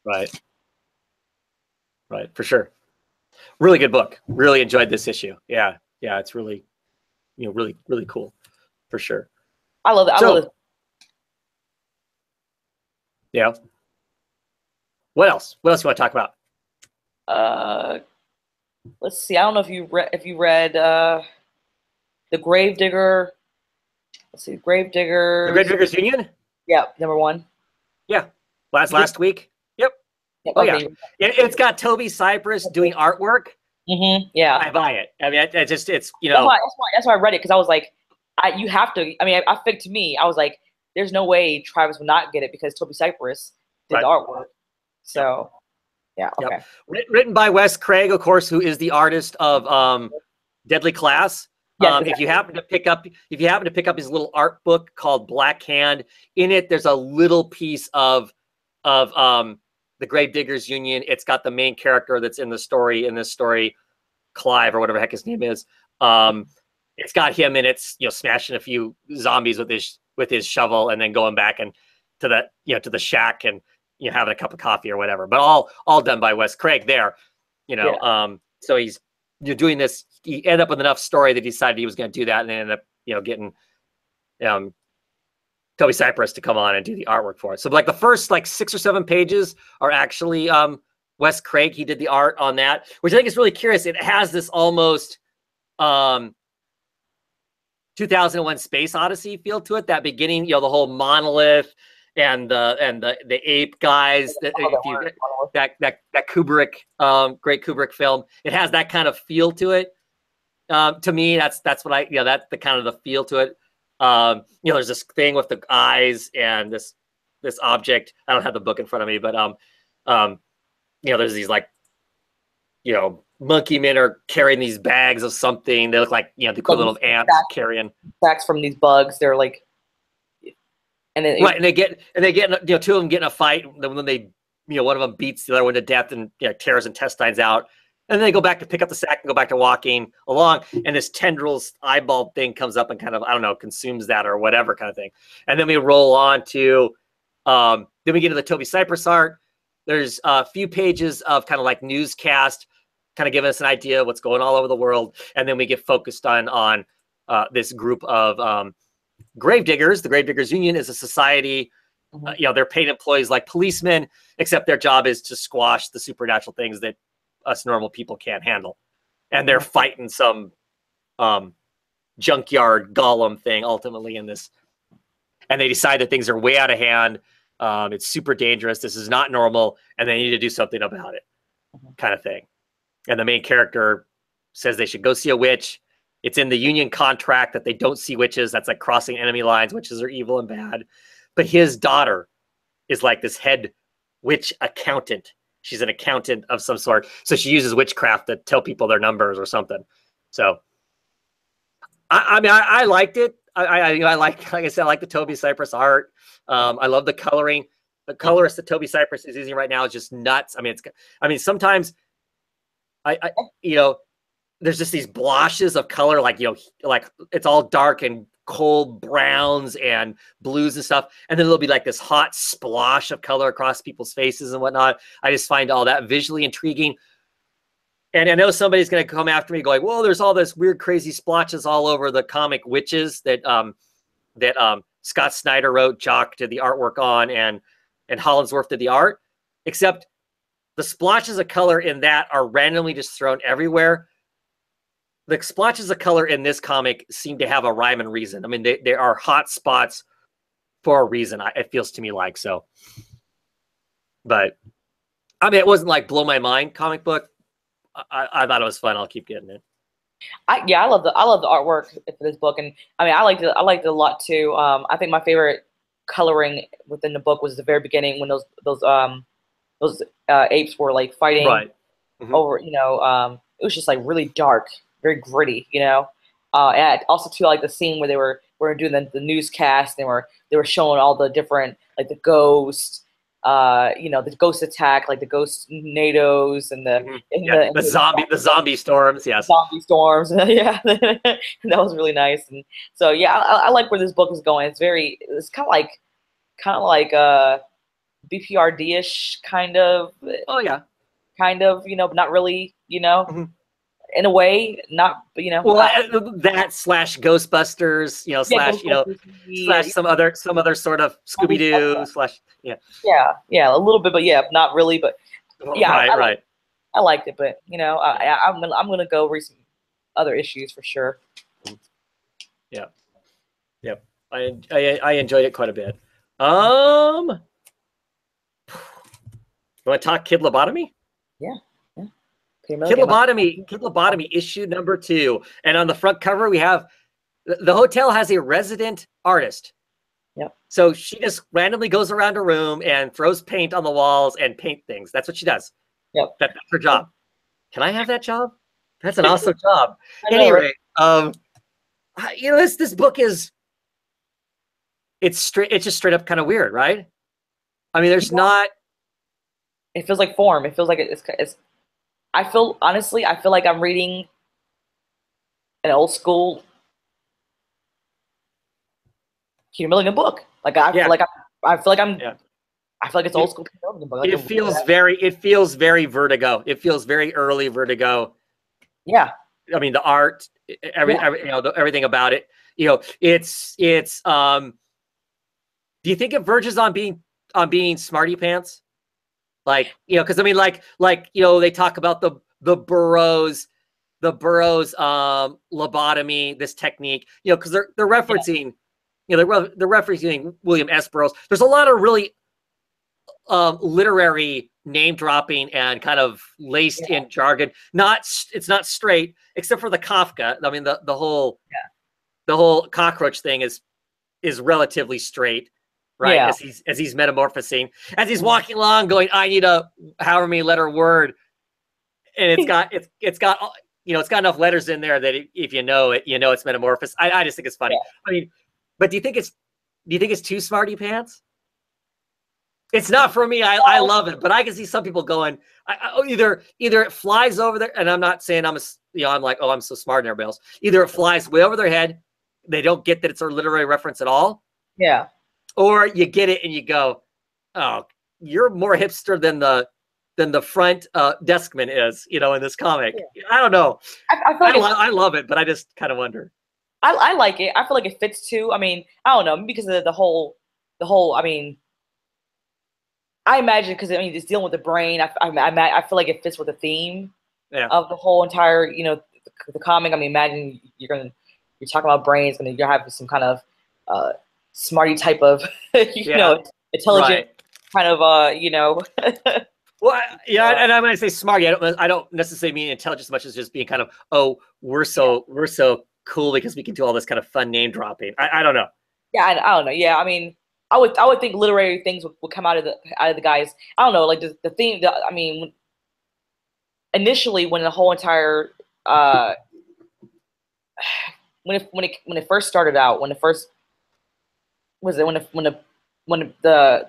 Right, for sure. Really good book. Really enjoyed this issue. Yeah, it's really, really, really cool, for sure.
I love it. I love it.
Yeah. What else? What else do you want to talk
about? Let's see. I don't know if you read The Gravedigger. Let's see, Gravedigger.
The Gravedigger's Union.
Yeah, #1.
Yeah, last week. Oh yeah, it's got Toby Cypress doing artwork.
Yeah,
I buy it. I mean, it's
that's why I read it, because I was like, you have to. I mean, I think to me, I was like, there's no way Travis would not get it because Toby Cypress did the artwork. So, yeah, okay.
Written by Wes Craig, of course, who is the artist of Deadly Class. Yes, exactly. If you happen to pick up his little art book called Black Hand, in it there's a little piece of the Gravediggers Union. It's got the main character that's in this story, Clive or whatever the heck his name is. It's got him, and it's smashing a few zombies with his shovel, and then going back and to the shack and having a cup of coffee or whatever. But all done by Wes Craig there. So he's doing this. He ended up with enough story that he decided he was going to do that, and then ended up getting Toby Cypress to come on and do the artwork for it. So like the first 6 or 7 pages are actually Wes Craig. He did the art on that, which I think is really curious. It has this almost 2001 Space Odyssey feel to it. That beginning, you know, the whole monolith and the ape guys. That Kubrick, great Kubrick film. It has that kind of feel to it. To me, that's what I, you know, that's the kind of the feel to it. You know, there's this thing with the eyes and this object. I don't have the book in front of me, but you know, there's these like, you know, monkey men are carrying these bags of something. They look like, you know, the equivalent of ants carrying
sacks from these bugs. They're like, and then
right, and they get, you know, two of them get in a fight. When they, you know, one of them beats the other one to death and, you know, tears intestines out. And then they go back to pick up the sack and go back to walking along. And this tendrils eyeball thing comes up and kind of, I don't know, consumes that or whatever kind of thing. And then we roll on to, then we get to the Toby Cypress art. There's a few pages of kind of like newscast, kind of giving us an idea of what's going all over the world. And then we get focused on this group of gravediggers. The Gravediggers Union is a society, you know, they're paid employees like policemen, except their job is to squash the supernatural things that us normal people can't handle. And they're fighting some junkyard golem thing ultimately in this. And they decide that things are way out of hand. It's super dangerous. This is not normal. And they need to do something about it, kind of thing. And the main character says they should go see a witch. It's in the union contract that they don't see witches. That's like crossing enemy lines. Witches are evil and bad. But his daughter is like this head witch accountant. She's an accountant of some sort. So she uses witchcraft to tell people their numbers or something. So, I mean, I liked it. I like I said, I like the Toby Cypress art. I love the coloring. The colorist that Toby Cypress is using right now is just nuts. I mean, sometimes you know, there's just these blotches of color, like, you know, like it's all dark and cold browns and blues and stuff. And then there'll be like this hot splosh of color across people's faces and whatnot. I just find all that visually intriguing. And I know somebody's going to come after me going, well, there's all this weird, crazy splotches all over the comic Witches that Scott Snyder wrote, Jock did the artwork on, and Hollingsworth did the art, except the splotches of color in that are randomly just thrown everywhere. The splotches of color in this comic seem to have a rhyme and reason. I mean, they are hot spots for a reason, it feels to me like. So, but I mean, it wasn't like blow my mind comic book. I thought it was fun. I'll keep getting it.
I love the artwork for this book, and I mean, I liked it a lot too. I think my favorite coloring within the book was the very beginning when those apes were like fighting over. You know, it was just like really dark, very gritty. You know, and also too, like the scene where they were doing the newscast. They were showing all the different, like the ghost. You know, the ghost attack, like the ghost NATOs and
the zombie storms. Yes.
Zombie storms. Yeah. That was really nice. And so, yeah, I like where this book is going. It's kind of like BPRD-ish kind of.
Oh yeah.
Kind of, you know, but not really, you know, in a way, not, you know.
Well, that slash Ghostbusters, you know, slash, you know, slash some other sort of Scooby-Doo slash,
yeah, a little bit, but yeah, not really, but yeah, I liked it, but you know, I'm gonna go read some other issues for sure.
Yeah, yep, I enjoyed it quite a bit. You want to talk Kid Lobotomy?
Yeah.
Kid Lobotomy issue number 2. And on the front cover, we have the hotel has a resident artist.
Yep.
So she just randomly goes around a room and throws paint on the walls and paint things. That's what she does.
Yep.
That's her job. Can I have that job? That's an awesome job. Anyway, you know, this book is it's just straight up kind of weird, right? I mean, there's not.
It feels like form. It feels like it's. Honestly, I feel like I'm reading an old school Peter Milligan book. Like I feel like it's old school Peter Milligan book. Like
it feels very Vertigo. It feels very early Vertigo.
Yeah.
I mean, the art, everything about it. You know, it's. Do you think it verges on being smarty pants? Like, you know, because I mean, like, you know, they talk about the Burroughs the Burroughs lobotomy, this technique, you know, because they're referencing, you know, they're referencing William S. Burroughs. There's a lot of really literary name dropping and kind of laced in jargon. It's not straight, except for the Kafka. I mean, the whole cockroach thing is relatively straight, right?
Yeah.
As he's metamorphosing, as he's walking along, going, I need a however many letter word, and it's got you know, it's got enough letters in there that if you know it, you know it's metamorphosis. I just think it's funny. I mean, but do you think it's too smarty pants? It's not for me. I love it, but I can see some people going, either it flies over there, and I'm not saying I'm like, oh, I'm so smart and everybody else. Either it flies way over their head, they don't get that it's a literary reference at all.
Yeah.
Or you get it and you go, oh, you're more hipster than the front deskman is, you know, in this comic. Yeah. I don't know.
I feel like
I love it, but I just kind of wonder.
I like it. I feel like it fits too. I mean, I don't know, because of the whole. I mean, I imagine because I mean it's dealing with the brain. I feel like it fits with the theme of the whole entire, you know, the comic. I mean, imagine you're talking about brains, and you're having some kind of smarty type of you know, intelligent kind of you know.
Well, yeah, and when I say smarty, I don't necessarily mean intelligent as much as just being kind of, oh, we're so cool because we can do all this kind of fun name dropping. I don't know.
Yeah, I don't know. Yeah, I mean, I would think literary things would come out of the guys. I don't know, like the theme. I mean, initially when the whole entire when it first started out, when the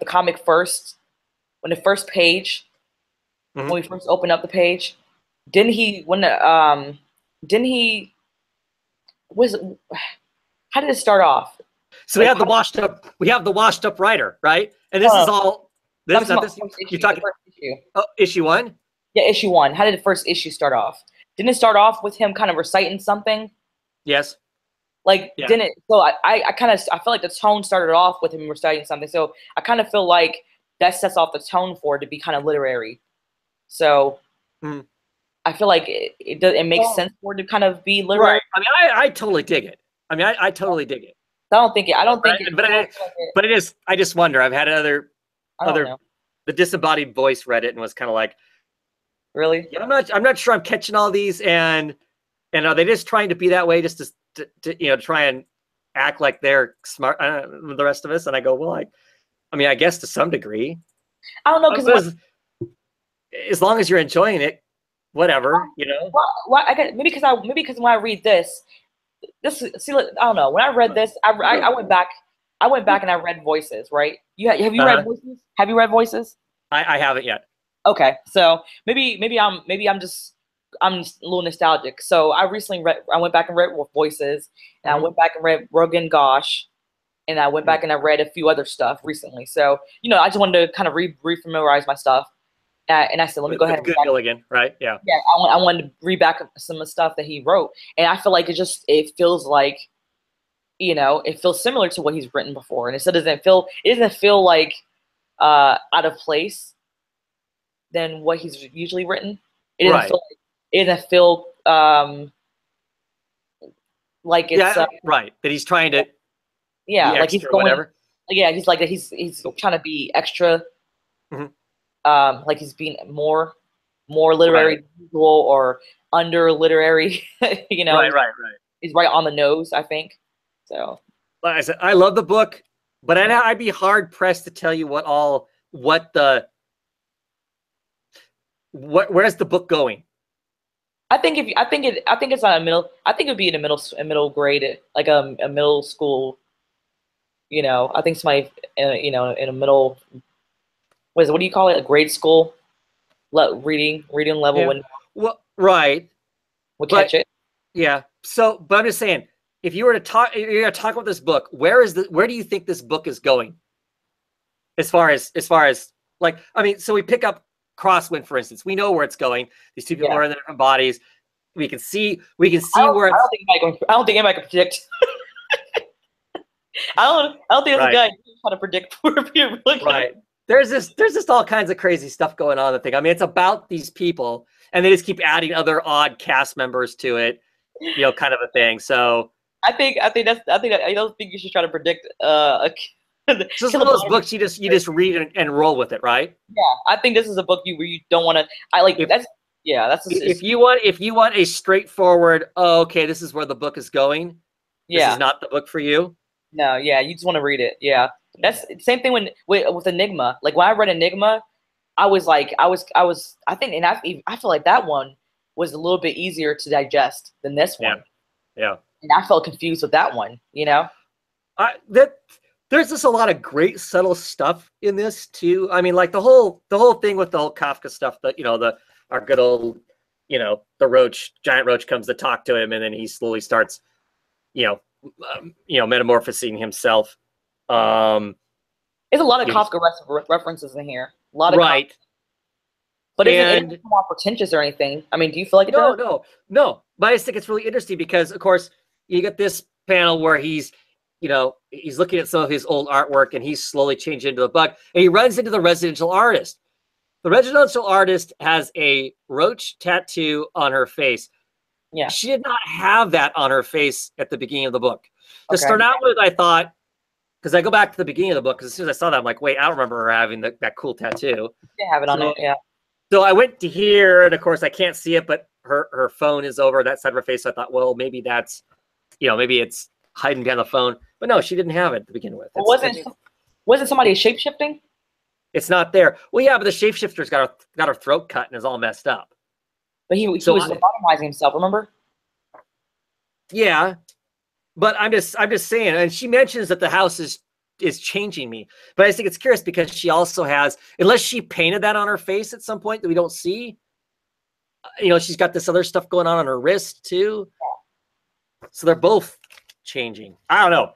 comic first, when the first page, when we first opened up the page, how did it start off?
So we have the washed up writer, right? And this is all this you're talking issue 1?
Yeah, issue 1. How did the first issue start off? Didn't it start off with him kind of reciting something?
Yes.
Like, didn't it? So I feel like the tone started off with him reciting something. So I kind of feel like that sets off the tone for it to be kind of literary. So I feel like it makes sense for it to kind of be literary.
Right. I mean, I totally dig it. I mean, I totally dig it.
I don't think it.
But it is. I just wonder. I've had the disembodied voice read it and was kind of like,
really?
Yeah, I'm not sure I'm catching all these, and are they just trying to be that way just to you know, try and act like they're smart, the rest of us? And I go, well, I mean, I guess to some degree.
I don't know, because
as long as you're enjoying it, whatever, you know.
Well, maybe because when I read this, see, I don't know. When I read this, I went back and I read Voices. Right? Have you read Voices? Have you read Voices?
I haven't yet.
Okay, so maybe I'm just a little nostalgic. So I went back and read Voices, and I went back and read Rogan Gosh, and I went back and I read a few other stuff recently. So, you know, I just wanted to kind of re-familiarize my stuff. And I said, let me go ahead.
Good Gilligan, right? Yeah.
Yeah, I wanted to read back some of the stuff that he wrote, and I feel like it feels like, you know, it feels similar to what he's written before, and it doesn't feel like out of place than what he's usually written. It doesn't feel like it's
right, that he's trying to
like he's going,
whatever.
Yeah, he's like he's trying to be extra. Like he's being more literary or under literary, you know.
Right.
He's right on the nose, I think. So,
like I said, I love the book, but I'd be hard pressed to tell you where's the book going.
I think it's on a middle. I think it'd be in a middle grade, like a middle school. You know, I think somebody, you know, in a middle. What do you call it? A grade school reading level.
Yeah. Well, right.
We'll catch it.
Yeah. So, but I'm just saying, if you're going to talk about this book, where do you think this book is going? As far as like, I mean, so we pick up Crosswind, for instance. We know where it's going. These two people are in their different bodies. We can see where it's.
I don't think anybody can predict. I don't think there's a guy who's trying to predict where people are going.
Right. There's just all kinds of crazy stuff going on in the thing. I mean, it's about these people and they just keep adding other odd cast members to it, you know, kind of a thing. So
I think I don't think you should try to predict
so this is one of those books you just read and roll with it, right?
Yeah, I think this is a book where you don't want to. I like
If,
that's yeah. That's
if you want a straightforward, oh, okay, this is where the book is going.
Yeah.
This is not the book for you.
No, yeah, you just want to read it. Yeah, that's the same thing with Enigma. Like when I read Enigma, I was like, I think, and I feel like that one was a little bit easier to digest than this one.
Yeah.
And I felt confused with that one. You know,
there's just a lot of great subtle stuff in this too. I mean, like the whole thing with the whole Kafka stuff that, you know, our good old, you know, the giant roach comes to talk to him, and then he slowly starts, metamorphosing himself.
There's a lot of Kafka references in here. A lot of
right.
But isn't it more pretentious or anything? I mean, do you feel like it does?
No. But I just think it's really interesting because, of course, you get this panel where he's looking at some of his old artwork and he's slowly changing into a bug, and he runs into the residential artist. The residential artist has a roach tattoo on her face.
Yeah.
She did not have that on her face at the beginning of the book. To start out with, I thought, because I go back to the beginning of the book, because as soon as I saw that, I'm like, wait, I don't remember her having that cool tattoo.
Yeah, have it on it, yeah.
So I went to here, and of course I can't see it, but her phone is over that side of her face. So I thought, well, maybe that's, maybe it's hiding behind the phone. But no, she didn't have it to begin with.
Wasn't somebody shape-shifting?
It's not there. Well, yeah, but the shapeshifter's got her throat cut and is all messed up.
But he was lobotomizing himself, remember?
Yeah, but I'm just saying, and she mentions that the house is changing me. But I think it's curious because she also has, unless she painted that on her face at some point that we don't see, she's got this other stuff going on her wrist too. So they're both changing. I don't know.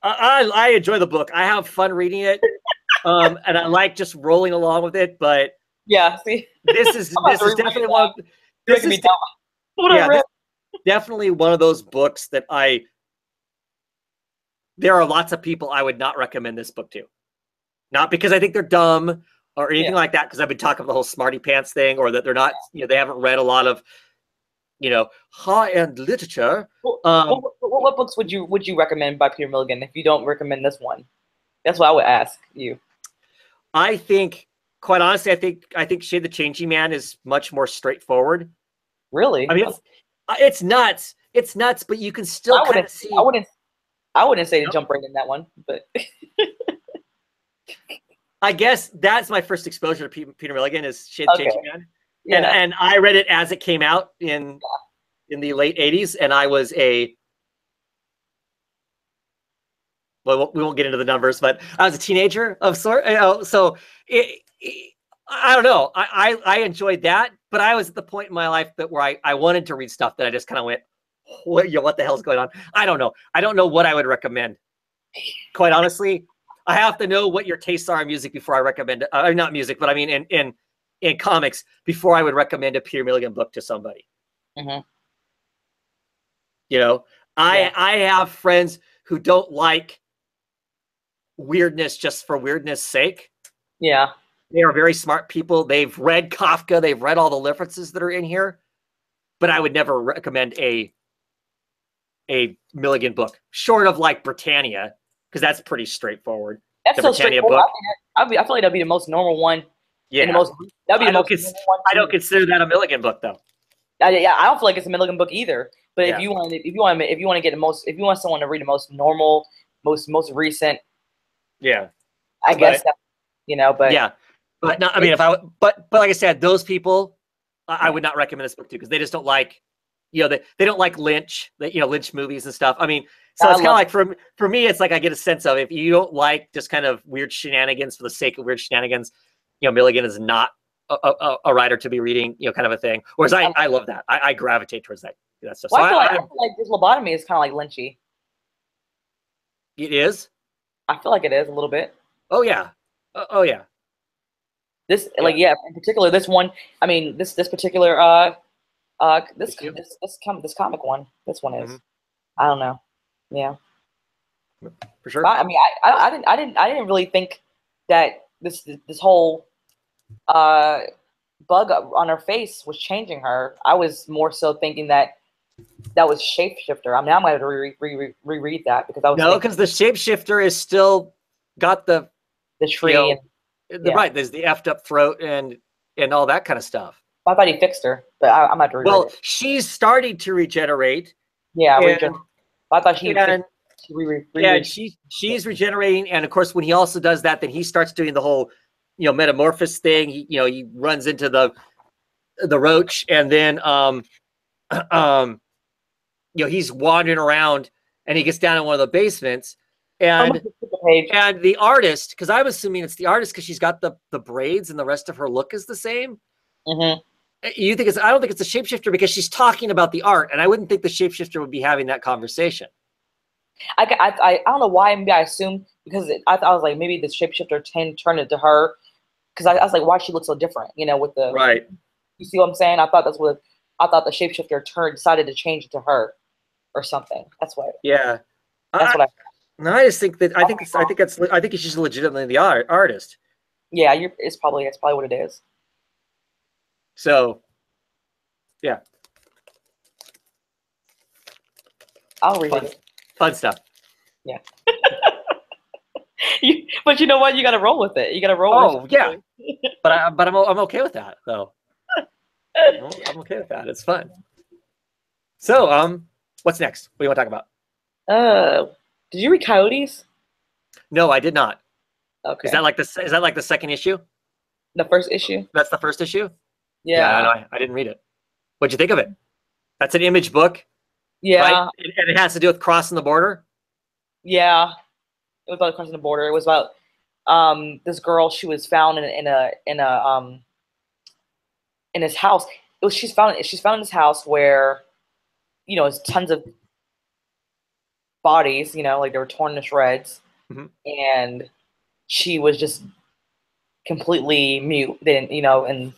I enjoy the book. I have fun reading it, and I like just rolling along with it. But
yeah, see,
this is definitely one. This is definitely one of those books that there are lots of people I would not recommend this book to. Not because I think they're dumb or anything like that, because I've been talking about the whole smarty pants thing, or that they're not, they haven't read a lot of, high-end literature.
What books would you recommend by Peter Milligan if you don't recommend this one? That's what I would ask you.
I think, quite honestly, I think Shade the Changing Man is much more straightforward.
Really?
I mean, it's nuts. It's nuts, but you can still kind of see.
I wouldn't say to jump right in that one, but
I guess that's my first exposure to Peter Milligan is Shade the Changing Man. Yeah. And I read it as it came out in the late 80s, and I was well, we won't get into the numbers, but I was a teenager of sort. So I don't know. I enjoyed that, but I was at the point in my life where I wanted to read stuff that I just kind of went, what the hell's going on? I don't know. I don't know what I would recommend. Quite honestly, I have to know what your tastes are in music before I recommend it. Not music, but I mean in comics before I would recommend a Peter Milligan book to somebody.
Mm-hmm.
I have friends who don't like weirdness just for weirdness sake.
Yeah.
They are very smart people. They've read Kafka. They've read all the references that are in here, but I would never recommend a Milligan book short of like Britannia, because that's pretty straightforard.
That's so straightforward. I feel like that'd be the most normal one.
Yeah. I don't consider that a Milligan book though.
I don't feel like it's a Milligan book either. But if you want to get if you want someone to read the most normal, most recent, I guess that, but
yeah, but no, I mean, but like I said, those people, I would not recommend this book to, because they just don't like, they don't like Lynch, Lynch movies and stuff. I mean, so it's kind of like for me, it's like I get a sense of, if you don't like just kind of weird shenanigans for the sake of weird shenanigans, Milligan is not a writer to be reading, kind of a thing. Whereas I love that. I gravitate towards that stuff.
Well, so I feel like this lobotomy is kind of like Lynchy.
It is?
I feel like it is a little bit.
Oh yeah. Oh yeah.
This in particular this one. I mean this particular this comic one. This one is. Mm-hmm. I don't know. Yeah.
For sure.
I mean I didn't really think that this whole bug on her face was changing her. I was more so thinking that was shapeshifter. I mean, I'm gonna have to reread that because I was
No, because the shapeshifter is still got the
tree,
you know,
and
right. There's the effed up throat and all that kind of stuff.
I thought he fixed her, but I'm about to reread
Well,
it.
she's starting to regenerate.
Yeah,
and,
I thought he
and,
and
she's regenerating, and of course, when he also does that, then he starts doing the whole, metamorphosis thing. He runs into the roach, and then he's wandering around, and he gets down in one of the basements, and the artist, because I'm assuming it's the artist because she's got the braids and the rest of her look is the same.
Mm-hmm.
You think I don't think it's a shapeshifter because she's talking about the art, and I wouldn't think the shapeshifter would be having that conversation.
I don't know why. Maybe I assumed because I was like maybe the shapeshifter turned it to her because I was like, why she looks so different, with the
right.
You see what I'm saying? I thought the shapeshifter decided to change it to her or something. That's what.
Yeah.
That's what I.
No, I just think that I think she's legitimately the artist.
Yeah, it's probably what it is.
So, yeah.
I'll read it.
Fun stuff.
Yeah. But you know what? You got to roll with it. You got to roll.
Oh yeah. but I'm okay with that though. I'm okay with that. It's fun. So what's next? What do you want to talk
about? Did you read Coyotes?
No, I did not.
Okay.
Is that like the second issue?
The first issue?
That's the first issue?
Yeah.
I didn't read it. What'd you think of it? That's an Image book.
Yeah.
Right? And it has to do with crossing the border?
Yeah. It was about crossing the border. It was about this girl. She was found in his house. She's found in his house where, there's tons of bodies, like they were torn to shreds.
Mm-hmm.
And she was just completely mute. Then, and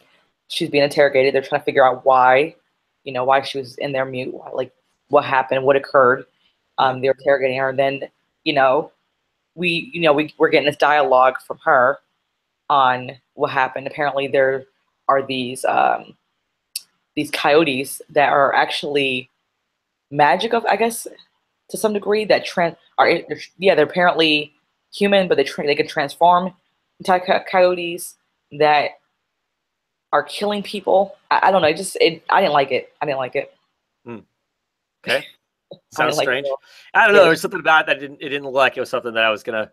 she's being interrogated. They're trying to figure out why she was in there mute, like what happened, what occurred. They're interrogating her, and then, we're getting this dialogue from her on what happened. Apparently there are these coyotes that are actually magic of, I guess, to some degree, that they're apparently human, but they can transform into coyotes that are killing people. I don't know. I didn't like it.
Okay. Sounds strange. I don't know. There's something about it that it didn't look like it was something that I was gonna.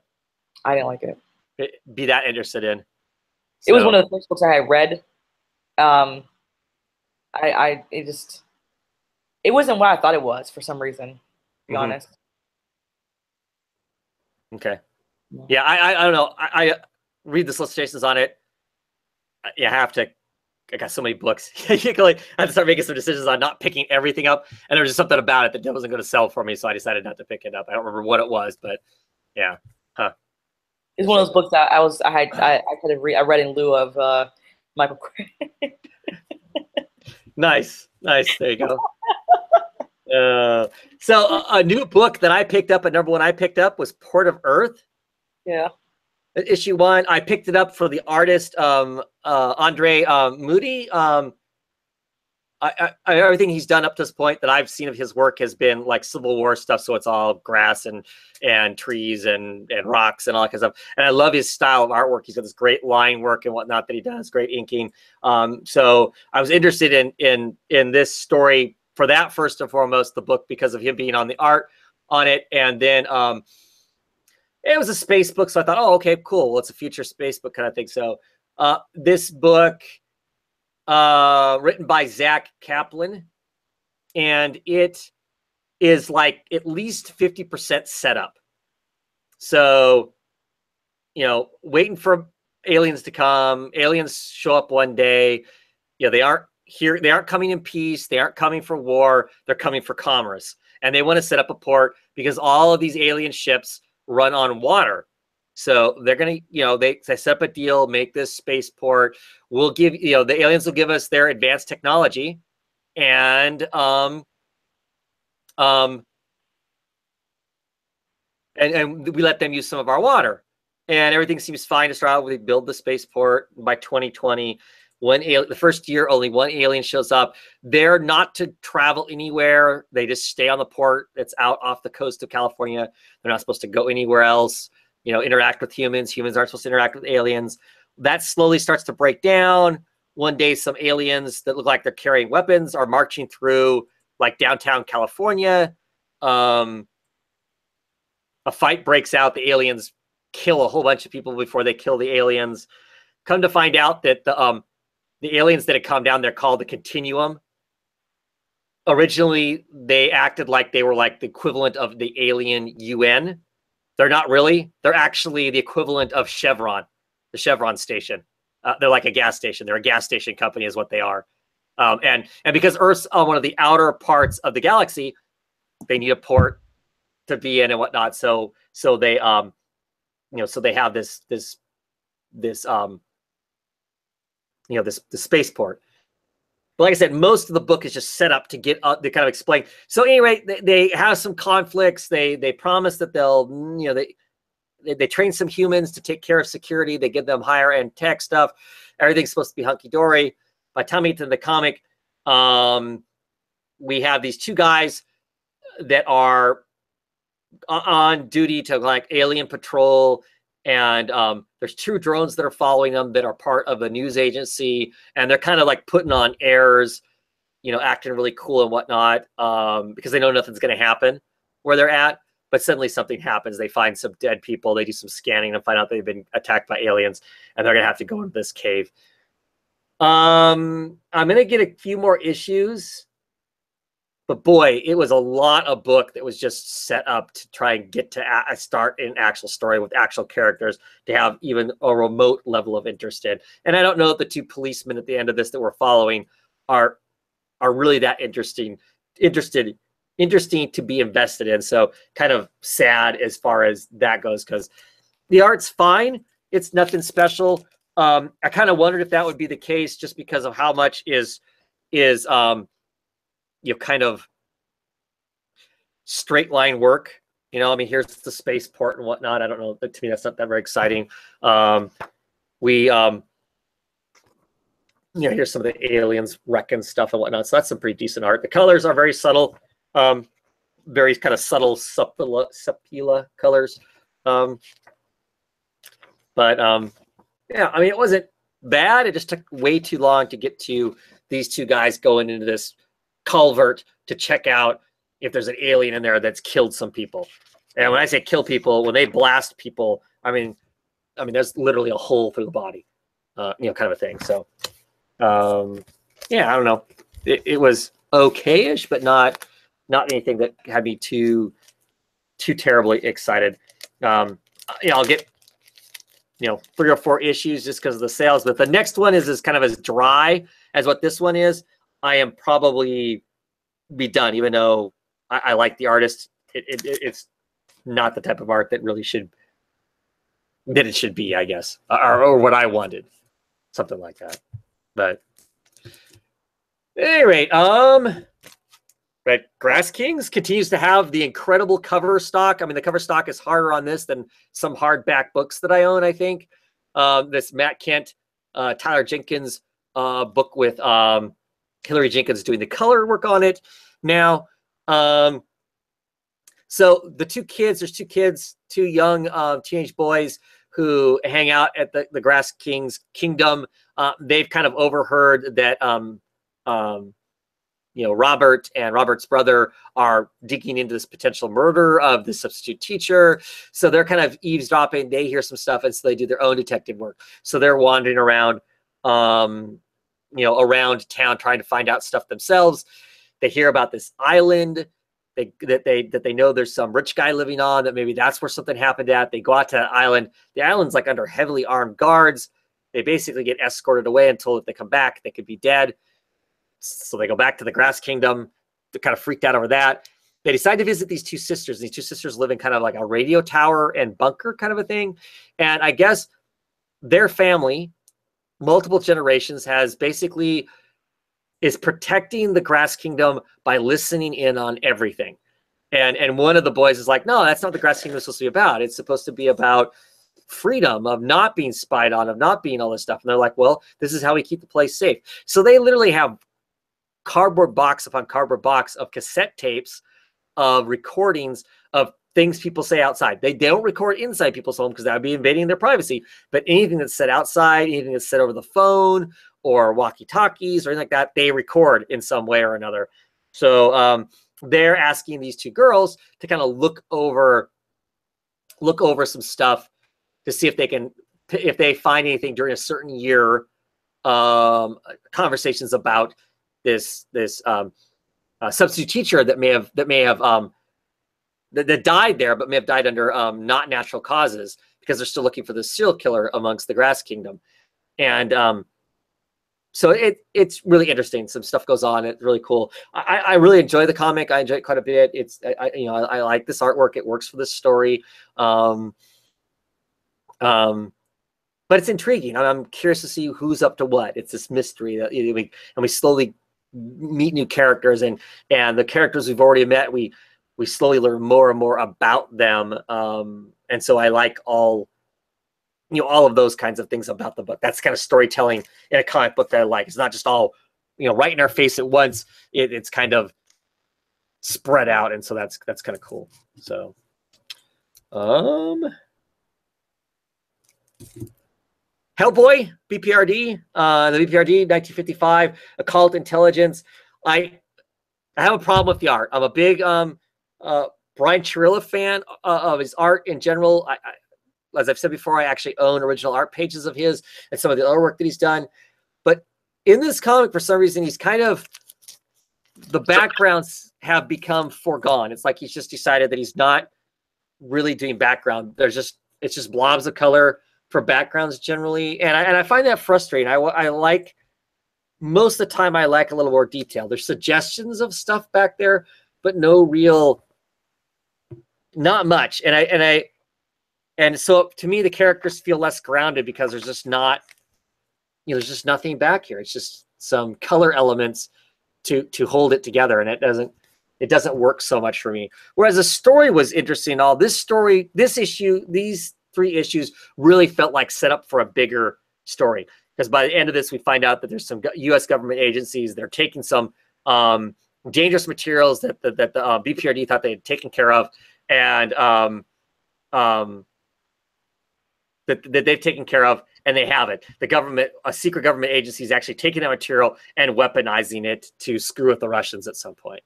I didn't like it.
Be that interested in.
So. It was one of the first books I had read. It wasn't what I thought it was for some reason. To be honest.
Okay. Yeah, I don't know. I read the solicitations on it. You have to. I got so many books. I had to start making some decisions on not picking everything up, and there was just something about it that wasn't going to sell for me, so I decided not to pick it up. I don't remember what it was, but yeah.
It's one of those books that I read in lieu of Michael Crichton.
Nice. There you go. So a new book that I picked up, number one I picked up was Port of Earth.
Yeah.
Issue 1. I picked it up for the artist Andre Moody. Everything he's done up to this point that I've seen of his work has been like Civil War stuff, so it's all grass and trees and rocks and all that kind of stuff. And I love his style of artwork. He's got this great line work and whatnot that he does, great inking. So I was interested in this story for that first and foremost, the book, because of him being on the art on it, and then it was a space book, so I thought, oh, okay, cool. Well, it's a future space book kind of thing. So this book, written by Zach Kaplan, and it is like at least 50% setup. So, waiting for aliens to come. Aliens show up one day. They aren't here. They aren't coming in peace. They aren't coming for war. They're coming for commerce. And they want to set up a port because all of these alien ships run on water. So they're going to, they set up a deal, make this spaceport. We'll give, the aliens will give us their advanced technology, and we let them use some of our water, and everything seems fine to start out. We build the spaceport by 2020. The first year, only one alien shows up. They're not to travel anywhere. They just stay on the port that's out off the coast of California. They're not supposed to go anywhere else, interact with humans. Humans aren't supposed to interact with aliens. That slowly starts to break down. One day, some aliens that look like they're carrying weapons are marching through like downtown California. A fight breaks out. The aliens kill a whole bunch of people before they kill the aliens. Come to find out that the aliens that had come down, they're called the Continuum. Originally, they acted like they were like the equivalent of the alien UN. They're not really. They're actually the equivalent of Chevron, the Chevron station. They're like a gas station. They're a gas station company is what they are. And because Earth's on one of the outer parts of the galaxy, they need a port to be in and whatnot. So they so they have this spaceport. But like I said, most of the book is just set up to get up to kind of explain. So anyway, they have some conflicts. They promise that they'll they train some humans to take care of security. They give them higher end tech stuff. Everything's supposed to be hunky dory. By the time we get to the comic, we have these two guys that are on duty to like alien patrol. And there's two drones that are following them that are part of a news agency, and they're kind of like putting on airs, acting really cool and whatnot, because they know nothing's going to happen where they're at. But suddenly something happens. They find some dead people. They do some scanning and find out they've been attacked by aliens, and they're going to have to go into this cave. I'm going to get a few more issues. But boy, it was a lot of book that was just set up to try and get to start an actual story with actual characters to have even a remote level of interest in. And I don't know if the two policemen at the end of this that we're following are really that interesting to be invested in. So kind of sad as far as that goes, because the art's fine. It's nothing special. I kind of wondered if that would be the case just because of how much is kind of straight line work. Here's the spaceport and whatnot. I don't know. To me, that's not that very exciting. Here's some of the aliens wrecking stuff and whatnot. So that's some pretty decent art. The colors are very subtle, very kind of subtle sepia colors. It wasn't bad. It just took way too long to get to these two guys going into this culvert to check out if there's an alien in there that's killed some people. And when I say kill people, when they blast people, I mean there's literally a hole through the body, kind of a thing. So I don't know. It was okay-ish, but not anything that had me too terribly excited. I'll get 3 or 4 issues just because of the sales, but the next one is kind of as dry as what this one is. I am probably be done, even though I like the artist. It's not the type of art that it should be, I guess, or what I wanted, something like that. But at any rate, Grass Kings continues to have the incredible cover stock. I mean, the cover stock is harder on this than some hardback books that I own, I think. This Matt Kent, Tyler Jenkins book with Hillary Jenkins doing the color work on it now. So there's two young teenage boys who hang out at the Grass Kings Kingdom. They've kind of overheard that Robert and Robert's brother are digging into this potential murder of the substitute teacher. So they're kind of eavesdropping. They hear some stuff, and so they do their own detective work. So they're wandering around, around town trying to find out stuff themselves. They hear about this island that they know there's some rich guy living on, that maybe that's where something happened at. They go out to the island. The island's like under heavily armed guards. They basically get escorted away until if they come back, they could be dead. So they go back to the Grass Kingdom. They're kind of freaked out over that. They decide to visit these two sisters. These two sisters live in kind of like a radio tower and bunker kind of a thing. And I guess their family, multiple generations, is protecting the Grass Kingdom by listening in on everything. And one of the boys is like, no, that's not what the Grass Kingdom is supposed to be about. It's supposed to be about freedom of not being spied on, of not being all this stuff. And they're like, well, this is how we keep the place safe. So they literally have cardboard box upon cardboard box of cassette tapes of recordings of things people say outside. They don't record inside people's home because that would be invading their privacy. But anything that's said outside, anything that's said over the phone or walkie-talkies or anything like that, they record in some way or another. So they're asking these two girls to kind of look over some stuff to see if they find anything during a certain year, conversations about this substitute teacher that may have that died there, but may have died under not natural causes, because they're still looking for the serial killer amongst the Grass Kingdom. And so it's really interesting. Some stuff goes on. It's really cool. I really enjoy the comic. I enjoy it quite a bit. I like this artwork. It works for this story. But it's intriguing. I'm curious to see who's up to what. It's this mystery that we slowly meet new characters, and the characters we've already met, we slowly learn more and more about them. And so I like all of those kinds of things about the book. That's kind of storytelling in a comic book that I like. It's not just all, right in our face at once. It's kind of spread out. And so that's kind of cool. So, Hellboy, BPRD, the BPRD 1955, Occult Intelligence. I have a problem with the art. I'm a big Brian Chirilla fan of his art in general. As I've said before, I actually own original art pages of his and some of the other work that he's done. But in this comic, for some reason, he's kind of, the backgrounds have become foregone. It's like he's just decided that he's not really doing background. It's just blobs of color for backgrounds generally. And I find that frustrating. I like, most of the time, I like a little more detail. There's suggestions of stuff back there, but no real, not much. And so to me, the characters feel less grounded because there's just not, there's just nothing back here. It's just some color elements to hold it together. And it doesn't work so much for me. Whereas the story was interesting. These 3 issues really felt like set up for a bigger story. Because by the end of this, we find out that there's some U.S. government agencies that are taking some dangerous materials that the BPRD thought they had taken care of, and that they've taken care of, and they haven't. A secret government agency is actually taking that material and weaponizing it to screw with the Russians at some point.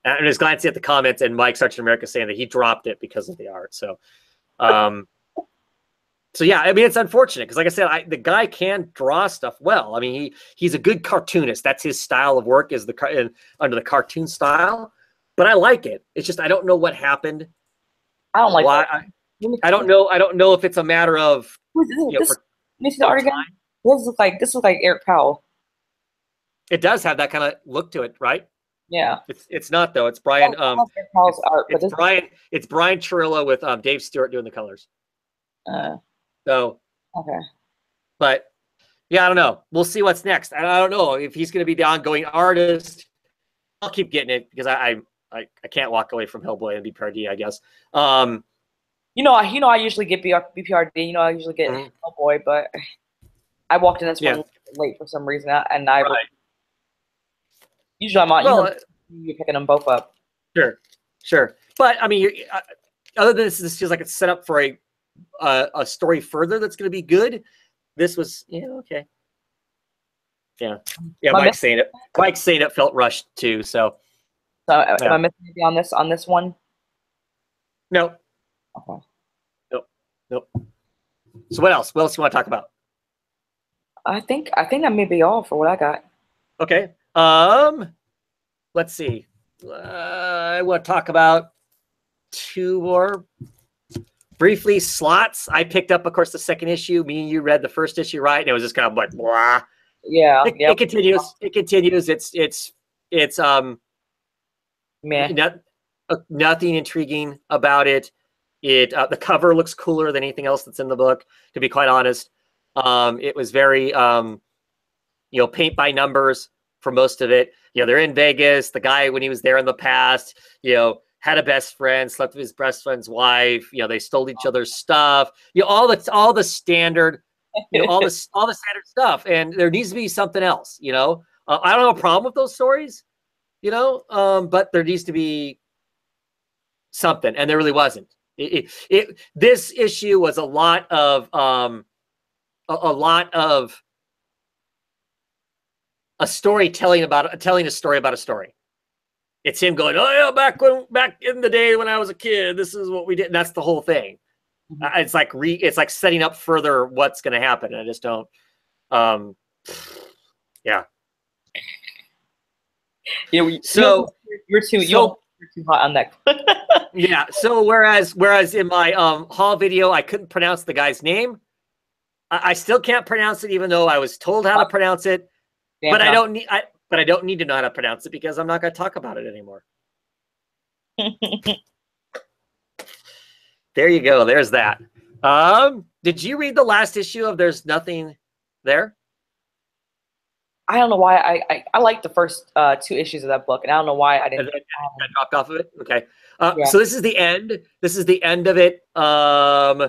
And I was glancing at the comments, and Mike Sergeant America saying that he dropped it because of the art. So, so yeah, I mean, it's unfortunate because, like I said, the guy can draw stuff well. I mean, he's a good cartoonist. That's his style of work, is under the cartoon style. But I like it. It's just I don't know what happened.
I don't like
why. I don't know. I don't know if it's a matter of.
Let me see the art again. This looks like Eric Powell.
It does have that kind of look to it, right?
Yeah.
It's not though. It's Brian.
Eric Powell's art,
it's Brian. It's Brian Chirilla with Dave Stewart doing the colors. So.
Okay.
But yeah, I don't know. We'll see what's next. I don't know if he's going to be the ongoing artist. I'll keep getting it because I can't walk away from Hellboy and BPRD, I guess.
I usually get BPRD. I usually get Hellboy, but I walked in this one late for some reason, and I usually I'm on.
Well,
you're picking them both up.
Sure. But I mean, other than this feels like it's set up for a story further that's going to be good. This was okay. Yeah. Mike's saying it felt rushed too. So
am I missing anything on this one?
No.
Okay.
Nope. So what else? What else do you want to talk about?
I think that may be all for what I got.
Okay. Let's see. I want to talk about 2 more briefly. Slots. I picked up, of course, the 2nd issue. Me and you read the 1st issue, right? And it was just kind of like blah.
Yeah.
It continues. It continues. It's
meh.
Nothing intriguing about it. The cover looks cooler than anything else that's in the book, to be quite honest. It was very paint by numbers for most of it. They're in Vegas. The guy, when he was there in the past, had a best friend, slept with his best friend's wife. You know, they stole each other's stuff. You know, all the standard, you know, all the standard stuff. And there needs to be something else. You know, I don't have a problem with those stories. You know, but there needs to be something, and there really wasn't. This issue was a lot of a story telling a story about a story. It's him going, oh yeah, back in the day when I was a kid, this is what we did. And that's the whole thing. It's like setting up further what's going to happen. And I just don't. Yeah.
You know, you're too hot on that.
Yeah. So whereas in my haul video, I couldn't pronounce the guy's name. I still can't pronounce it, even though I was told how to pronounce it. But I don't need to know how to pronounce it because I'm not going to talk about it anymore. There you go. There's that. Did you read the last issue of There's Nothing There?
I don't know why I liked the first 2 issues of that book, and I don't know why I didn't.
I dropped off of it. Okay. So this is the end. This is the end of it. I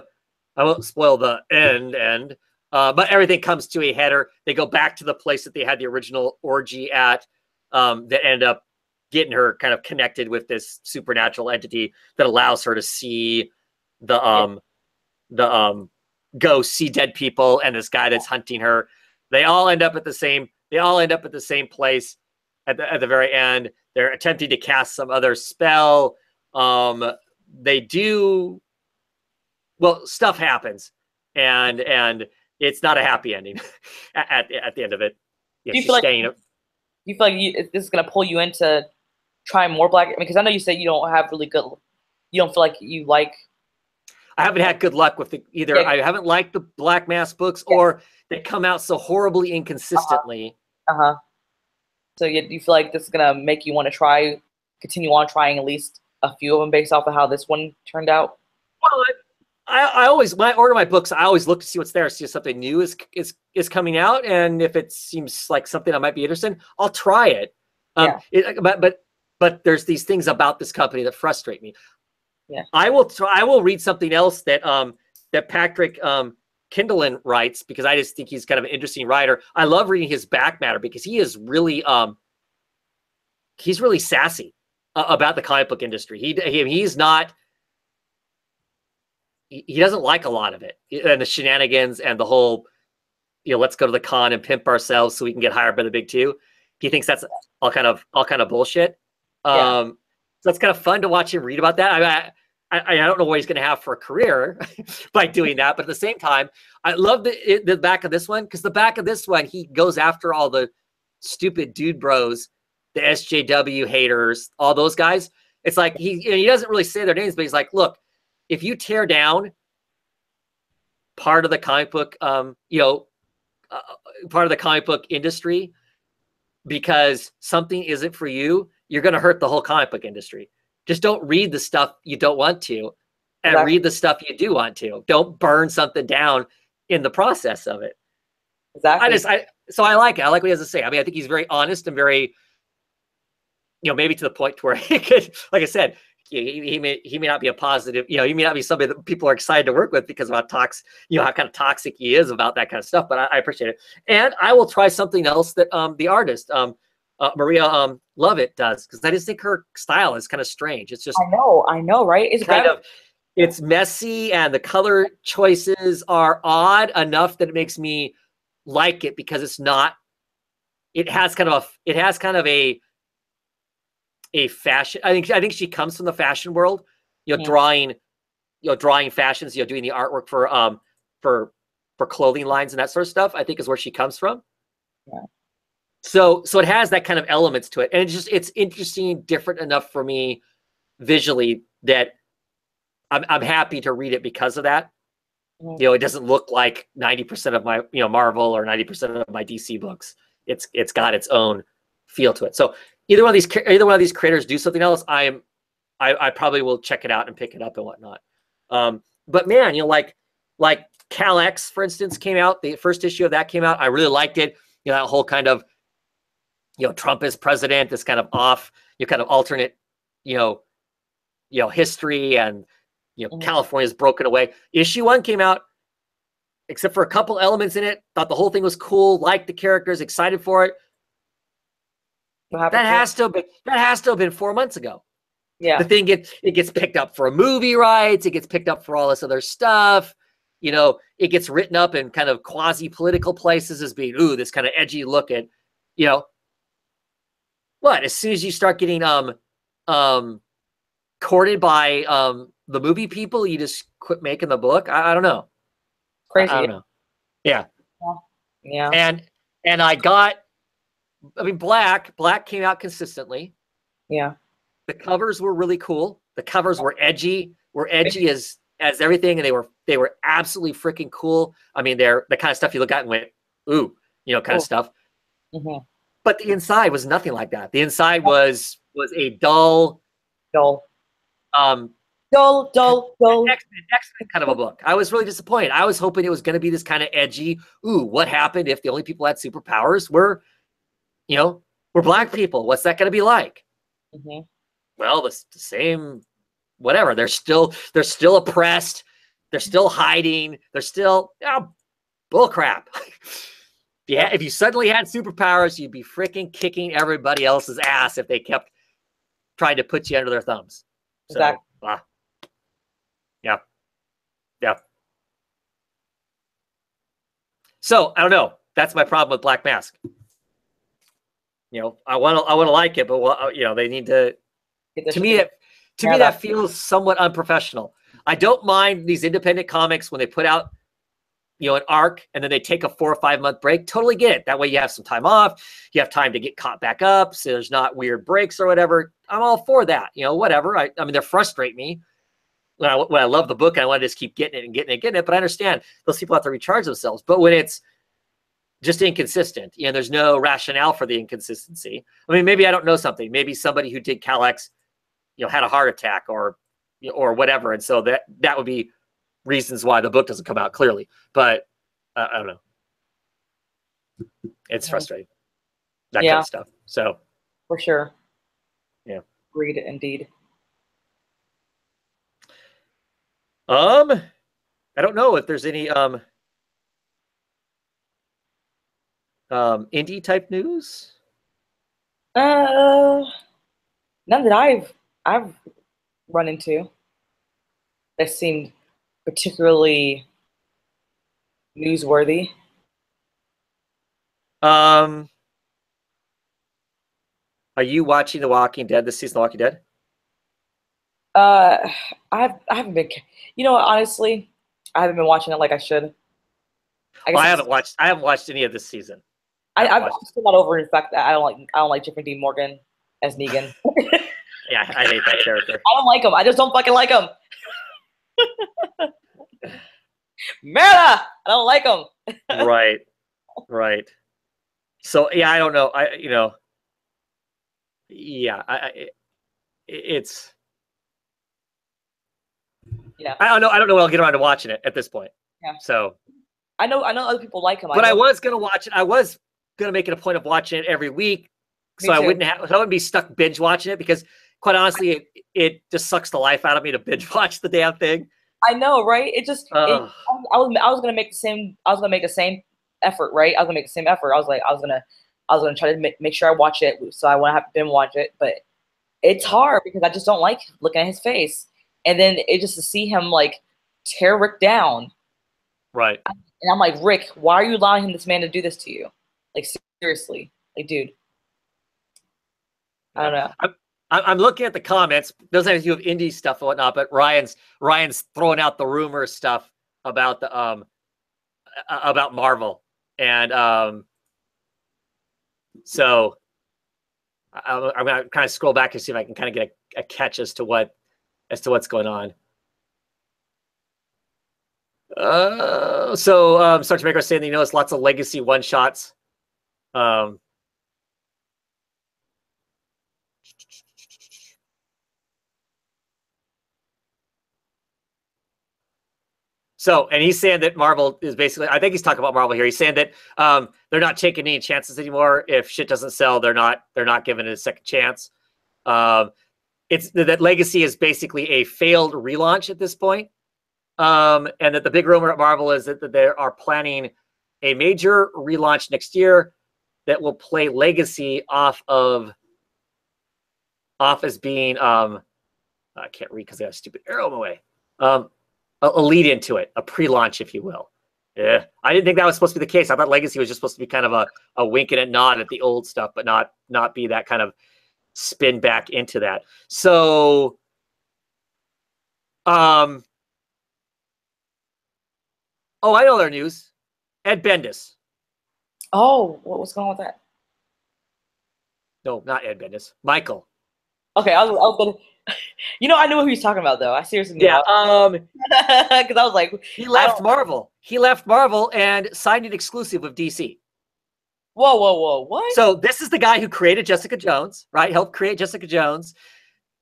won't spoil the end. But everything comes to a header. They go back to the place that they had the original orgy at, that end up getting her kind of connected with this supernatural entity that allows her to see the ghosts, see dead people, and this guy that's hunting her. They all end up at the same place at the very end. They're attempting to cast some other spell. They do, well, stuff happens, and it's not a happy ending at the end of it. Yeah,
do you feel like this is going to pull you into trying more black? Because I know you said you don't feel like you like.
I haven't had good luck with either. Yeah. I haven't liked the Black Mask books, or they come out so horribly inconsistently.
So you feel like this is going to make you want to continue on trying at least a few of them based off of how this one turned out?
Well, I always, when I order my books, I always look to see what's there, see if something new is coming out, and if it seems like something I might be interested in, I'll try it. But there's these things about this company that frustrate me.
Yeah,
I will read something else that that Patrick Kindleman writes, because I just think he's kind of an interesting writer. I love reading his back matter because he is really he's really sassy about the comic book industry. He's not. He doesn't like a lot of it, and the shenanigans and the whole, let's go to the con and pimp ourselves so we can get hired by the big two. He thinks that's all kind of bullshit. So it's kind of fun to watch him read about that. I don't know what he's going to have for a career by doing that, but at the same time, I love the back of this one, because the back of this one, he goes after all the stupid dude bros, the SJW haters, all those guys. It's like he doesn't really say their names, but he's like, look, if you tear down part of the comic book, part of the comic book industry because something isn't for you, you're going to hurt the whole comic book industry. Just don't read the stuff you don't want to, and read the stuff you do want to. Don't burn something down in the process of it.
Exactly.
So I like it. I like what he has to say. I mean, I think he's very honest and very, maybe to the point to where he could, like I said, he may not be a positive, he may not be somebody that people are excited to work with because of how how kind of toxic he is about that kind of stuff. But I appreciate it, and I will try something else that the artist Maria Lovett does, because I just think her style is kind of strange. It's just
I know, right?
It's messy, and the color choices are odd enough that it makes me like it, because it's not. It has kind of a fashion. I think she comes from the fashion world, drawing fashions, doing the artwork for clothing lines and that sort of stuff, I think is where she comes from.
Yeah.
So it has that kind of elements to it. And it's interesting, different enough for me visually that I'm happy to read it because of that. Mm-hmm. It doesn't look like 90% of my, Marvel or 90% of my DC books. It's got its own feel to it. So either one of these creators do something else, I probably will check it out and pick it up and whatnot. But man, like Cal X, for instance, came out. The first issue of that came out. I really liked it. That whole kind of, Trump is president, this kind of off, kind of alternate, history and California's broken away. Issue 1 came out, except for a couple elements in it, thought the whole thing was cool, liked the characters, excited for it. That has to have been 4 months ago.
Yeah.
The thing gets picked up for movie rights, it gets picked up for all this other stuff. It gets written up in kind of quasi-political places as being, ooh, this kind of edgy look at, what? As soon as you start getting courted by the movie people, you just quit making the book. I don't know.
Crazy.
I don't know. Yeah.
Yeah.
And Black came out consistently.
Yeah.
The covers were really cool. The covers were edgy. As everything, and they were absolutely freaking cool. I mean, they're the kind of stuff you look at and went, ooh, kind of stuff.
Mm-hmm.
But the inside was nothing like that. The inside was a dull,
X-Men
kind of a book. I was really disappointed. I was hoping it was going to be this kind of edgy, ooh, what happened if the only people who had superpowers were Black people? What's that going to be like?
Mm-hmm.
Well, the same. Whatever, they're still oppressed, they're still hiding, they're still bull crap. Yeah, if you suddenly had superpowers, you'd be freaking kicking everybody else's ass if they kept trying to put you under their thumbs. So,
exactly.
Yeah. So I don't know. That's my problem with Black Mask. I want to like it, but they need to. To me, that feels somewhat unprofessional. I don't mind these independent comics when they put out, an arc and then they take a 4 or 5 month break. Totally get it. That way you have some time off. You have time to get caught back up. So there's not weird breaks or whatever. I'm all for that. Whatever. I mean, they frustrate me when I love the book and I want to just keep getting it. But I understand those people have to recharge themselves. But when it's just inconsistent, there's no rationale for the inconsistency. I mean, maybe I don't know something. Maybe somebody who did Cal-X had a heart attack or whatever. And so that would be reasons why the book doesn't come out clearly. But I don't know. It's frustrating. That kind of stuff. So
for sure.
Yeah.
Agreed indeed.
I don't know if there's any indie type news.
None that I've run into that seemed particularly newsworthy.
Are you watching The Walking Dead this season? The Walking Dead?
I haven't been. Honestly, I haven't been watching it like I should.
I haven't watched any of this season.
I'm still not over the fact that I don't like Jeffrey Dean Morgan as Negan.
Yeah, I hate that character.
I don't like him. I just don't fucking like him. Merda! I don't like him.
Right. So yeah, I don't know. It's.
Yeah.
I don't know. I don't know when I'll get around to watching it at this point.
Yeah.
So.
I know other people like him.
But I was gonna watch it. I was gonna make it a point of watching it every week, so I wouldn't be stuck binge watching it because, quite honestly, it just sucks the life out of me to binge watch the damn thing.
I know, right? It just I was gonna make the same. I was gonna make the same effort, right? I was gonna make the same effort. I was gonna try to make sure I watch it, so I won't have to binge watch it. But it's hard because I just don't like looking at his face, and then it just to see him like tear Rick down.
Right.
And I'm like, Rick, why are you allowing this man to do this to you? Like, seriously, like, dude. I don't know.
I'm looking at the comments. Doesn't have to do with indie stuff and whatnot, but Ryan's throwing out the rumor stuff about the about Marvel, and so I'm gonna kind of scroll back to see if I can kind of get a catch as to what's going on. Sergeant Maker saying that he knows lots of legacy one shots. And he's saying that Marvel is basically, I think he's talking about Marvel here. He's saying that they're not taking any chances anymore. If shit doesn't sell, they're not giving it a second chance. it's that Legacy is basically a failed relaunch at this point. And that the big rumor at Marvel is that they are planning a major relaunch next year that will play Legacy off as being I can't read because I have a stupid arrow in my way. A lead into it, a pre-launch, if you will. Yeah, I didn't think that was supposed to be the case. I thought Legacy was just supposed to be kind of a wink and a nod at the old stuff, but not be that kind of spin back into that. So, oh, I know their news. Ed Bendis.
Oh, what's going on with that?
No, not Ed Bendis. Michael.
Okay, I was gonna. I knew who he was talking about though. I seriously knew.
Yeah.
Because I was like,
he left Marvel. He left Marvel and signed an exclusive with DC.
Whoa! What?
So this is the guy who created Jessica Jones, right? Helped create Jessica Jones.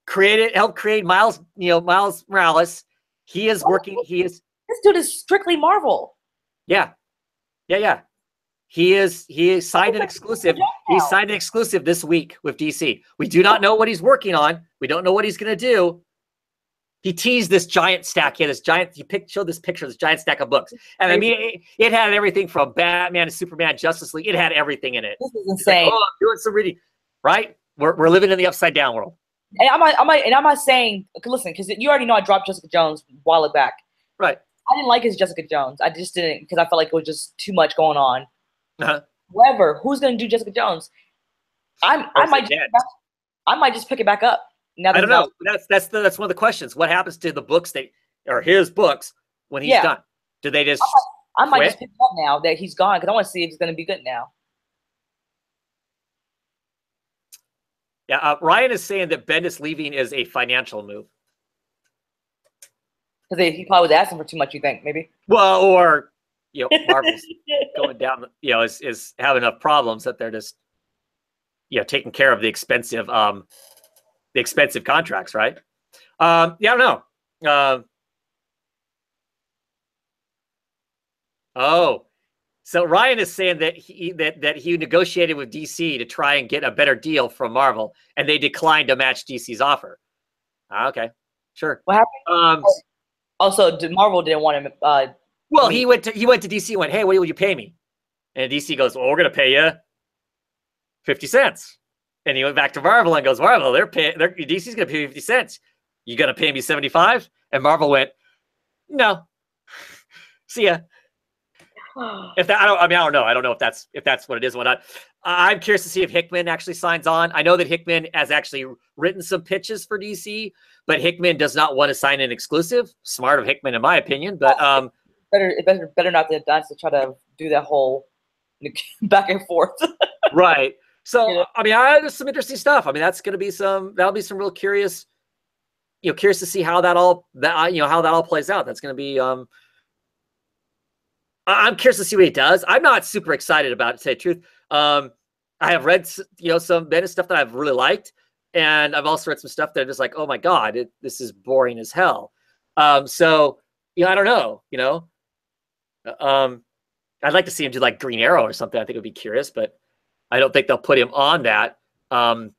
Helped create Miles Morales. He is working. This
dude is strictly Marvel.
Yeah. He signed an exclusive. He signed an exclusive this week with DC. We do not know what he's working on. We don't know what he's going to do. He teased this giant stack. He showed this picture of this giant stack of books. And I mean, it had everything from Batman to Superman, Justice League. It had everything in it.
This is insane.
Like, oh, I'm doing some reading, right? We're living in the upside down world.
And I'm not saying, listen, because you already know I dropped Jessica Jones a while back.
Right.
I didn't like his Jessica Jones. I just didn't, because I felt like it was just too much going on.
Uh-huh.
However, who's going to do Jessica Jones? I might just pick it back up. Now
I don't know. That's one of the questions. What happens to the books or his books when he's done? Do they just?
I might just pick it up now that he's gone because I want to see if it's going to be good now.
Yeah, Ryan is saying that Bendis leaving is a financial move.
Because he probably was asking for too much. You think maybe?
Well, or Marvel's going down. Is having enough problems that they're just taking care of the expensive contracts, right? I don't know. So Ryan is saying that he negotiated with DC to try and get a better deal from Marvel, and they declined to match DC's offer. Okay, sure.
What happened? Also, Marvel didn't want him.
Well, he went to DC and went, "Hey, what will you pay me?" And DC goes, "Well, we're going to pay you 50 cents." And he went back to Marvel and goes, "Marvel, DC's going to pay you 50 cents. You going to pay me 75?" And Marvel went, "No. See ya." I don't know. I don't know if that's what it is or not. I'm curious to see if Hickman actually signs on. I know that Hickman has actually written some pitches for DC, but Hickman does not want to sign an exclusive. Smart of Hickman, in my opinion. But
better not to dance to try to do that whole back and forth.
Right. So I mean, there's some interesting stuff. I mean, that'll be some real curious to see how that all plays out. That's going to be. I'm curious to see what he does. I'm not super excited about it, to say the truth. I have read, some Bendis stuff that I've really liked, and I've also read some stuff that are just like, oh my god, this is boring as hell. So I don't know. I'd like to see him do like Green Arrow or something. I think it would be curious, but I don't think they'll put him on that. They're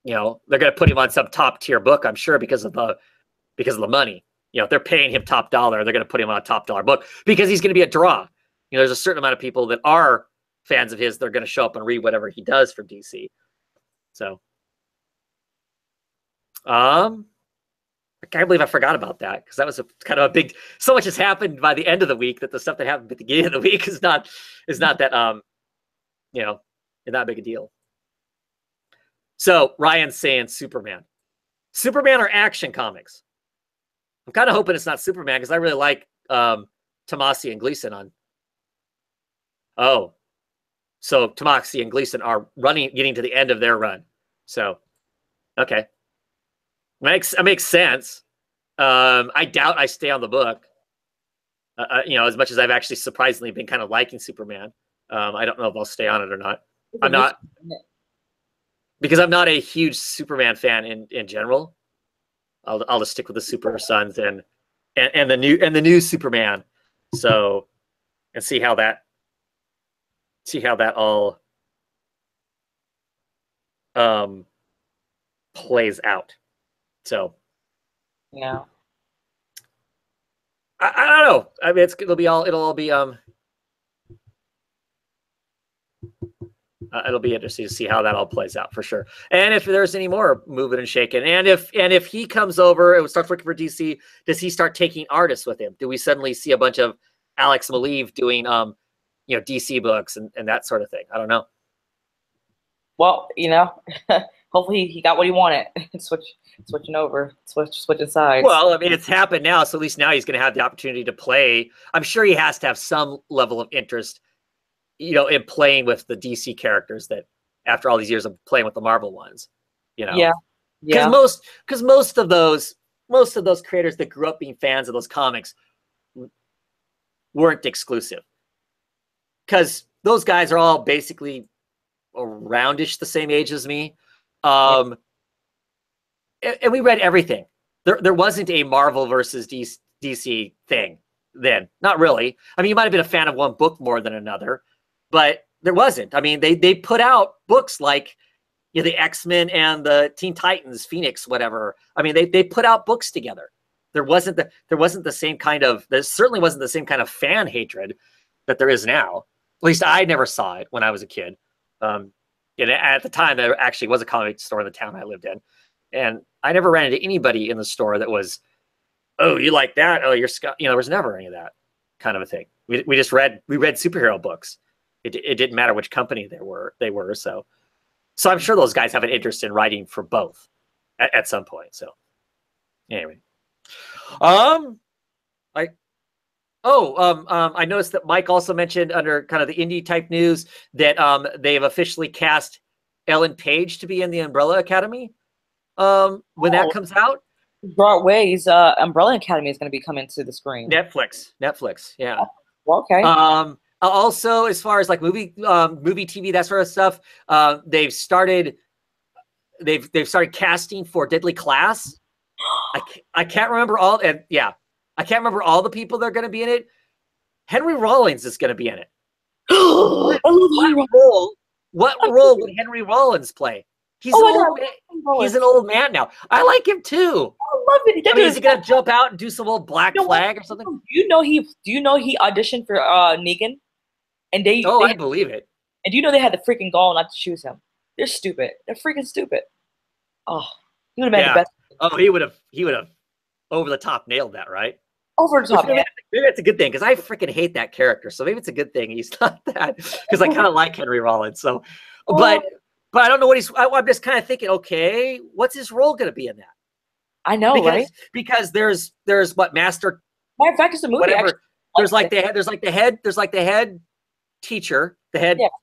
going to put him on some top tier book, I'm sure, because of the money. If they're paying him top dollar, they're going to put him on a top dollar book because he's going to be a draw. There's a certain amount of people that are fans of his. They're going to show up and read whatever he does for DC. So, I can't believe I forgot about that because that was kind of a big. So much has happened by the end of the week that the stuff that happened at the beginning of the week is not that not big a deal. So Ryan's saying Superman or Action Comics. I'm kind of hoping it's not Superman because I really like Tomasi and Gleason on. Oh, so Tomasi and Gleason are getting to the end of their run. So, okay, makes sense. I doubt I stay on the book. As much as I've actually surprisingly been kind of liking Superman, I don't know if I'll stay on it or not. I'm not, because I'm not a huge Superman fan in general. I'll just stick with the Super Sons and the new Superman. So, and see how that plays out. So
yeah.
I don't know. I mean, it'll all be it'll be interesting to see how that all plays out for sure. And if there's any more moving and shaking, and if he comes over and starts working for DC, does he start taking artists with him? Do we suddenly see a bunch of Alex Maleev doing DC books and that sort of thing? I don't know.
Well, hopefully he got what he wanted. Switching over, switching sides.
Well, I mean, it's happened now, so at least now he's going to have the opportunity to play. I'm sure he has to have some level of interest, in playing with the DC characters that after all these years of playing with the Marvel ones,
Yeah.
Because most of those creators that grew up being fans of those comics weren't exclusive. Because those guys are all basically aroundish the same age as me. And we read everything. There wasn't a Marvel versus DC thing then. Not really. I mean, you might have been a fan of one book more than another, but there wasn't. I mean, they put out books like the X-Men and the Teen Titans, Phoenix, whatever. I mean, they put out books together. There certainly wasn't the same kind of fan hatred that there is now. At least I never saw it when I was a kid. At the time, there actually was a comic store in the town I lived in. And I never ran into anybody in the store that was, oh, you like that? Oh, you're Scott. There was never any of that kind of a thing. We read superhero books. It didn't matter which company they were. So I'm sure those guys have an interest in writing for both at some point. So anyway, I noticed that Mike also mentioned under kind of the indie type news that they've officially cast Ellen Page to be in the Umbrella Academy. When that comes out,
Broadway's Umbrella Academy is going to be coming to the screen.
Netflix, yeah.
Well, okay.
Also, as far as like movie TV, that sort of stuff, they've started casting for Deadly Class. I can't remember all, and yeah, I can't remember all the people that are going to be in it. Henry Rollins is going to be in it. What role would Henry Rollins play? He's an old man now. I like him too.
I love it.
Is he gonna jump out and do some old Black Flag or something?
Do you know he auditioned for Negan? And
I believe it.
And do you know they had the freaking gall not to choose him? They're stupid. They're freaking stupid. Oh, he would have been the best.
Oh, he would have over the top nailed that, right?
Over the top.
Maybe that's a good thing because I freaking hate that character. So maybe it's a good thing he's not that because I kind of like Henry Rollins. So, but I don't know what I'm just kind of thinking, okay, what's his role going to be in that?
I know, right?
Because there's what Master.
Matter of fact, it's a movie.
Whatever. There's like the head teacher,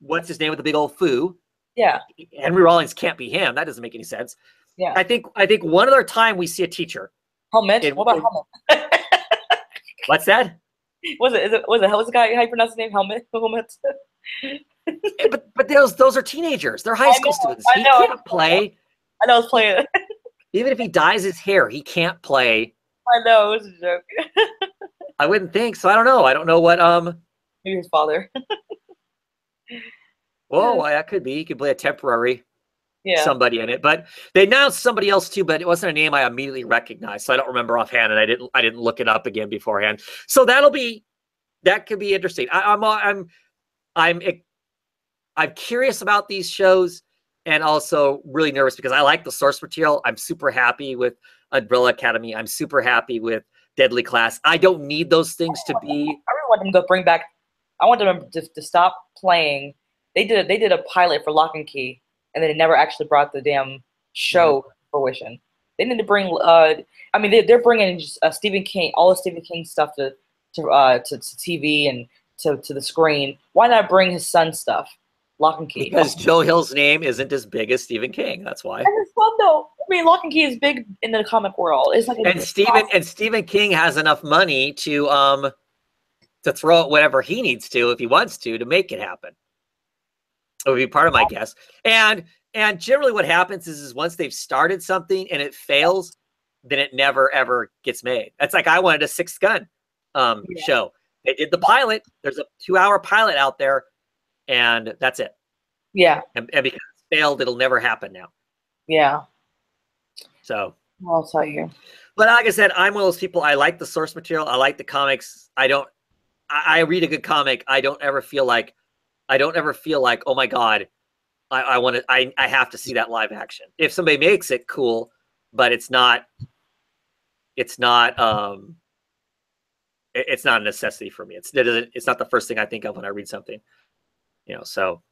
what's his name with the big old foo?
Yeah.
Henry Rollins can't be him. That doesn't make any sense.
Yeah.
I think one other time we see a teacher.
Helmet. What about Helmet?
What's that?
Was the guy? How you pronounce his name? Helmet.
but those are teenagers. They're high school students. He can't play.
I know, I was playing it.
Even if he dyes his hair, he can't play.
I know, it was a joke.
I wouldn't think so. I don't know. I don't know what
maybe his father.
Whoa, that could be. He could play a temporary somebody in it. But they announced somebody else too, but it wasn't a name I immediately recognized. So I don't remember offhand, and I didn't look it up again beforehand. So that could be interesting. I'm curious about these shows and also really nervous because I like the source material. I'm super happy with Umbrella Academy. I'm super happy with Deadly Class. I don't need those things to be.
I really want them to bring back. I want them to stop playing. They did a pilot for Lock and Key, and they never actually brought the damn show to fruition. They need to bring. They're bringing Stephen King, all the Stephen King stuff to TV and to the screen. Why not bring his son's stuff? Lock and Key.
Because Joe Hill's name isn't as big as Stephen King. That's why.
And it's fun though. I mean, Lock and Key is big in the comic world. It's like
Stephen King has enough money to throw out whatever he needs to if he wants to make it happen. It would be part of my guess. And generally, what happens is once they've started something and it fails, then it never ever gets made. That's like I wanted a Sixth Gun show. They did the pilot. There's a 2-hour pilot out there. And that's it.
Yeah.
And because it's failed, it'll never happen now.
Yeah.
So
I'll tell you.
But like I said, I'm one of those people. I like the source material. I like the comics. I read a good comic. I don't ever feel like, oh my God, I have to see that live action. If somebody makes it, cool, but it's not a necessity for me. It's not the first thing I think of when I read something, so.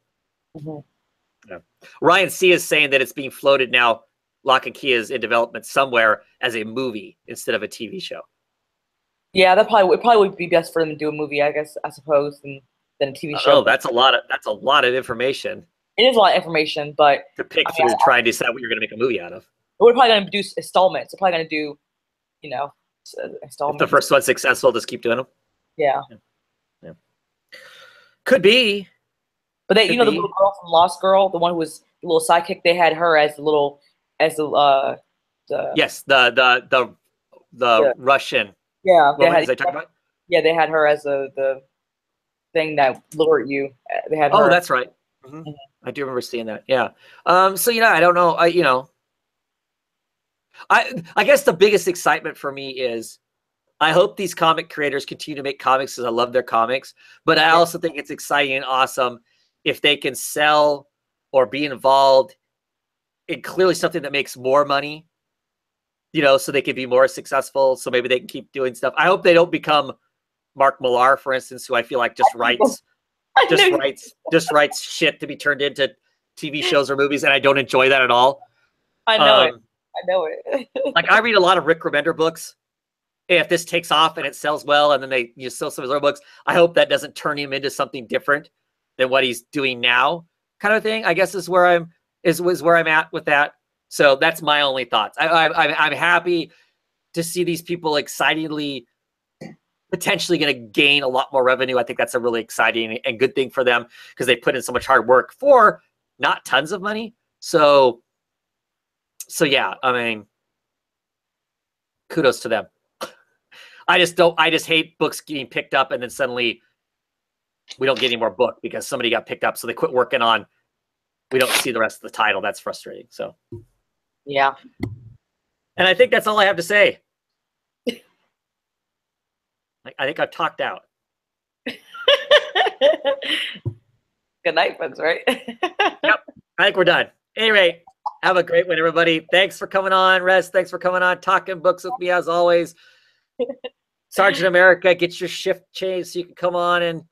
Yeah. Ryan C is saying that it's being floated now. Lock and Key is in development somewhere as a movie instead of a TV show.
Yeah, it probably would be best for them to do a movie, I guess, I suppose, than a TV show.
Oh, that's a lot of information.
It is a lot of information, but
to pick through to try and decide what you're going to make a movie out of.
We're probably going to do installments. We're probably going to do, installments.
If the first one's successful, just keep doing them.
Yeah.
Could be.
But the little girl from Lost Girl, the one who was the little sidekick, they had her as the
yes, the Russian.
Yeah, they had her as the thing that lured you. They had her.
Oh, that's right. Mm-hmm. I do remember seeing that. Yeah. So I don't know. I guess the biggest excitement for me is I hope these comic creators continue to make comics because I love their comics. But I also think it's exciting and awesome if they can sell or be involved in clearly something that makes more money, so they can be more successful. So maybe they can keep doing stuff. I hope they don't become Mark Millar, for instance, who I feel like just writes shit to be turned into TV shows or movies, and I don't enjoy that at all.
I know it.
Like I read a lot of Rick Remender books. If this takes off and it sells well, and then they sell some of his other books, I hope that doesn't turn him into something different than what he's doing now, kind of thing. I guess is where I'm at with that. So that's my only thoughts. I'm happy to see these people excitingly, potentially going to gain a lot more revenue. I think that's a really exciting and good thing for them because they put in so much hard work for not tons of money. So yeah, I mean, kudos to them. I just hate books getting picked up and then suddenly we don't get any more book because somebody got picked up. So they quit working on, we don't see the rest of the title. That's frustrating. So,
yeah.
And I think that's all I have to say. I think I've talked out.
Good night, folks, right?
Yep. I think we're done. Anyway, have a great one, everybody. Thanks for coming on, Rez. Thanks for coming on, talking books with me as always. Sergeant America, get your shift changed so you can come on and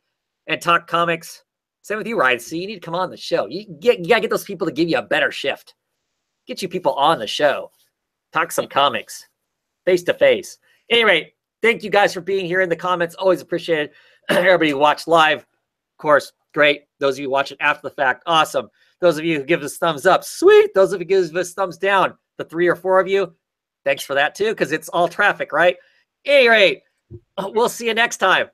talk comics. Same with you, Ryan. So you need to come on the show. You got to get those people to give you a better shift. Get you people on the show. Talk some comics face to face. Anyway, thank you guys for being here in the comments. Always appreciate it. Everybody who watched live, of course, great. Those of you watching after the fact, awesome. Those of you who give us thumbs up, sweet. Those of you who give us thumbs down, the 3 or 4 of you, thanks for that too, because it's all traffic, right? Anyway, we'll see you next time.